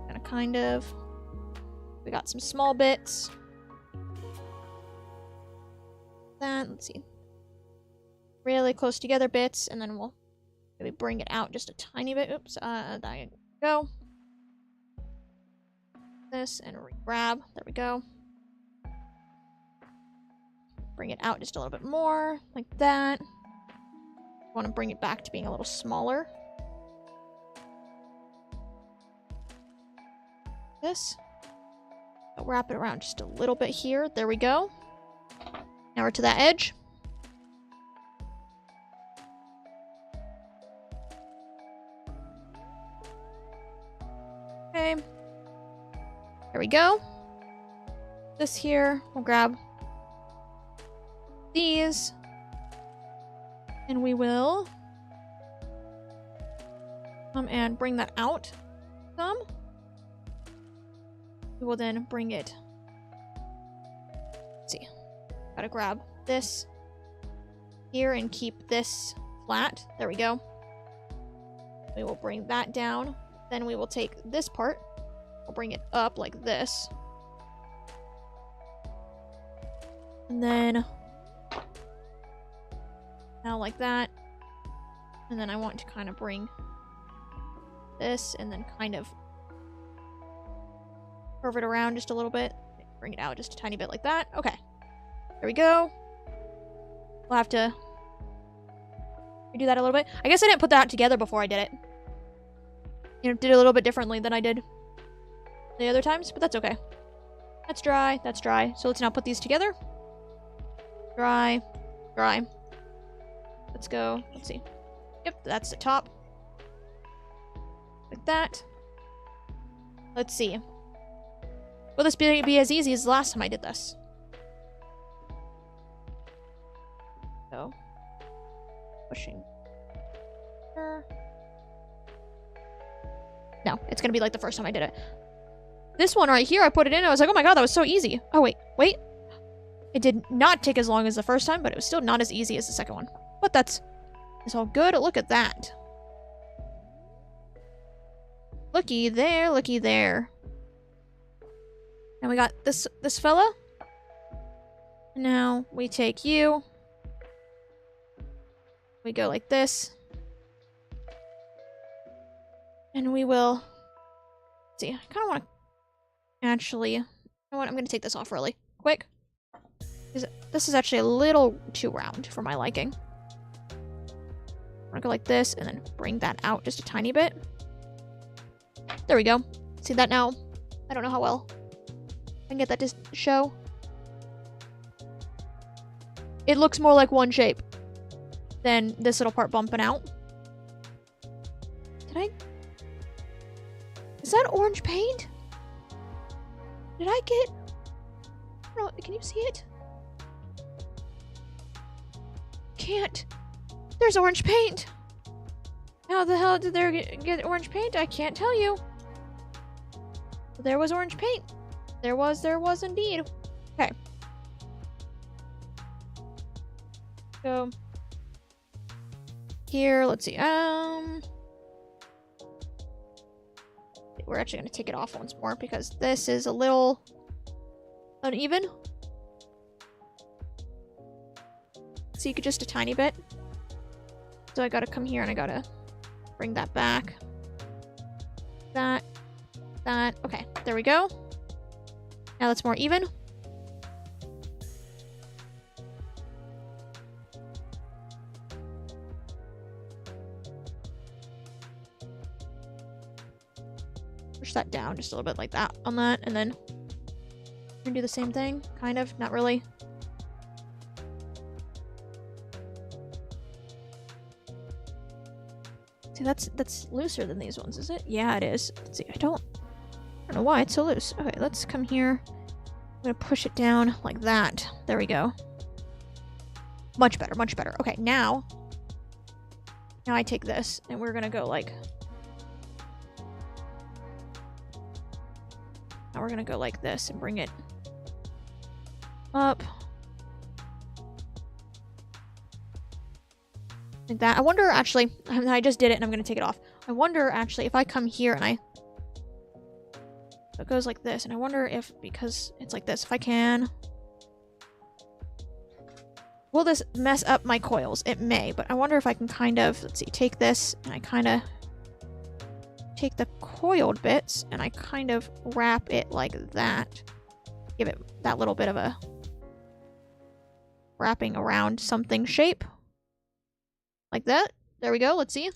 Gonna kind of. We got some small bits. That, let's see. Really close together bits, and then we'll maybe bring it out just a tiny bit. Oops, there you go. This and grab. There we go. Bring it out just a little bit more, like that. I want to bring it back to being a little smaller. This. I'll wrap it around just a little bit here. There we go. Now we're to that edge. Okay. There we go. This here, we'll grab these. And we will come and bring that out some. We will then bring it. Let's see. Gotta grab this here and keep this flat. There we go. We will bring that down. Then we will take this part. We'll bring it up like this. And then now like that. And then I want to kind of bring this and then kind of curve it around just a little bit. Bring it out just a tiny bit like that. Okay. There we go. We'll have to redo that a little bit. I guess I didn't put that together before I did it. You know, did it a little bit differently than I did the other times, but that's okay. That's dry. That's dry. So let's now put these together. Dry. Dry. Let's go. Let's see. Yep, that's the top. Like that. Let's see. Will this be as easy as the last time I did this? So, pushing. No, it's gonna be like the first time I did it. This one right here, I put it in, I was like, oh my god, that was so easy. Oh, wait. It did not take as long as the first time, but it was still not as easy as the second one. But it's all good. Look at that. Looky there, looky there. And we got this fella. And now we take you. We go like this. And we will... see, I kind of want to... actually... you know what? I'm going to take this off really quick. This is actually a little too round for my liking. I'm going to go like this and then bring that out just a tiny bit. There we go. See that now? I don't know how well I can get that to show. It looks more like one shape than this little part bumping out. Did I... is that orange paint? Did I get... I don't know, can you see it? Can't. There's orange paint. How the hell did there get orange paint? I can't tell you. There was orange paint. There was indeed. Okay. So here, let's see. We're actually gonna take it off once more because this is a little uneven. See, just a tiny bit. So I gotta come here and I gotta bring that back. That. Okay, there we go. Now that's more even. Push that down just a little bit like that on that, and then we're gonna do the same thing, kind of, not really. See, that's looser than these ones, is it? Yeah, it is. Let's see, I don't know why it's so loose. Okay, let's come here. I'm gonna push it down like that. There we go. Much better, much better. Okay, now I take this and we're gonna go like... now we're gonna go like this and bring it up. Like that. I wonder, actually, I just did it and I'm gonna take it off. I wonder, actually, if I come here and it goes like this, and I wonder if, because it's like this, if I can... will this mess up my coils? It may, but I wonder if I can kind of, let's see, take this, and I kind of take the coiled bits, and I kind of wrap it like that. Give it that little bit of a wrapping around something shape. Like that. There we go, let's see.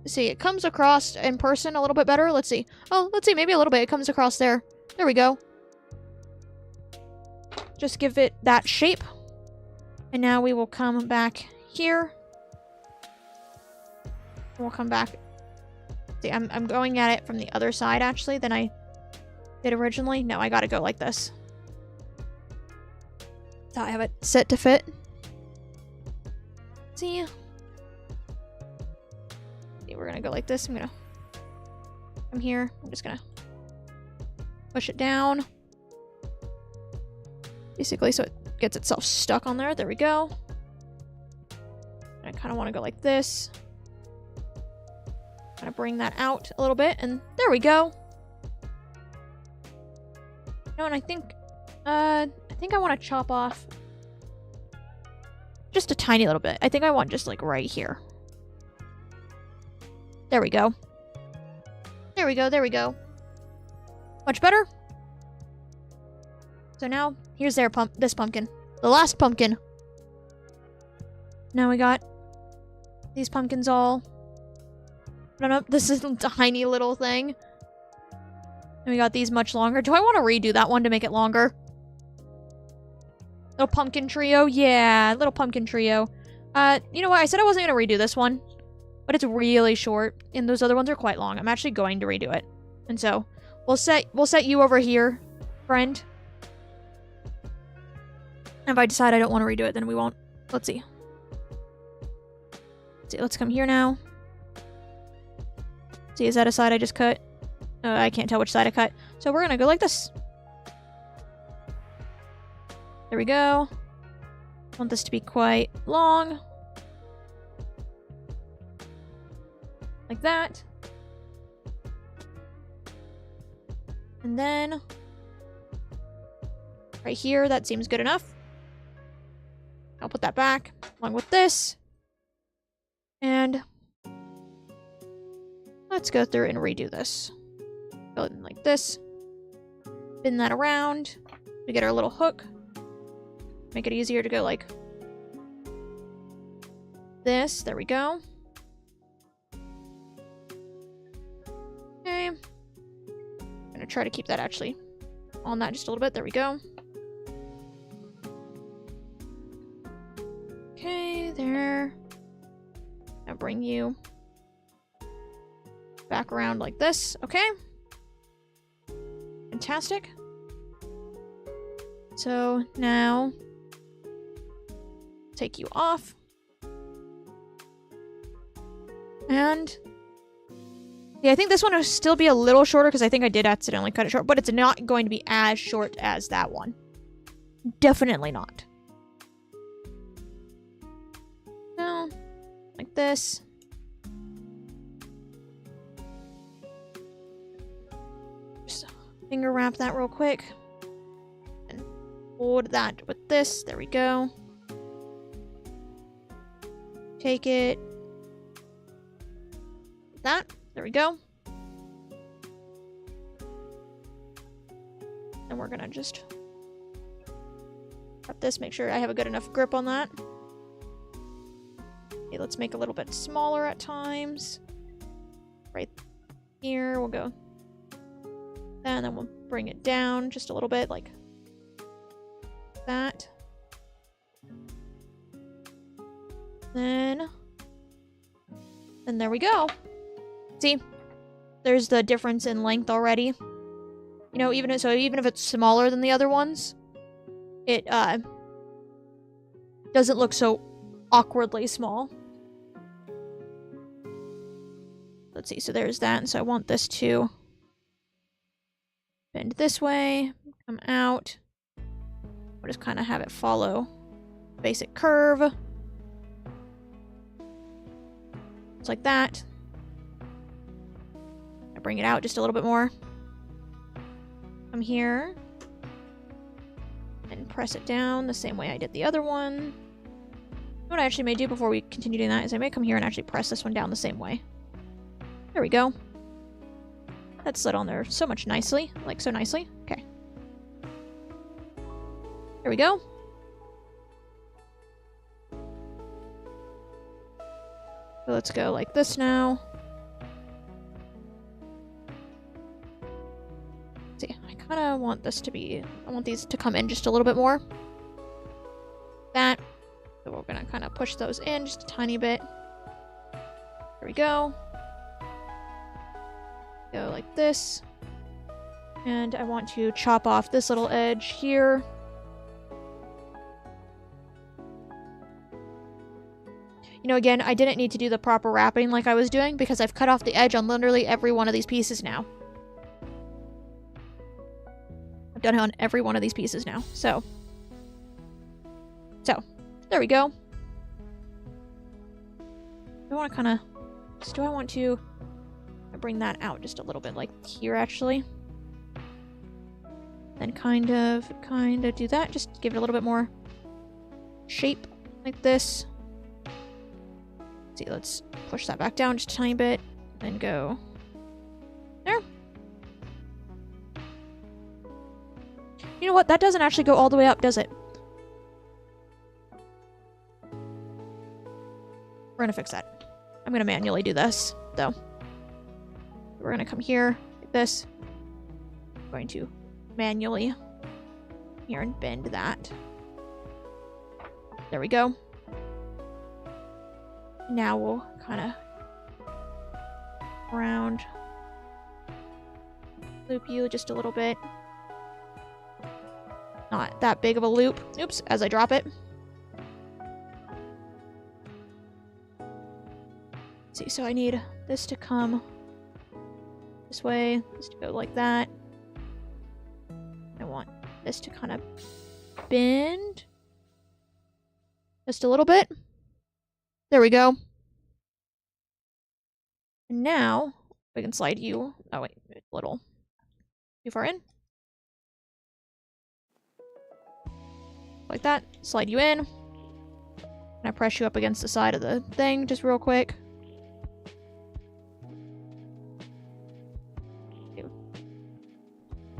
See, it comes across in person a little bit better. Let's see. Oh, let's see, maybe a little bit. It comes across there. There we go. Just give it that shape. And now we will come back here. We'll come back See, I'm going at it from the other side, actually, than I did originally. No, I gotta go like this. So I have it set to fit. See? We're gonna go like this. I'm gonna come here. I'm just gonna push it down. Basically, so it gets itself stuck on there. There we go. And I kind of want to go like this. Kind of bring that out a little bit, and there we go. No, and I think I want to chop off just a tiny little bit. I think I want just like right here. There we go. There we go, there we go. Much better. So now, here's this pumpkin. The last pumpkin. Now we got these pumpkins all... I don't know, this is a tiny little thing. And we got these much longer. Do I want to redo that one to make it longer? Little pumpkin trio? Yeah, little pumpkin trio. You know what? I said I wasn't going to redo this one. But it's really short, and those other ones are quite long. I'm actually going to redo it. And so, we'll set you over here, friend. And if I decide I don't want to redo it, then we won't. Let's see. Let's come here now. See, is that a side I just cut? I can't tell which side I cut. So we're gonna go like this. There we go. I want this to be quite long. Like that. And then right here, that seems good enough. I'll put that back along with this. And let's go through and redo this. Go in like this. Spin that around. We get our little hook. Make it easier to go like this. There we go. Okay. I'm gonna try to keep that actually on that just a little bit. There we go. Okay, there. Now bring you back around like this. Okay. Fantastic. So now take you off. And yeah, I think this one will still be a little shorter because I think I did accidentally cut it short, but it's not going to be as short as that one. Definitely not. No, like this. Just finger wrap that real quick. And hold that with this. There we go. Take it. That. There we go. And we're gonna just cut this, make sure I have a good enough grip on that. Okay, let's make a little bit smaller at times. Right here, we'll go. And then we'll bring it down just a little bit, like that. Then there we go. See, there's the difference in length already. You know, even if it's smaller than the other ones, it doesn't look so awkwardly small. Let's see, so there's that, and so I want this to bend this way, come out. We'll just kind of have it follow basic curve. Just like that. Bring it out just a little bit more. Come here. And press it down the same way I did the other one. What I actually may do before we continue doing that is I may come here and actually press this one down the same way. There we go. That slid on there so much nicely. Like, so nicely. Okay. There we go. So let's go like this now. See, I kind of want this to be... I want these to come in just a little bit more. That. So we're going to kind of push those in just a tiny bit. There we go. Go like this. And I want to chop off this little edge here. You know, again, I didn't need to do the proper wrapping like I was doing because I've cut off the edge on literally every one of these pieces now. I've done it on every one of these pieces now. So, there we go. I want to kind of... Do I want to bring that out just a little bit, like here, actually? Then kind of do that. Just give it a little bit more shape, like this. See, let's push that back down just a tiny bit. Then go there. You know what? That doesn't actually go all the way up, does it? We're gonna fix that. I'm gonna manually do this, though. We're gonna come here, like this. I'm going to manually here and bend that. There we go. Now we'll kind of round, loop you just a little bit. Not that big of a loop. Oops, as I drop it. See, so I need this to come this way, this to go like that. I want this to kind of bend just a little bit. There we go. And now we can slide you. Oh wait, a little too far in. Like that. Slide you in. And I press you up against the side of the thing just real quick.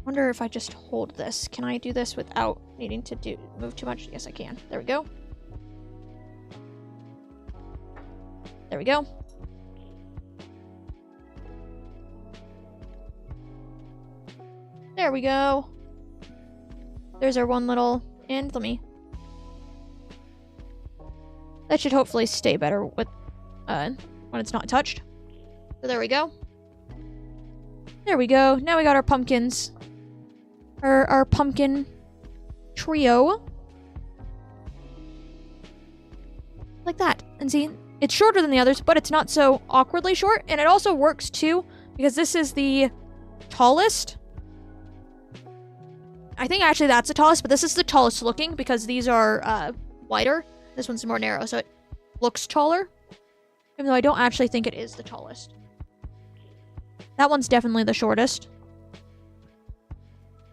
Wonder if I just hold this. Can I do this without needing to move too much? Yes, I can. There we go. There we go. There we go. There's our one little end. Let me... That should hopefully stay better with when it's not touched. So there we go. There we go. Now we got our pumpkins. Our pumpkin trio. Like that. And see, it's shorter than the others, but it's not so awkwardly short. And it also works too, because this is the tallest. I think actually that's the tallest, but this is the tallest looking because these are wider. This one's more narrow, so it looks taller. Even though I don't actually think it is the tallest. That one's definitely the shortest.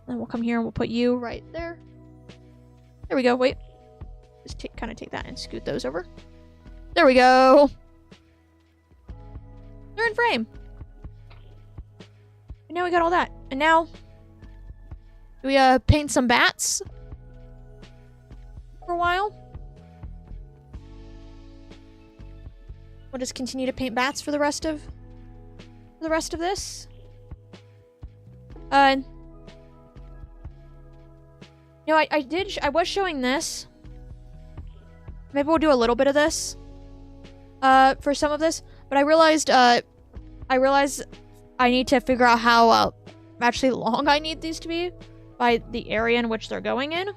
Then we'll come here and we'll put you right there. There we go. Wait. Just kind of take that and scoot those over. There we go. They're in frame. And now we got all that. And now, do we paint some bats for a while? We'll just continue to paint bats for the rest of this. You know, I was showing this. Maybe we'll do a little bit of this for some of this, but I realized I need to figure out how actually long I need these to be by the area in which they're going in.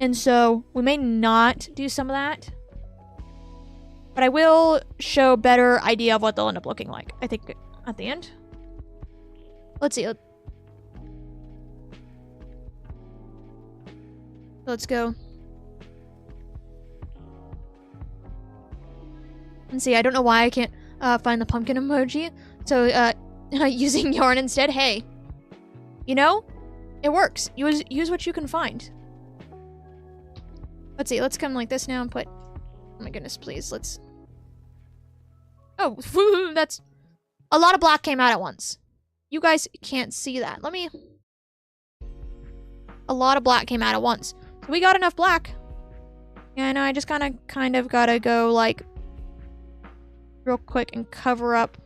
And so we may not do some of that, but I will show a better idea of what they'll end up looking like, I think, at the end. Let's see. Let's go. And see, I don't know why I can't find the pumpkin emoji. So, using yarn instead. Hey, you know, it works. Use what you can find. Let's see. Let's come like this now and put... Oh my goodness, please. Let's... Oh, that's... A lot of black came out at once. You guys can't see that. Let me... A lot of black came out at once. So we got enough black. Yeah, I know. I just kind of gotta go, like... real quick and cover up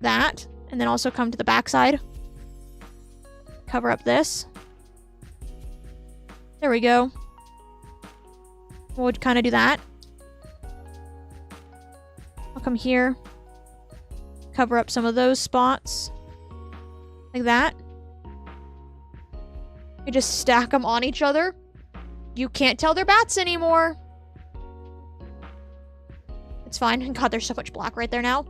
that, and then also come to the back side, cover up this. There we go. We'll kind of do that. I'll come here, cover up some of those spots. Like that. You just stack them on each other. You can't tell they're bats anymore. It's fine. God, there's so much black right there now.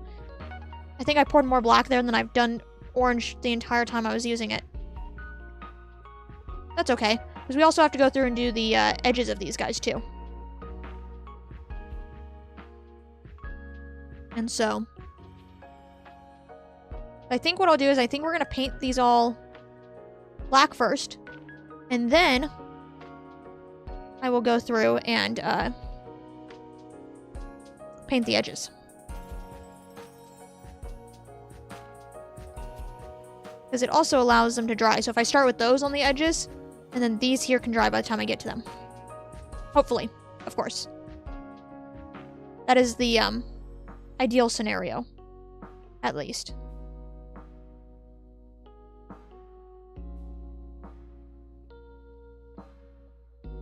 I think I poured more black there than I've done orange the entire time I was using it. That's okay. Because we also have to go through and do the edges of these guys too. And so, I think what I'll do is I think we're going to paint these all black first. And then I will go through and paint the edges. Because it also allows them to dry. So if I start with those on the edges, and then these here can dry by the time I get to them. Hopefully, of course. That is the ideal scenario, at least.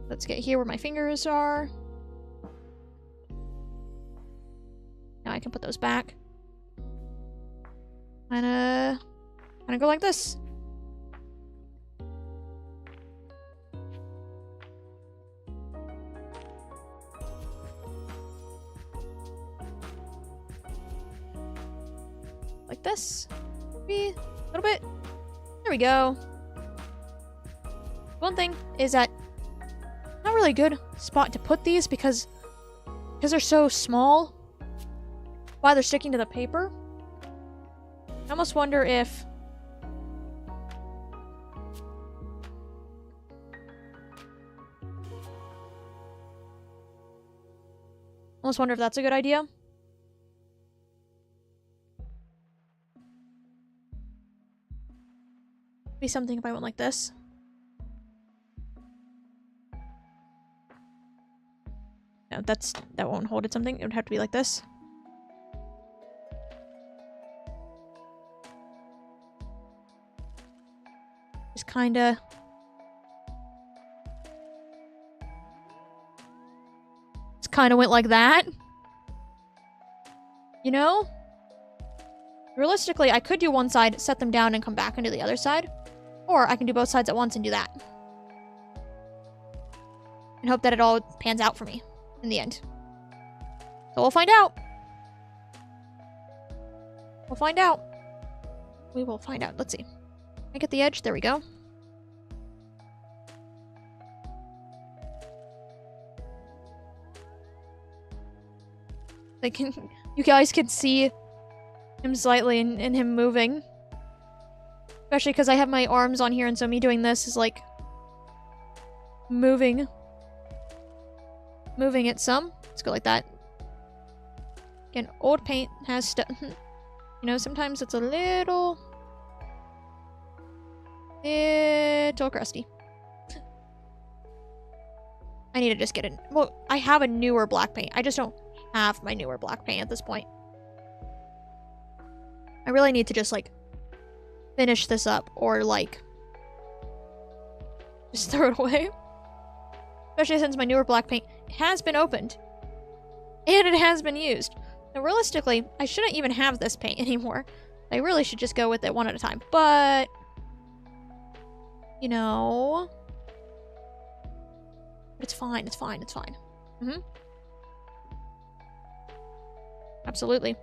Let's get here where my fingers are. Now I can put those back. And go like this. Like this. Maybe a little bit. There we go. One thing is that not really a good spot to put these because they're so small while they're sticking to the paper. I almost wonder if that's a good idea. Be something if I went like this. No, that won't hold it something. It would have to be like this. Just kinda went like that. You know? Realistically, I could do one side, set them down, and come back and do the other side. Or I can do both sides at once and do that. And hope that it all pans out for me in the end. So we'll find out. We'll find out. We will find out. Let's see. I get the edge. There we go. You guys can see him slightly and him moving. Especially because I have my arms on here, and so me doing this is like moving it some. Let's go like that. Again, old paint has stuff. You know, sometimes it's a little crusty. I need to just get it. Well, I have a newer black paint. I just don't have my newer black paint at this point. I really need to just like finish this up or like just throw it away. Especially since my newer black paint has been opened and it has been used. Now realistically, I shouldn't even have this paint anymore. I really should just go with it one at a time. But you know, it's fine. It's fine. It's fine. Absolutely.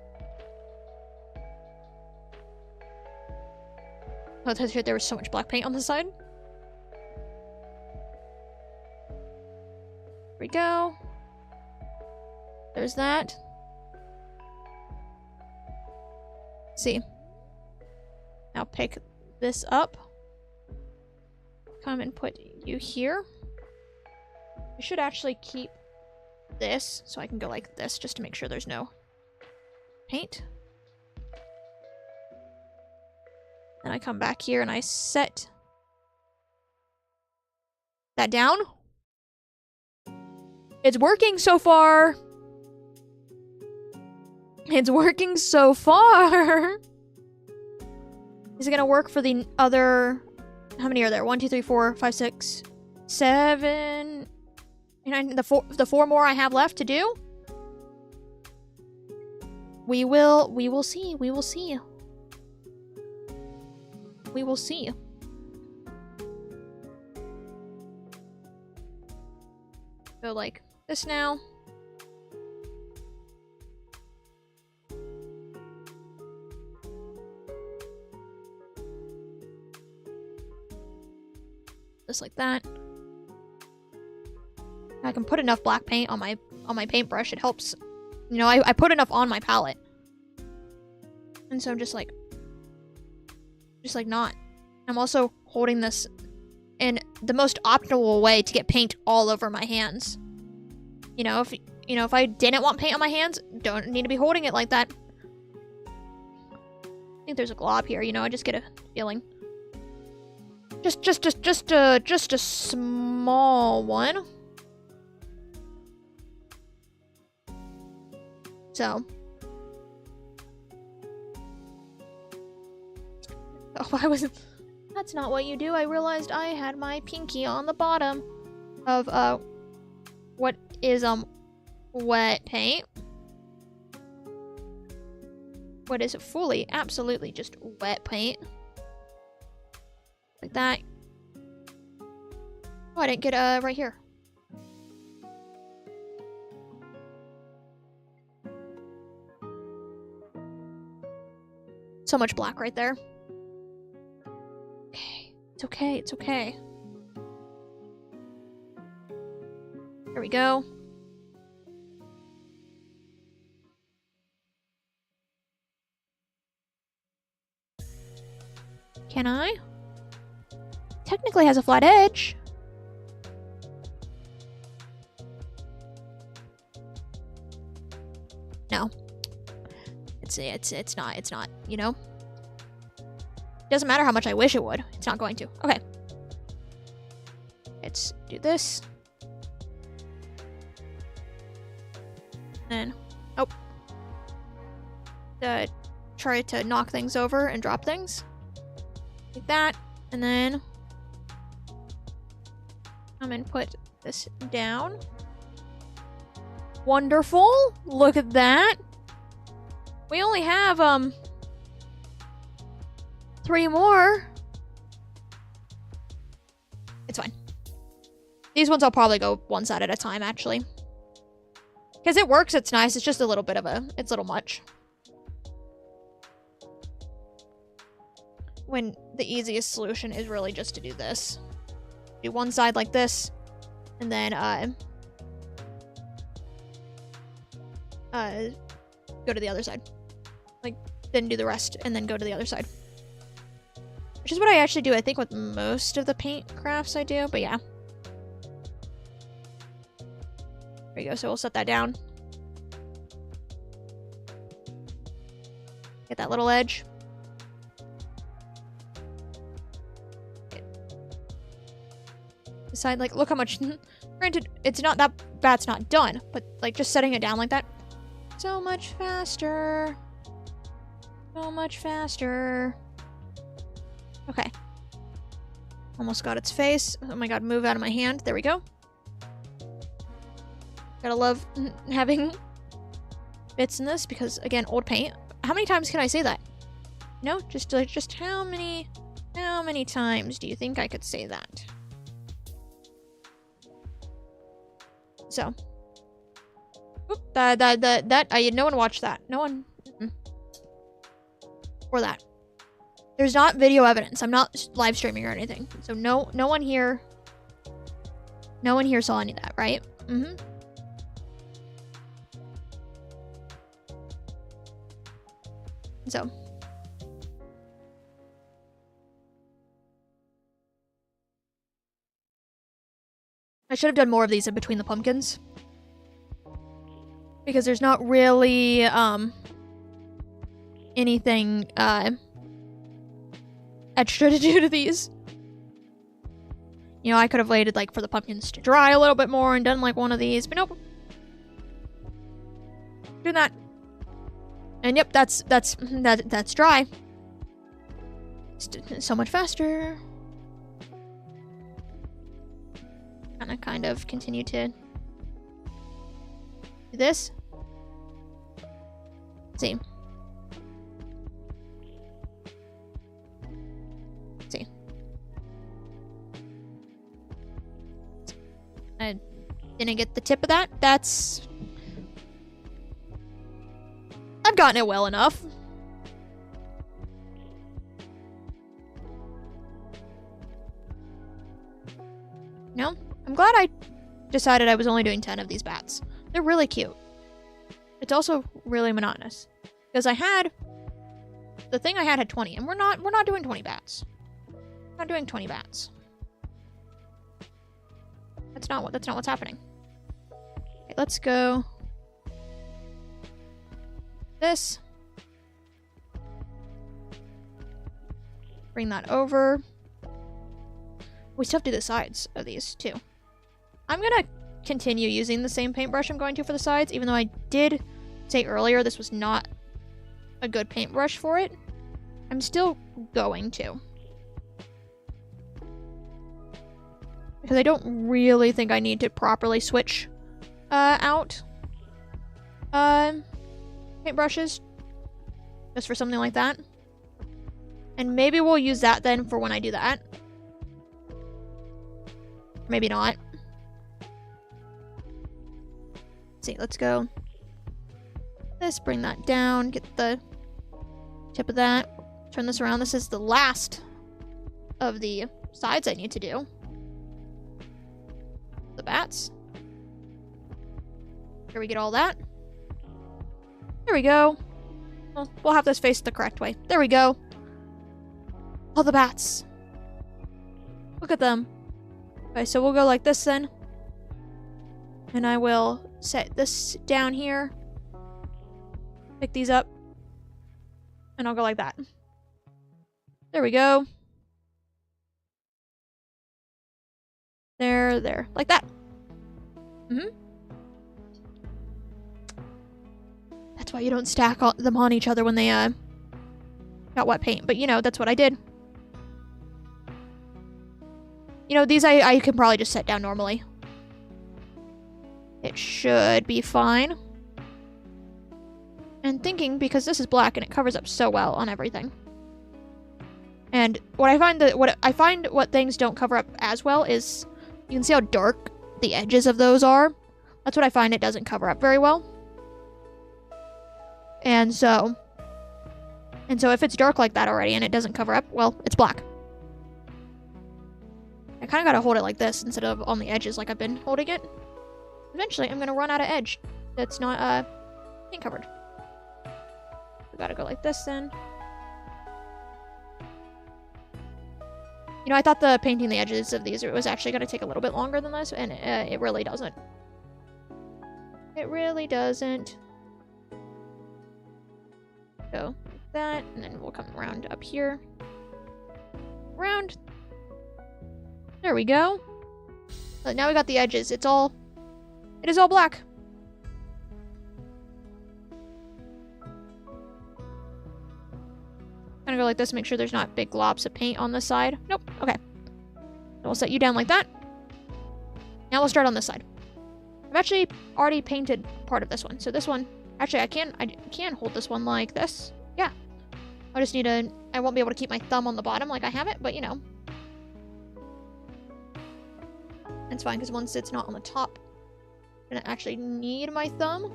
Oh, there was so much black paint on the side. There we go. There's that. Let's see. Now pick this up. Come and put you here. I should actually keep this so I can go like this just to make sure there's no paint. Then I come back here and I set that down. It's working so far. It's working so far. Is it gonna work for the other? How many are there? 1, 2, 3, 4, 5, 6, 7, 8, 9. The four more I have left to do. We will see. We will see. We will see. Go like this now. Just like that. I can put enough black paint on my paintbrush. It helps. You know, I put enough on my palette. And so I'm just like not. I'm also holding this in the most optimal way to get paint all over my hands. You know, if I didn't want paint on my hands, don't need to be holding it like that. I think there's a glob here, you know, I just get a feeling. Just a small one. So. Oh, I wasn't. That's not what you do. I realized I had my pinky on the bottom of what is wet paint. What is fully, absolutely just wet paint. Like that. Oh, I didn't get right here. So much black right there. Okay. It's okay. It's okay. Here we go. Can I? Technically has a flat edge. No. It's not, you know? Doesn't matter how much I wish it would. It's not going to. Okay. Let's do this. And oh. Try to knock things over and drop things. Like that. And then come and put this down. Wonderful. Look at that. We only have 3 more. It's fine. These ones I'll probably go one side at a time, actually. Because it works, it's nice. It's just a little bit of it's a little much. When the easiest solution is really just to do this. Do one side like this, and then go to the other side. Like, then do the rest, and then go to the other side. Which is what I actually do, I think, with most of the paint crafts I do, but yeah. There you go, so we'll set that down. Get that little edge. Decide, like, look how much... Granted, it's not that bad's not done, but, like, just setting it down like that. So much faster. So much faster. Okay. Almost got its face. Oh my god, move out of my hand. There we go. Gotta love having bits in this because, again, old paint. How many times can I say that? No, just how many times do you think I could say that? So. Oop, no one watched that. No one. Or that. There's not video evidence. I'm not live streaming or anything. So no one here. No one here saw any of that, right? Mm-hmm. So. I should have done more of these in between the pumpkins. Because there's not really, anything, extra to do to these. You know, I could have waited, like, for the pumpkins to dry a little bit more and done, like, one of these, but nope. Do that. And yep, that's dry. It's so much faster. Gonna kind of continue to do this. See. See. I didn't get the tip of that. That's... I've gotten it well enough. No, I'm glad I decided I was only doing 10 of these bats. They're really cute. It's also really monotonous. Because I had... The thing I had 20, and we're not doing 20 bats. We're not doing 20 bats. That's not what's happening. Okay, let's go. This. Bring that over. We still have to do the sides of these, too. I'm gonna continue using the same paintbrush I'm going to for the sides, even though I did say earlier this was not a good paintbrush for it. I'm still going to. Because I don't really think I need to properly switch out paintbrushes just for something like that. And maybe we'll use that then for when I do that. Maybe not. Let's see, let's go. This, bring that down, get the tip of that. Turn this around. This is the last of the sides I need to do. The bats. Here we get all that. There we go. Well, we'll have this face the correct way. There we go. All the bats. Look at them. Okay, so we'll go like this then. And I will set this down here. Pick these up. And I'll go like that. There we go. There. Like that. That's why you don't stack them on each other when they got wet paint. But, you know, that's what I did. You know, these I can probably just set down normally. It should be fine. And thinking, because this is black and it covers up so well on everything. And what I find what things don't cover up as well is you can see how dark the edges of those are. That's what I find it doesn't cover up very well. And so if it's dark like that already and it doesn't cover up, well, it's black. I kind of gotta hold it like this instead of on the edges like I've been holding it. Eventually, I'm gonna run out of edge that's not paint covered. We gotta go like this then. You know, I thought the painting the edges of these was actually gonna take a little bit longer than this, and it really doesn't. It really doesn't. Go like that, and then we'll come around up here. Round. There we go. But now we got the edges. It is all black. Gonna go like this, make sure there's not big globs of paint on this side. Nope. Okay. So we'll set you down like that. Now we'll start on this side. I've actually already painted part of this one. So this one, actually I can hold this one like this. Yeah. I just need I won't be able to keep my thumb on the bottom like I have it, but you know. It's fine, because once it's not on the top, I'm gonna actually need my thumb.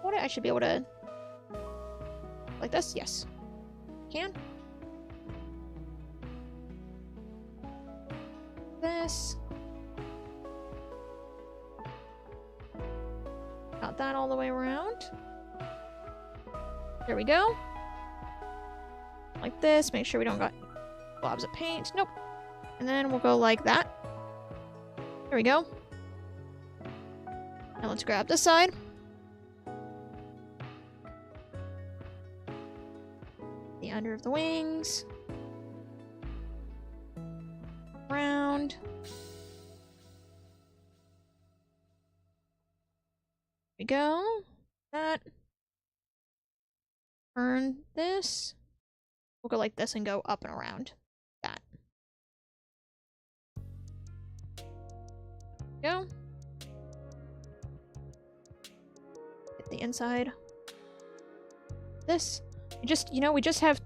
I should be able to... Like this? Yes. Can. This. Got that all the way around. There we go. Like this. Make sure we don't got globs of paint. Nope. And then we'll go like that. There we go. Now let's grab this side. The under of the wings. Round. There we go. That. Turn this. We'll go like this and go up and around. That. Go. Get the inside this. We just have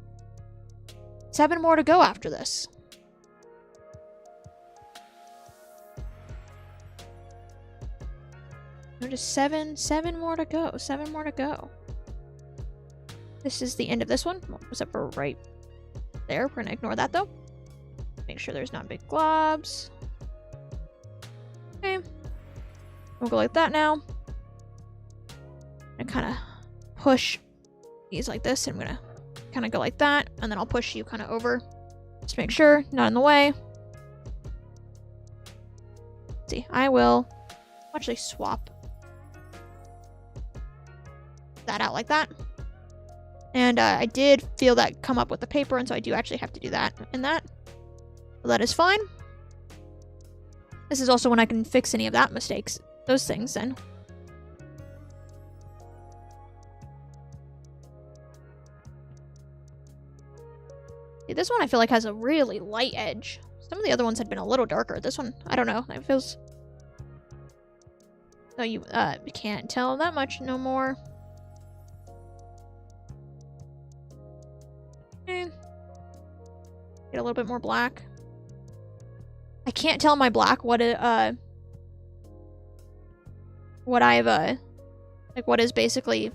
7 more to go after this. No, just 7 more to go. 7 more to go. This is the end of this one, except for right there. We're gonna ignore that though. Make sure there's not big globs. Okay. We'll go like that now. I'm gonna kind of push these like this, and I'm gonna kind of go like that, and then I'll push you kind of over. Just make sure, not in the way. Let's see, I will actually swap that out like that. And I did feel that come up with the paper, and so I do actually have to do that and that. So that is fine. This is also when I can fix any of that mistakes, those things then. See, this one I feel like has a really light edge. Some of the other ones had been a little darker. This one, I don't know. It feels... Oh, you can't tell that much no more. Okay. Get a little bit more black. I can't tell my black what I've like what is basically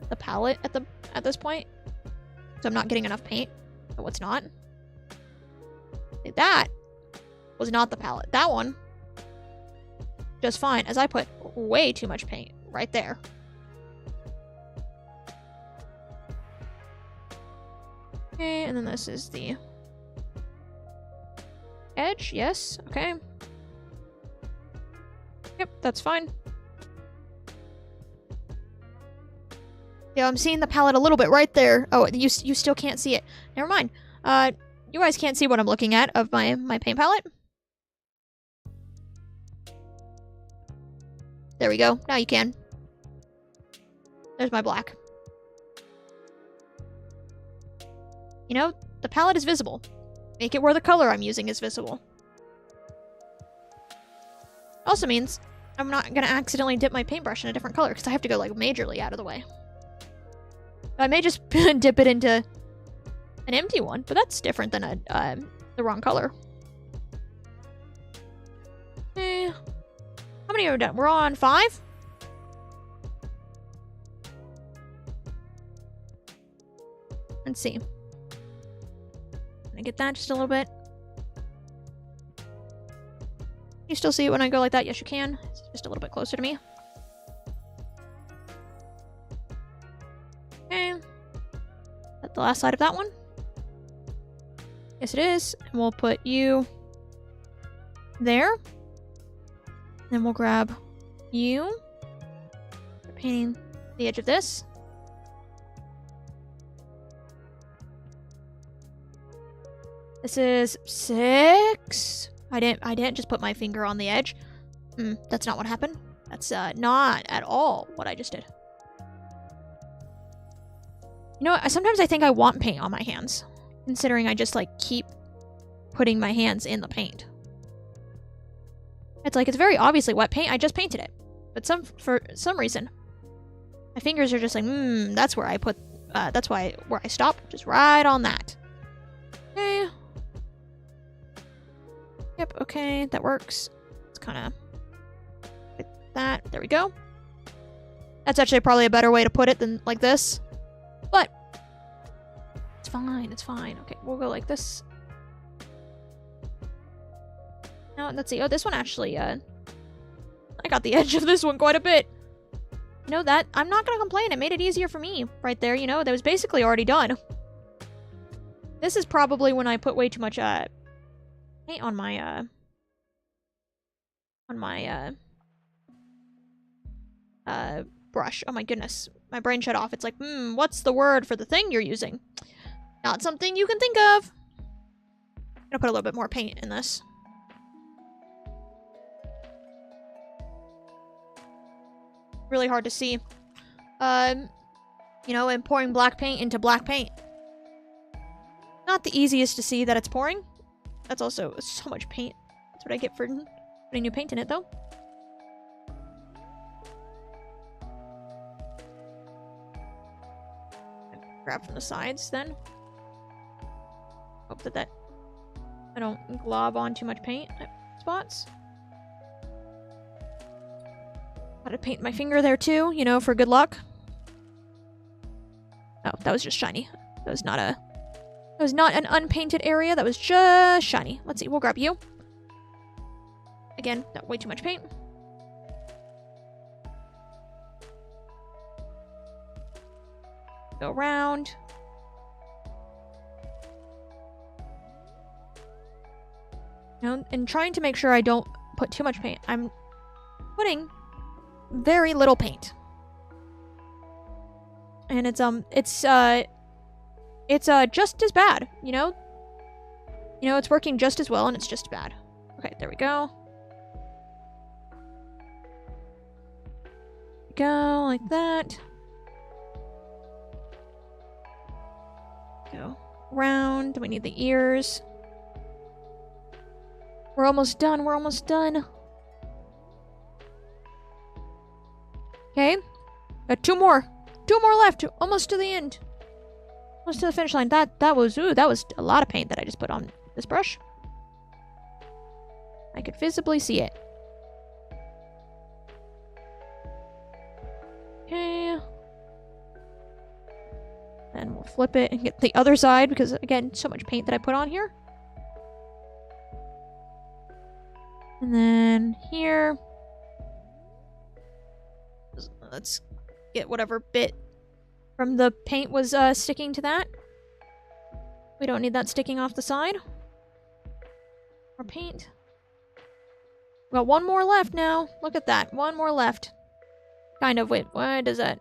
the palette at this point. So I'm not getting enough paint. But what's not? That was not the palette. That one just fine, as I put way too much paint right there. Okay, and then this is the edge. Yes, okay. Yep, that's fine. Yeah, I'm seeing the palette a little bit right there. Oh, you still can't see it. Never mind. You guys can't see what I'm looking at of my paint palette. There we go. Now you can. There's my black. You know, the palette is visible. Make it where the color I'm using is visible. Also means I'm not gonna accidentally dip my paintbrush in a different color, because I have to go, like, majorly out of the way. I may just dip it into an empty one, but that's different than the wrong color. Okay. How many are we done? We're on 5? Let's see. Can I get that just a little bit? You still see it when I go like that? Yes, you can. It's just a little bit closer to me. Okay. That's the last side of that one. Yes, it is. And we'll put you there. Then we'll grab you. We're painting the edge of this. This is 6. I didn't just put my finger on the edge. That's not what happened. That's not at all what I just did. You know what? Sometimes I think I want paint on my hands, considering I just, like, keep putting my hands in the paint. It's like, it's very obviously wet paint. I just painted it. But for some reason, my fingers are just like, that's where I put, that's where I stop. Just right on that. Okay. Yep, okay, that works. It's kind of like that. There we go. That's actually probably a better way to put it than like this. But it's fine, it's fine. Okay, we'll go like this. Now, let's see. Oh, this one actually, I got the edge of this one quite a bit. You know, that, I'm not gonna complain. It made it easier for me right there, you know. That was basically already done. This is probably when I put way too much, paint on my brush. Oh my goodness. My brain shut off. It's like, what's the word for the thing you're using? Not something you can think of. I'm gonna put a little bit more paint in this. Really hard to see. You know, and pouring black paint into black paint. Not the easiest to see that it's pouring. That's also so much paint. That's what I get for putting new paint in it, though. grab from the sides then. Hope that I don't glob on too much paint at spots. Gotta paint my finger there too, you know, for good luck. Oh, that was just shiny. That was not an unpainted area. That was just shiny. Let's see. We'll grab you. Again, not way too much paint. Go around. And trying to make sure I don't put too much paint. I'm putting very little paint. And it's just as bad, you know? You know, it's working just as well and it's just bad. Okay, there we go. Go like that. Go round. We need the ears. We're almost done. We're almost done. Okay. Got two more. Two more left. Almost to the end. Almost to the finish line. That was a lot of paint that I just put on this brush. I could visibly see it. Okay. Then we'll flip it and get the other side because, again, so much paint that I put on here. And then here. Let's get whatever bit from the paint was sticking to that. We don't need that sticking off the side. More paint. We got one more left now. Look at that. One more left. Kind of. Wait, what does that...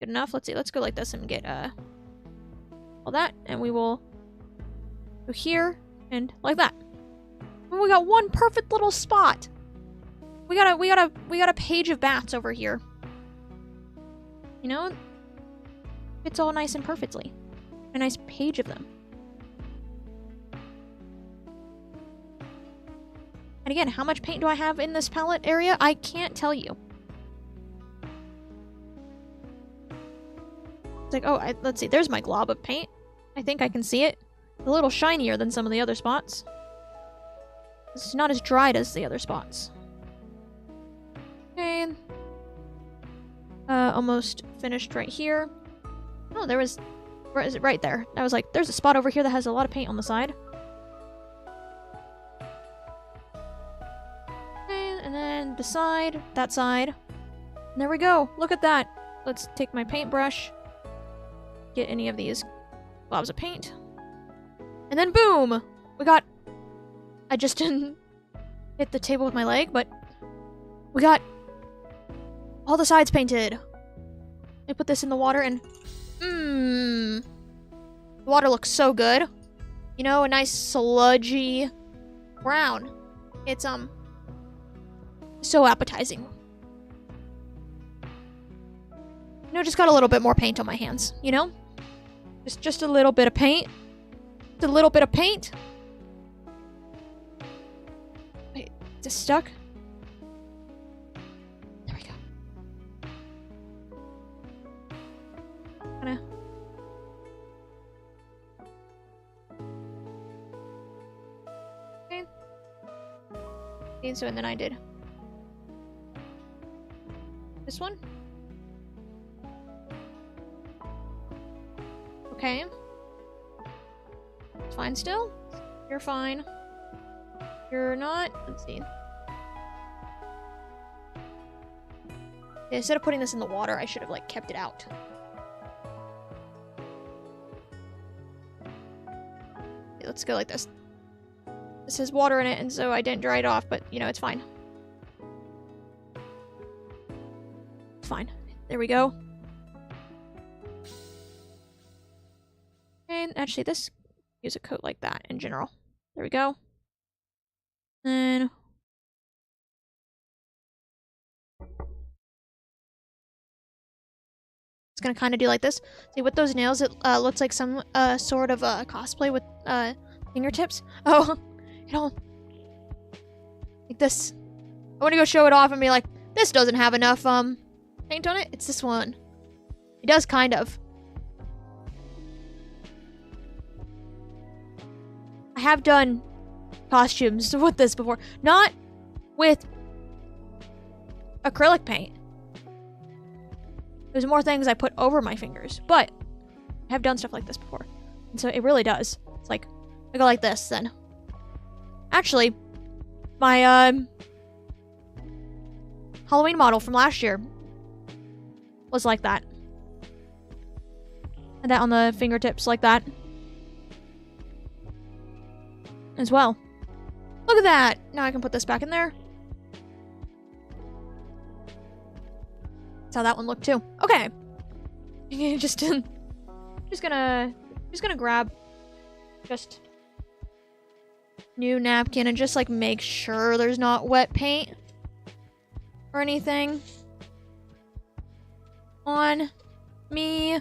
Good enough? Let's see. Let's go like this and get all that. And we will go here and like that. And we got one perfect little spot. We got a page of bats over here. You know? It's all nice and perfectly. A nice page of them. And again, how much paint do I have in this palette area? I can't tell you. It's like, oh, let's see. There's my glob of paint. I think I can see it. It's a little shinier than some of the other spots. It's not as dried as the other spots. Okay. Almost finished right here. Oh, there was... Where is it? Right there. I was like, there's a spot over here that has a lot of paint on the side. Okay, and then the side. That side. And there we go. Look at that. Let's take my paintbrush. Get any of these globs of paint. And then boom! We got... I just didn't hit the table with my leg, but... We got... all the sides painted. I put this in the water and... The water looks so good. You know, a nice sludgy brown. It's, so appetizing. You know, just got a little bit more paint on my hands, you know? Just a little bit of paint. Just a little bit of paint. Wait, is it stuck? There we go. Kinda. Okay. And so, and then I did this one. Okay. It's fine still. You're fine. You're not. Let's see. Yeah, instead of putting this in the water, I should have, like, kept it out. Okay, let's go like this. This has water in it, and so I didn't dry it off, but, you know, it's fine. It's fine. There we go. And actually, this use a coat like that in general. There we go. And it's gonna kind of do like this. See, with those nails, it looks like some sort of cosplay with fingertips. Oh, you know, like this. I want to go show it off and be like, this doesn't have enough paint on it? It's this one. It does kind of. I have done costumes with this before. Not with acrylic paint. There's more things I put over my fingers, but I have done stuff like this before. And so it really does. It's like, I go like this then. Actually, my Halloween model from last year was like that. And that on the fingertips like that. As well. Look at that! Now I can put this back in there. That's how that one looked too. Okay. just gonna grab just new napkin and just like make sure there's not wet paint or anything on me.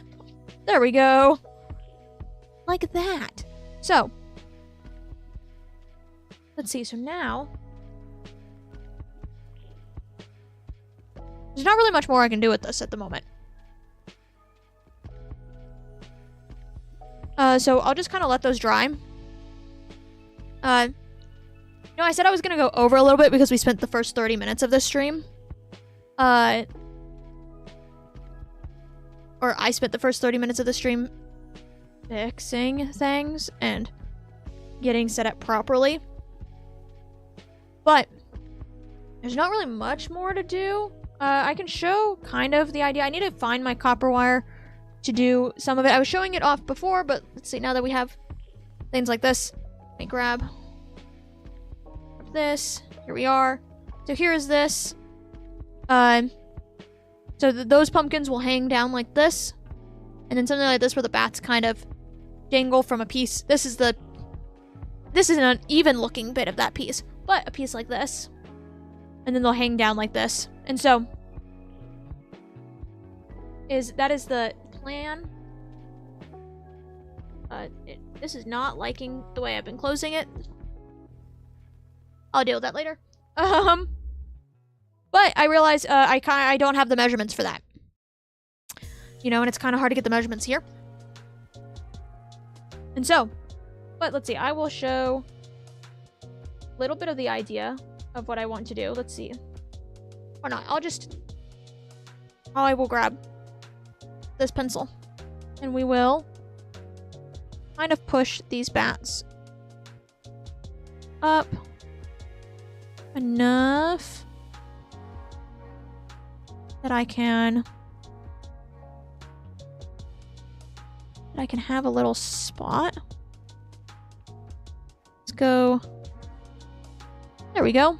There we go. Like that. So, let's see. So now, there's not really much more I can do with this at the moment. So I'll just kind of let those dry. No, I said I was going to go over a little bit because we spent the first 30 minutes of this stream. Or I spent the first 30 minutes of the stream fixing things and getting set up properly. But there's not really much more to do. I can show kind of the idea. I need to find my copper wire to do some of it. I was showing it off before, but let's see, now that we have things like this, let me grab this. Here we are. So here is this. So those pumpkins will hang down like this. And then something like this where the bats kind of dangle from a piece. This is an uneven looking bit of that piece, but a piece like this. And then they'll hang down like this. And so that is the plan. This is not liking the way I've been closing it. I'll deal with that later. But I realize I don't have the measurements for that. You know, and it's kind of hard to get the measurements here. And so, but let's see. I will show a little bit of the idea of what I want to do. Let's see. Or not. I will grab this pencil. And we will kind of push these bats up enough that I can have a little spot. Let's go. There we go.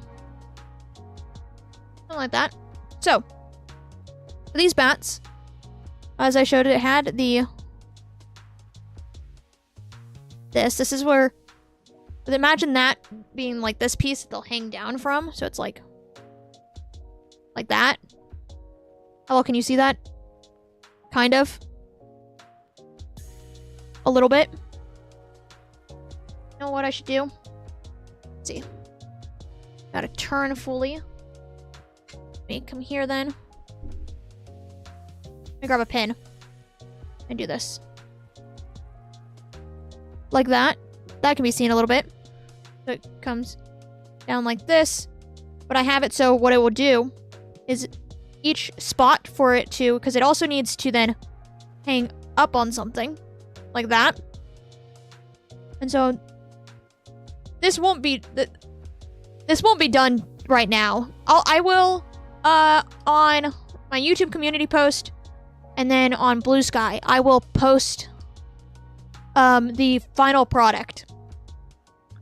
Something like that. So, for these bats, as I showed it had this is where, imagine that being like this piece that they'll hang down from. So it's like that. Hello, can you see that? Kind of. A little bit. You know what I should do? Let's see. Gotta turn fully. Let me come here then. Let me grab a pin and do this. Like that. That can be seen a little bit. So it comes down like this. But I have it so what it will do is each spot for it to, because it also needs to then hang up on something like that. And so this won't be done right now. I will on my YouTube community post and then on Bluesky I will post the final product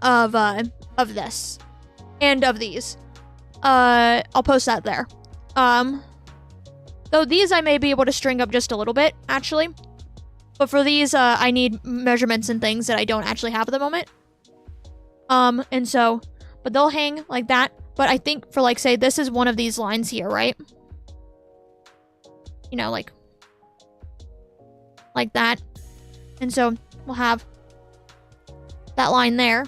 of this and of these. I'll post that there. Though these I may be able to string up just a little bit, actually. But for these, I need measurements and things that I don't actually have at the moment. And so, but they'll hang like that. But I think for like, say, this is one of these lines here, right? You know, like that. And so we'll have that line there.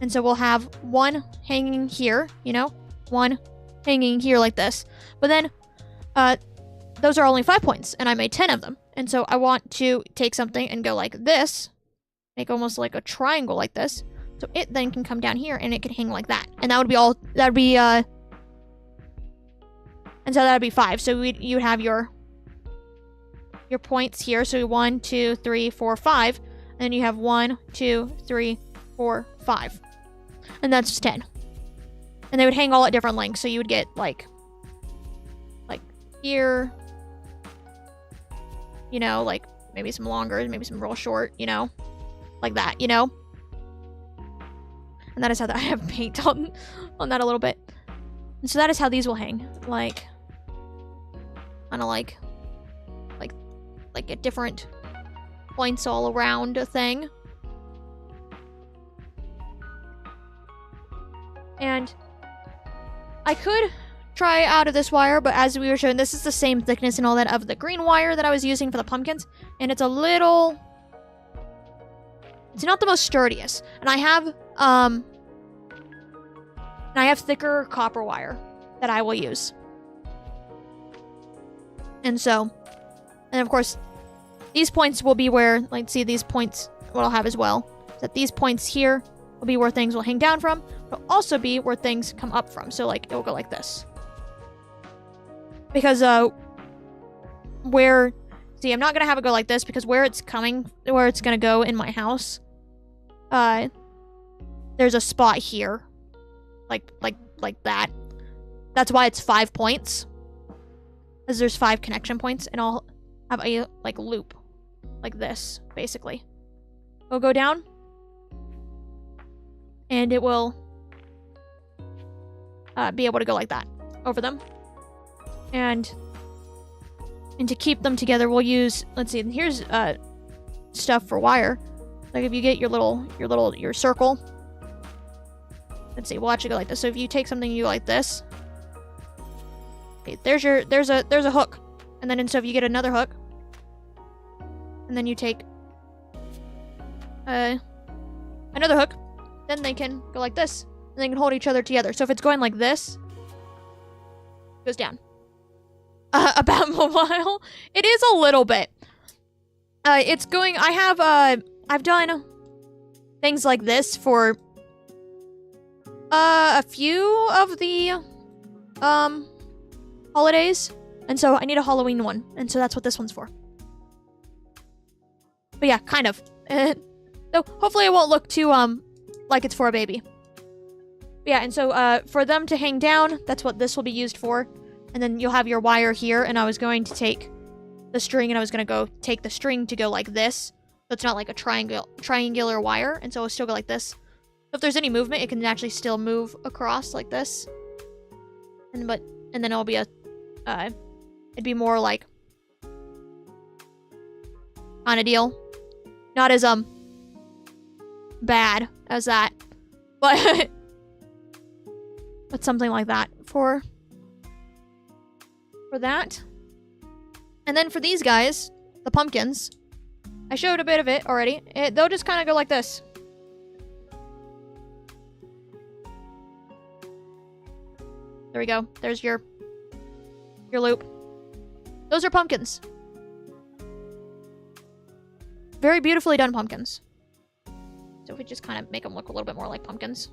And so we'll have one hanging here, you know, one hanging here like this. But then, those are only 5 points, and I made 10 of them. And so I want to take something and go like this, make almost like a triangle like this, so it then can come down here and it can hang like that. And that would be all, that would be, and so that would be 5. So you'd have your points here. So 1, 2, 3, 4, 5. And then you have 1, 2, 3, 4, 5. And that's 10. And they would hang all at different lengths. So you would get like here, you know, like maybe some longer, maybe some real short, you know, like that, you know. And that is how I have paint on that a little bit. And so that is how these will hang, like kind of like at different points all around a thing. And I could try out of this wire, but as we were showing, this is the same thickness and all that of the green wire that I was using for the pumpkins, and it's a little, it's not the most sturdiest. And I have thicker copper wire that I will use. And so, and of course, these points will be where, like, see these points, what I'll have as well, is that these points here will be where things will hang down from, but also be where things come up from. So, like, it will go like this. Because, where, see, I'm not going to have it go like this, because where it's going to go in my house, there's a spot here. Like that. That's why it's 5 points. Because there's 5 connection points, and I'll have a, like, loop. Like this, basically. It'll go down. And it will be able to go like that over them. And to keep them together, we'll use, let's see, here's stuff for wire. Like if you get your circle. Let's see, we'll actually go like this. So if you take something you like this, okay, there's a hook. And then so if you get another hook, and then you take another hook, then they can go like this, and they can hold each other together. So if it's going like this, it goes down. About mobile, it is a little bit. It's going. I've done things like this for a few of the holidays, and so I need a Halloween one, and so that's what this one's for. But yeah, kind of. So hopefully it won't look too like it's for a baby. But yeah, and so for them to hang down, that's what this will be used for. And then you'll have your wire here, and I was going to take the string, and I was going to go take the string to go like this. So it's not like a triangular wire, and so it'll still go like this. So if there's any movement, it can actually still move across like this. And then it'll be a it'd be more like kind of deal. Not as bad as that, but but something like that for that. And then for these guys, the pumpkins, I showed a bit of it already. They'll just kind of go like this. There we go. There's your loop. Those are pumpkins. Very beautifully done pumpkins. So if we just kind of make them look a little bit more like pumpkins.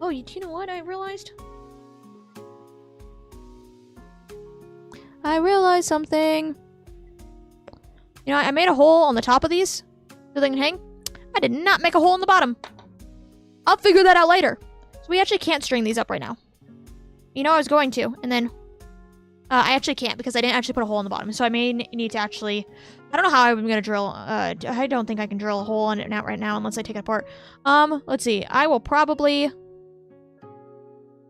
Oh, you know what I realized? I realized something. You know, I made a hole on the top of these so they can hang. I did not make a hole in the bottom. I'll figure that out later. So we actually can't string these up right now. You know, I was going to, and then I actually can't because I didn't actually put a hole in the bottom. So I may need to actually, I don't know how I'm going to drill. I don't think I can drill a hole in it right now unless I take it apart. Let's see. I will probably,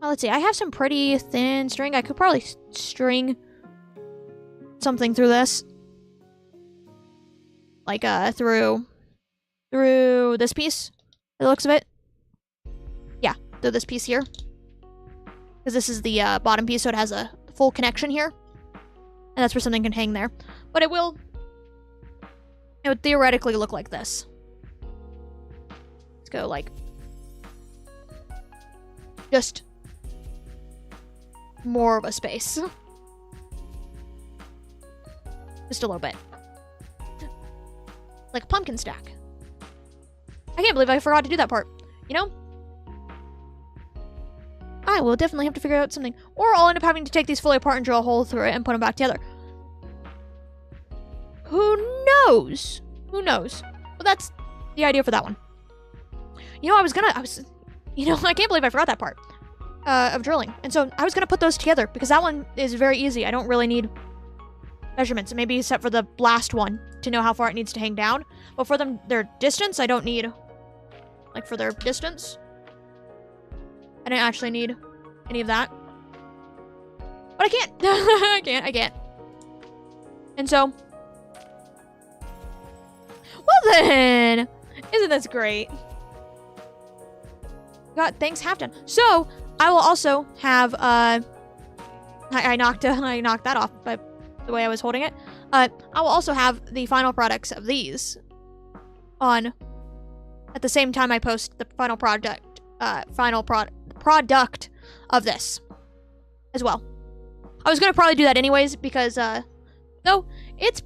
let's see. I have some pretty thin string. I could probably string something through this, like through this piece, the looks of it. Yeah, through this piece here, because this is the bottom piece, so it has a full connection here, and that's where something can hang there. But it would theoretically look like this. Let's go like just more of a space. Just a little bit. Like a pumpkin stack. I can't believe I forgot to do that part. You know? I will definitely have to figure out something. Or I'll end up having to take these fully apart and drill a hole through it and put them back together. Who knows? Who knows? But that's the idea for that one. You know, I can't believe I forgot that part of drilling. And so I was gonna put those together because that one is very easy. I don't really need measurements, maybe except for the last one to know how far it needs to hang down. But for their distance, I don't need, like for their distance, I didn't actually need any of that. But I can't. I can't. And so, well then, isn't this great? Got things half done. So I will also have I knocked that off by the way I was holding it. I will also have the final products of these on at the same time I post the final product of this as well. I was gonna probably do that anyways because though it's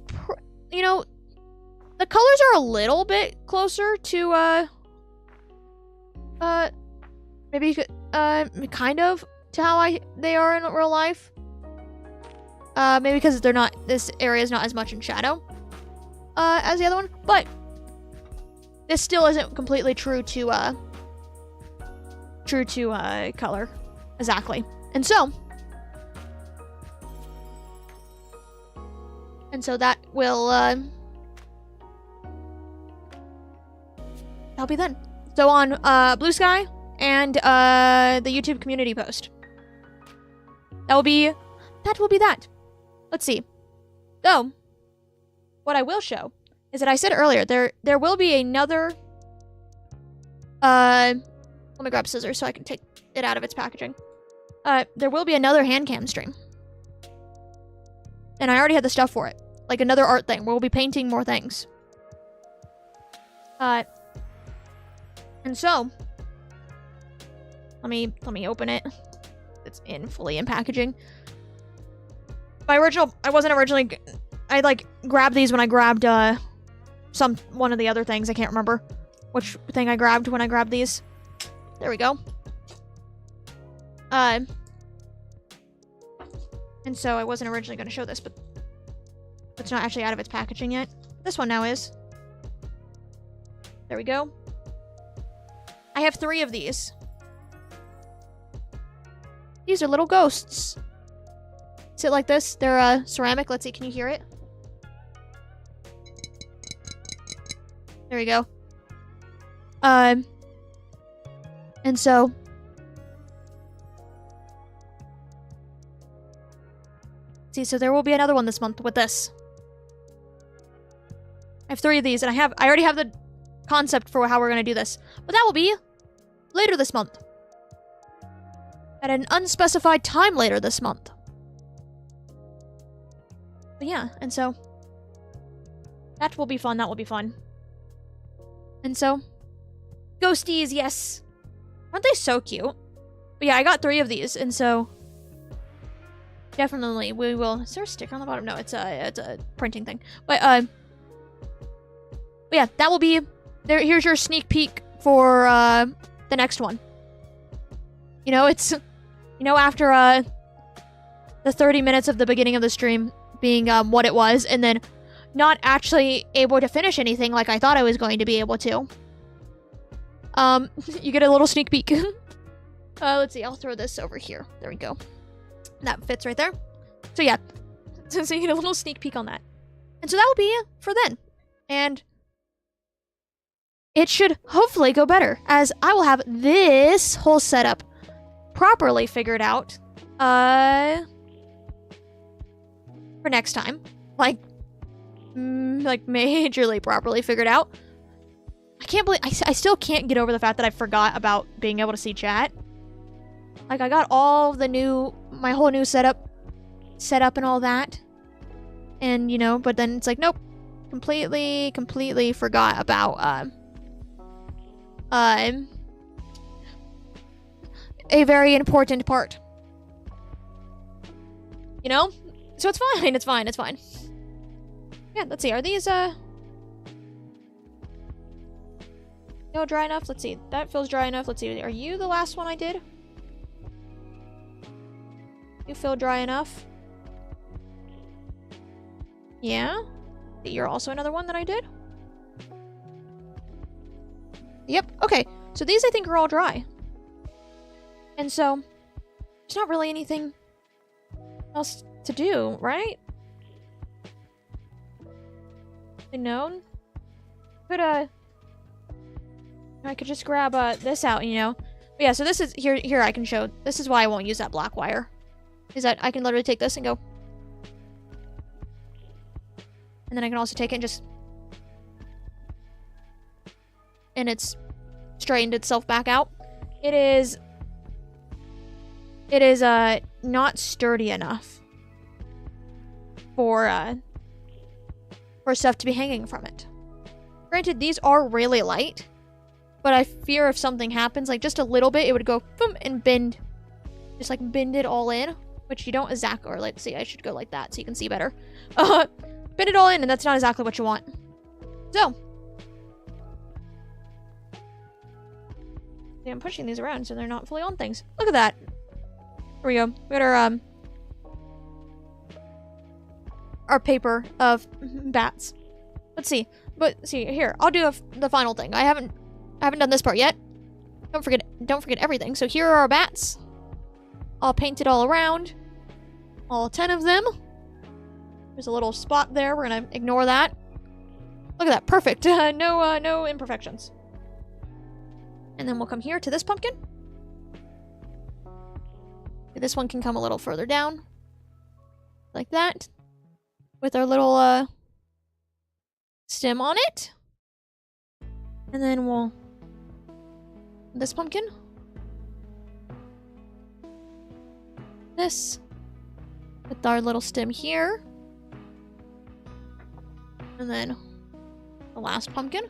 you know, the colors are a little bit closer to maybe kind of to how they are in real life. Maybe because this area is not as much in shadow as the other one, but this still isn't completely true to color exactly. And so that will that'll be then. So on Blue Sky and the YouTube community post. That will be that. Let's see. So, what I will show is that I said earlier there will be another let me grab scissors so I can take it out of its packaging. There will be another Handcam stream. And I already had the stuff for it. Like another art thing where we'll be painting more things. And so let me open it. It's fully in packaging. I wasn't originally I like grabbed these when I grabbed one of the other things. I can't remember which thing I grabbed when I grabbed these. There we go. And so I wasn't originally going to show this, but it's not actually out of its packaging yet. This one now is. There we go. I have 3 of these. These are little ghosts. Sit like this. They're ceramic. Let's see. Can you hear it? There we go. And so see, so there will be another one this month with this. I have 3 of these, and I already have the concept for how we're gonna do this. But that will be later this month. At an unspecified time later this month. But yeah, and so that will be fun. That will be fun. And so ghosties, yes. Aren't they so cute? But yeah, I got 3 of these, and so definitely we will. Is there a sticker on the bottom? No, it's a printing thing. But yeah, that will be there. Here's your sneak peek for the next one. You know, it's after the 30 minutes of the beginning of the stream being what it was, and then not actually able to finish anything like I thought I was going to be able to. You get a little sneak peek. Let's see, I'll throw this over here. There we go. That fits right there. So yeah, so you get a little sneak peek on that. And so that will be it for then. And it should hopefully go better, as I will have this whole setup properly figured out for next time. Like majorly properly figured out. I can't believe I still can't get over the fact that I forgot about being able to see chat. Like, I got all of my whole new setup and all that. And, but then it's like, nope. Completely forgot about, a very important part. You know? So it's fine, it's fine, it's fine. Yeah, let's see, are these, no, dry enough? Let's see, that feels dry enough. Let's see, are you the last one I did? You feel dry enough? Yeah? You're also another one that I did? Yep, okay. So these I think are all dry. And so, there's not really anything else to do, right? No? I could just grab this out, you know? But yeah, so this is, here I can show, this is why I won't use that black wire. Is that I can literally take this and go. And then I can also take it and just, and it's straightened itself back out. It is not sturdy enough for stuff to be hanging from it. Granted, these are really light, but I fear if something happens, like just a little bit, it would go boom and bend, just like bend it all in, which you don't exactly, or let's see, I should go like that so you can see better. Bend it all in, and that's not exactly what you want. So, yeah, I'm pushing these around so they're not fully on things. Look at that. Here we go. We got our paper of bats. Let's see. But see here, I'll do the final thing. I haven't done this part yet. Don't forget everything. So here are our bats. All painted all around. All 10 of them. There's a little spot there. We're gonna ignore that. Look at that. Perfect. No imperfections. And then we'll come here to this pumpkin. This one can come a little further down. Like that. With our little stem on it. And then we'll... This pumpkin. This. With our little stem here. And then the last pumpkin.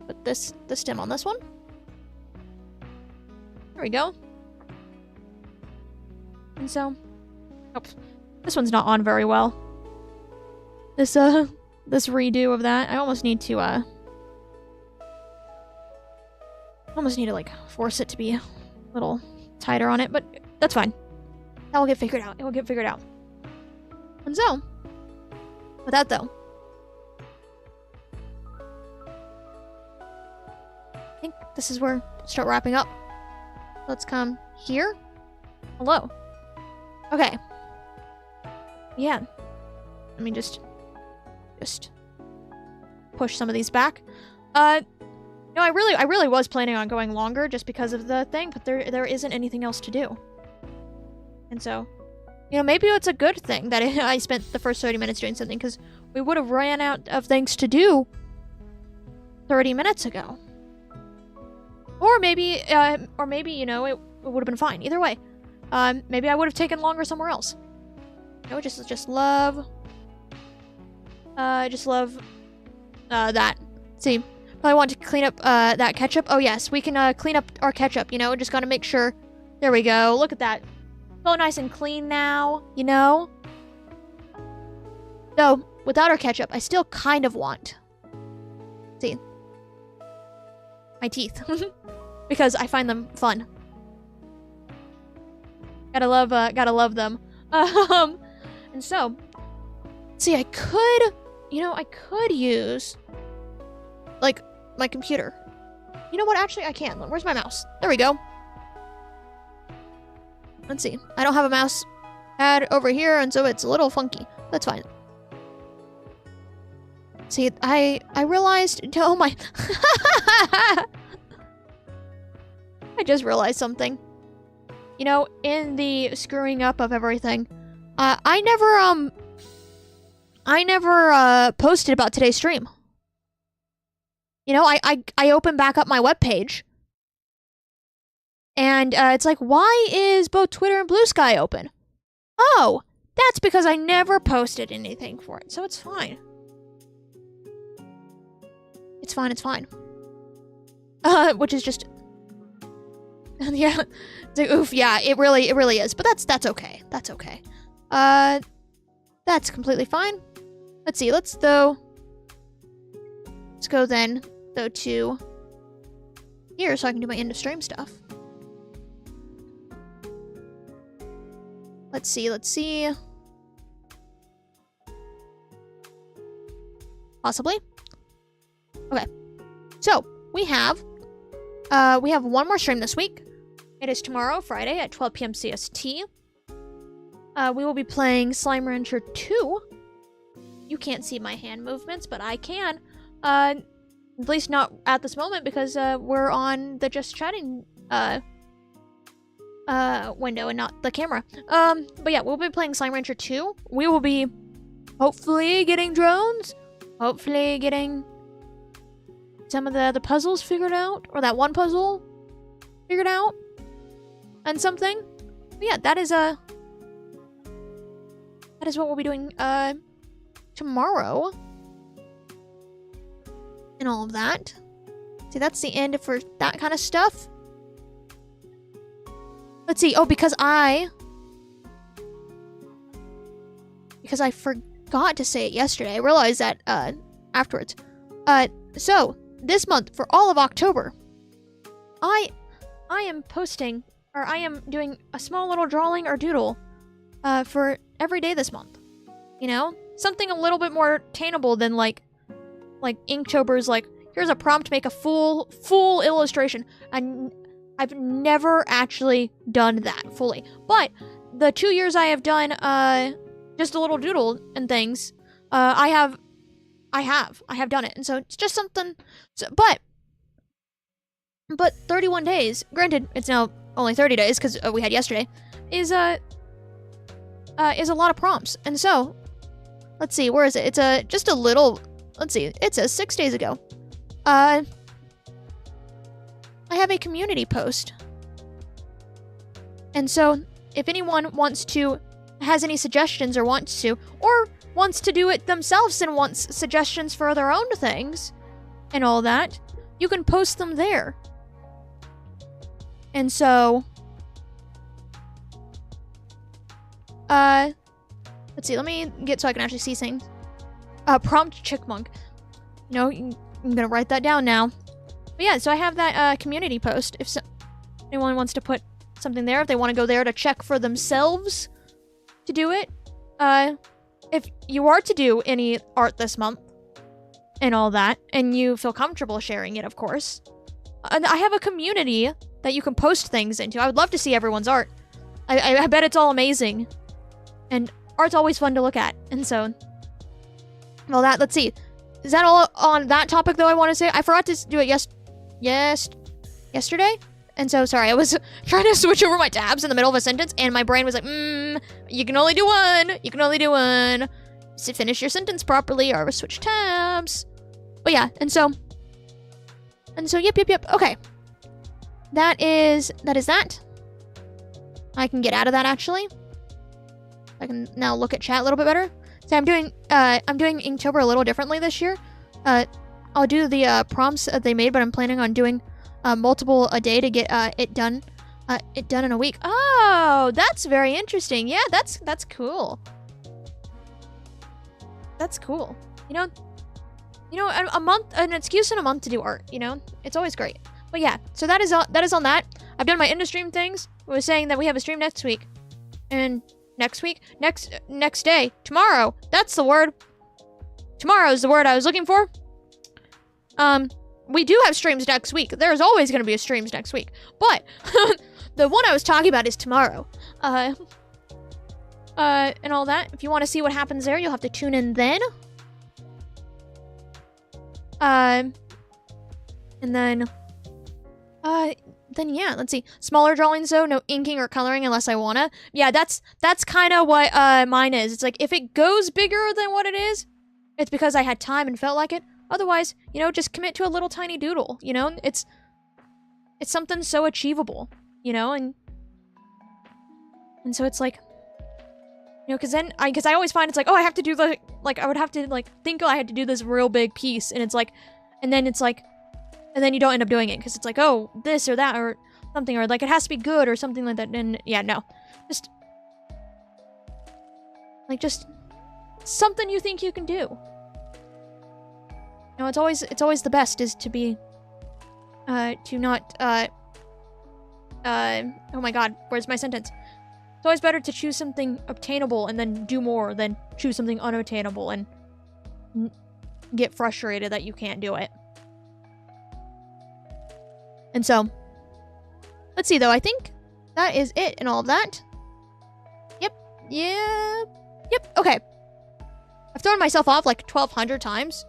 Put the stem on this one. There we go. And so, oh, this one's not on very well. This redo of that, I almost need to like force it to be a little tighter on it, but that's fine. That will get figured out. It will get figured out. And so, with that though, I think this is where we'll start wrapping up. Let's come here. Hello. Okay. Yeah. Let me just push some of these back. No, I really was planning on going longer just because of the thing, but there isn't anything else to do. And so, you know, maybe it's a good thing that I spent the first 30 minutes doing something, because we would have ran out of things to do 30 minutes ago. Or maybe, you know, it would have been fine. Either way. Maybe I would have taken longer somewhere else. You know, just love that. See, probably want to clean up, that ketchup. Oh yes, we can, clean up our ketchup, you know, just gotta make sure. There we go, look at that. So nice and clean now, you know? Though, without our ketchup, I still kind of want. See. My teeth. Because I find them fun. Gotta love them. And so, see, I could use, like, my computer. You know what, actually, I can. Where's my mouse? There we go. Let's see. I don't have a mouse pad over here, and so it's a little funky. That's fine. See, I realized, oh my... I just realized something. You know, in the screwing up of everything, I never posted about today's stream. You know, I opened back up my webpage, and it's like, why is both Twitter and Bluesky open? Oh, that's because I never posted anything for it, so it's fine. It's fine. Which is just Yeah, it's like, oof, yeah, it really is. But that's okay. That's okay. That's completely fine. Let's see. Let's go then, though, to here so I can do my end of stream stuff. Let's see. Possibly. Okay. So, we have one more stream this week. It is tomorrow, Friday, at 12 p.m. CST. We will be playing Slime Rancher 2. You can't see my hand movements, but I can. At least not at this moment, because we're on the just chatting window and not the camera. But yeah, we'll be playing Slime Rancher 2. We will be hopefully getting drones. Hopefully getting some of the puzzles figured out, or that one puzzle figured out, and something. But yeah, that is what we'll be doing tomorrow, and all of that. See, that's the end for that kind of stuff. Let's see. Oh, because I forgot to say it yesterday. I realized that afterwards. So this month, for all of October, I am posting, or I am doing a small little drawing or doodle for every day this month. You know, something a little bit more attainable than like Inktober's like, here's a prompt, make a full illustration. And I've never actually done that fully. But the 2 years I have done just a little doodle and things, I have done it. And so it's just something, but 31 days, granted, it's now only 30 days because we had yesterday, is a lot of prompts. And so, let's see, where is it? It's just a little, let's see, it says 6 days ago. I have a community post. And so, if anyone has any suggestions or wants to do it themselves and wants suggestions for their own things and all that, you can post them there. And so, let's see, let me get so I can actually see things. Prompt chickmunk. You know, I'm gonna write that down now. But yeah, so I have that community post. If anyone wants to put something there, if they want to go there to check for themselves to do it. If you are to do any art this month and all that, and you feel comfortable sharing it, of course, I have a community that you can post things into. I would love to see everyone's art. I bet it's all amazing. And art's always fun to look at. And so, well, let's see. Is that all on that topic, though, I want to say? I forgot to do it yesterday? And so, sorry, I was trying to switch over my tabs in the middle of a sentence, and my brain was like, you can only do one. You can only do one. So finish your sentence properly, or switch tabs. But yeah, and so, yep. Okay. That is that. I can get out of that, actually. I can now look at chat a little bit better. So I'm doing Inktober a little differently this year. I'll do the prompts that they made, but I'm planning on doing multiple a day to get it done in a week. Oh, that's very interesting. Yeah, that's cool. That's cool. You know, a month, an excuse in a month to do art. You know, it's always great. But yeah, so that is on that. I've done my end of stream things. I was saying that we have a stream next week, and next day, tomorrow. That's the word. Tomorrow is the word I was looking for. We do have streams next week. There's always going to be a streams next week. But the one I was talking about is tomorrow. And all that. If you want to see what happens there, you'll have to tune in then. And then yeah, let's see. Smaller drawings though, no inking or coloring unless I wanna. Yeah, that's kind of what mine is. It's like if it goes bigger than what it is, it's because I had time and felt like it. Otherwise, you know, just commit to a little tiny doodle, you know? It's something so achievable, you know? And so it's like, you know, because I always find it's like, oh, I have to do I would have to think I had to do this real big piece, and then you don't end up doing it because it's like, oh, this or that, or something, or like it has to be good or something like that. And yeah, no, just something you think you can do. No, it's always the best is to be, to not, oh my god, where's my sentence? It's always better to choose something obtainable and then do more than choose something unobtainable and get frustrated that you can't do it. And so, let's see though, I think that is it and all of that. Yep, okay. I've thrown myself off like 1,200 times.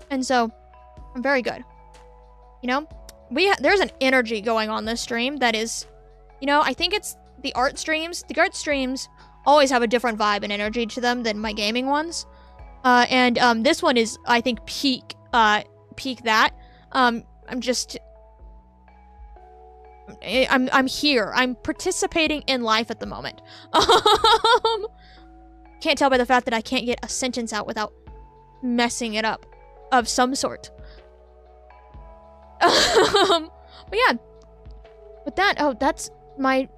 And so, I'm very good. You know, there's an energy going on this stream that is, you know, I think it's the art streams. The art streams always have a different vibe and energy to them than my gaming ones. And this one is, I think, peak that. I'm here. I'm participating in life at the moment. Can't tell by the fact that I can't get a sentence out without messing it up. Of some sort. But yeah. With that, oh, that's my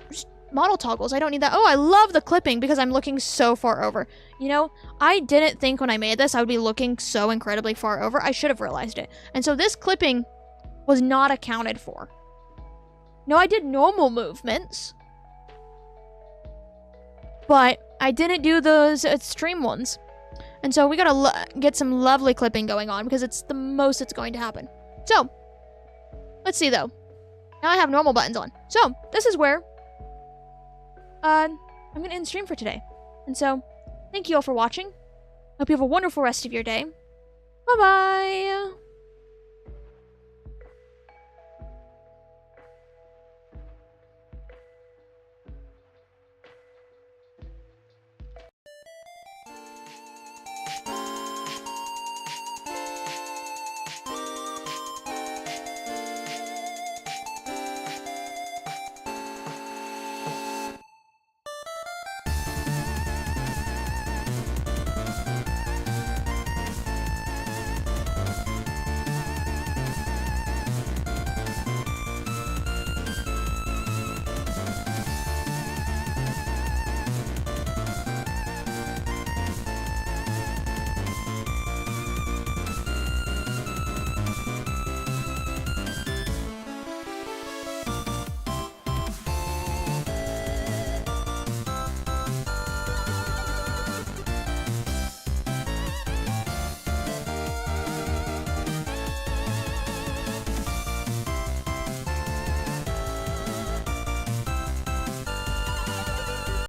model toggles. I don't need that. Oh, I love the clipping because I'm looking so far over. You know, I didn't think when I made this I would be looking so incredibly far over. I should have realized it. And so this clipping was not accounted for. No, I did normal movements. But I didn't do those extreme ones. And so we gotta get some lovely clipping going on because it's the most that's going to happen. So, let's see though. Now I have normal buttons on. So, this is where I'm gonna end stream for today. And so, thank you all for watching. Hope you have a wonderful rest of your day. Bye-bye!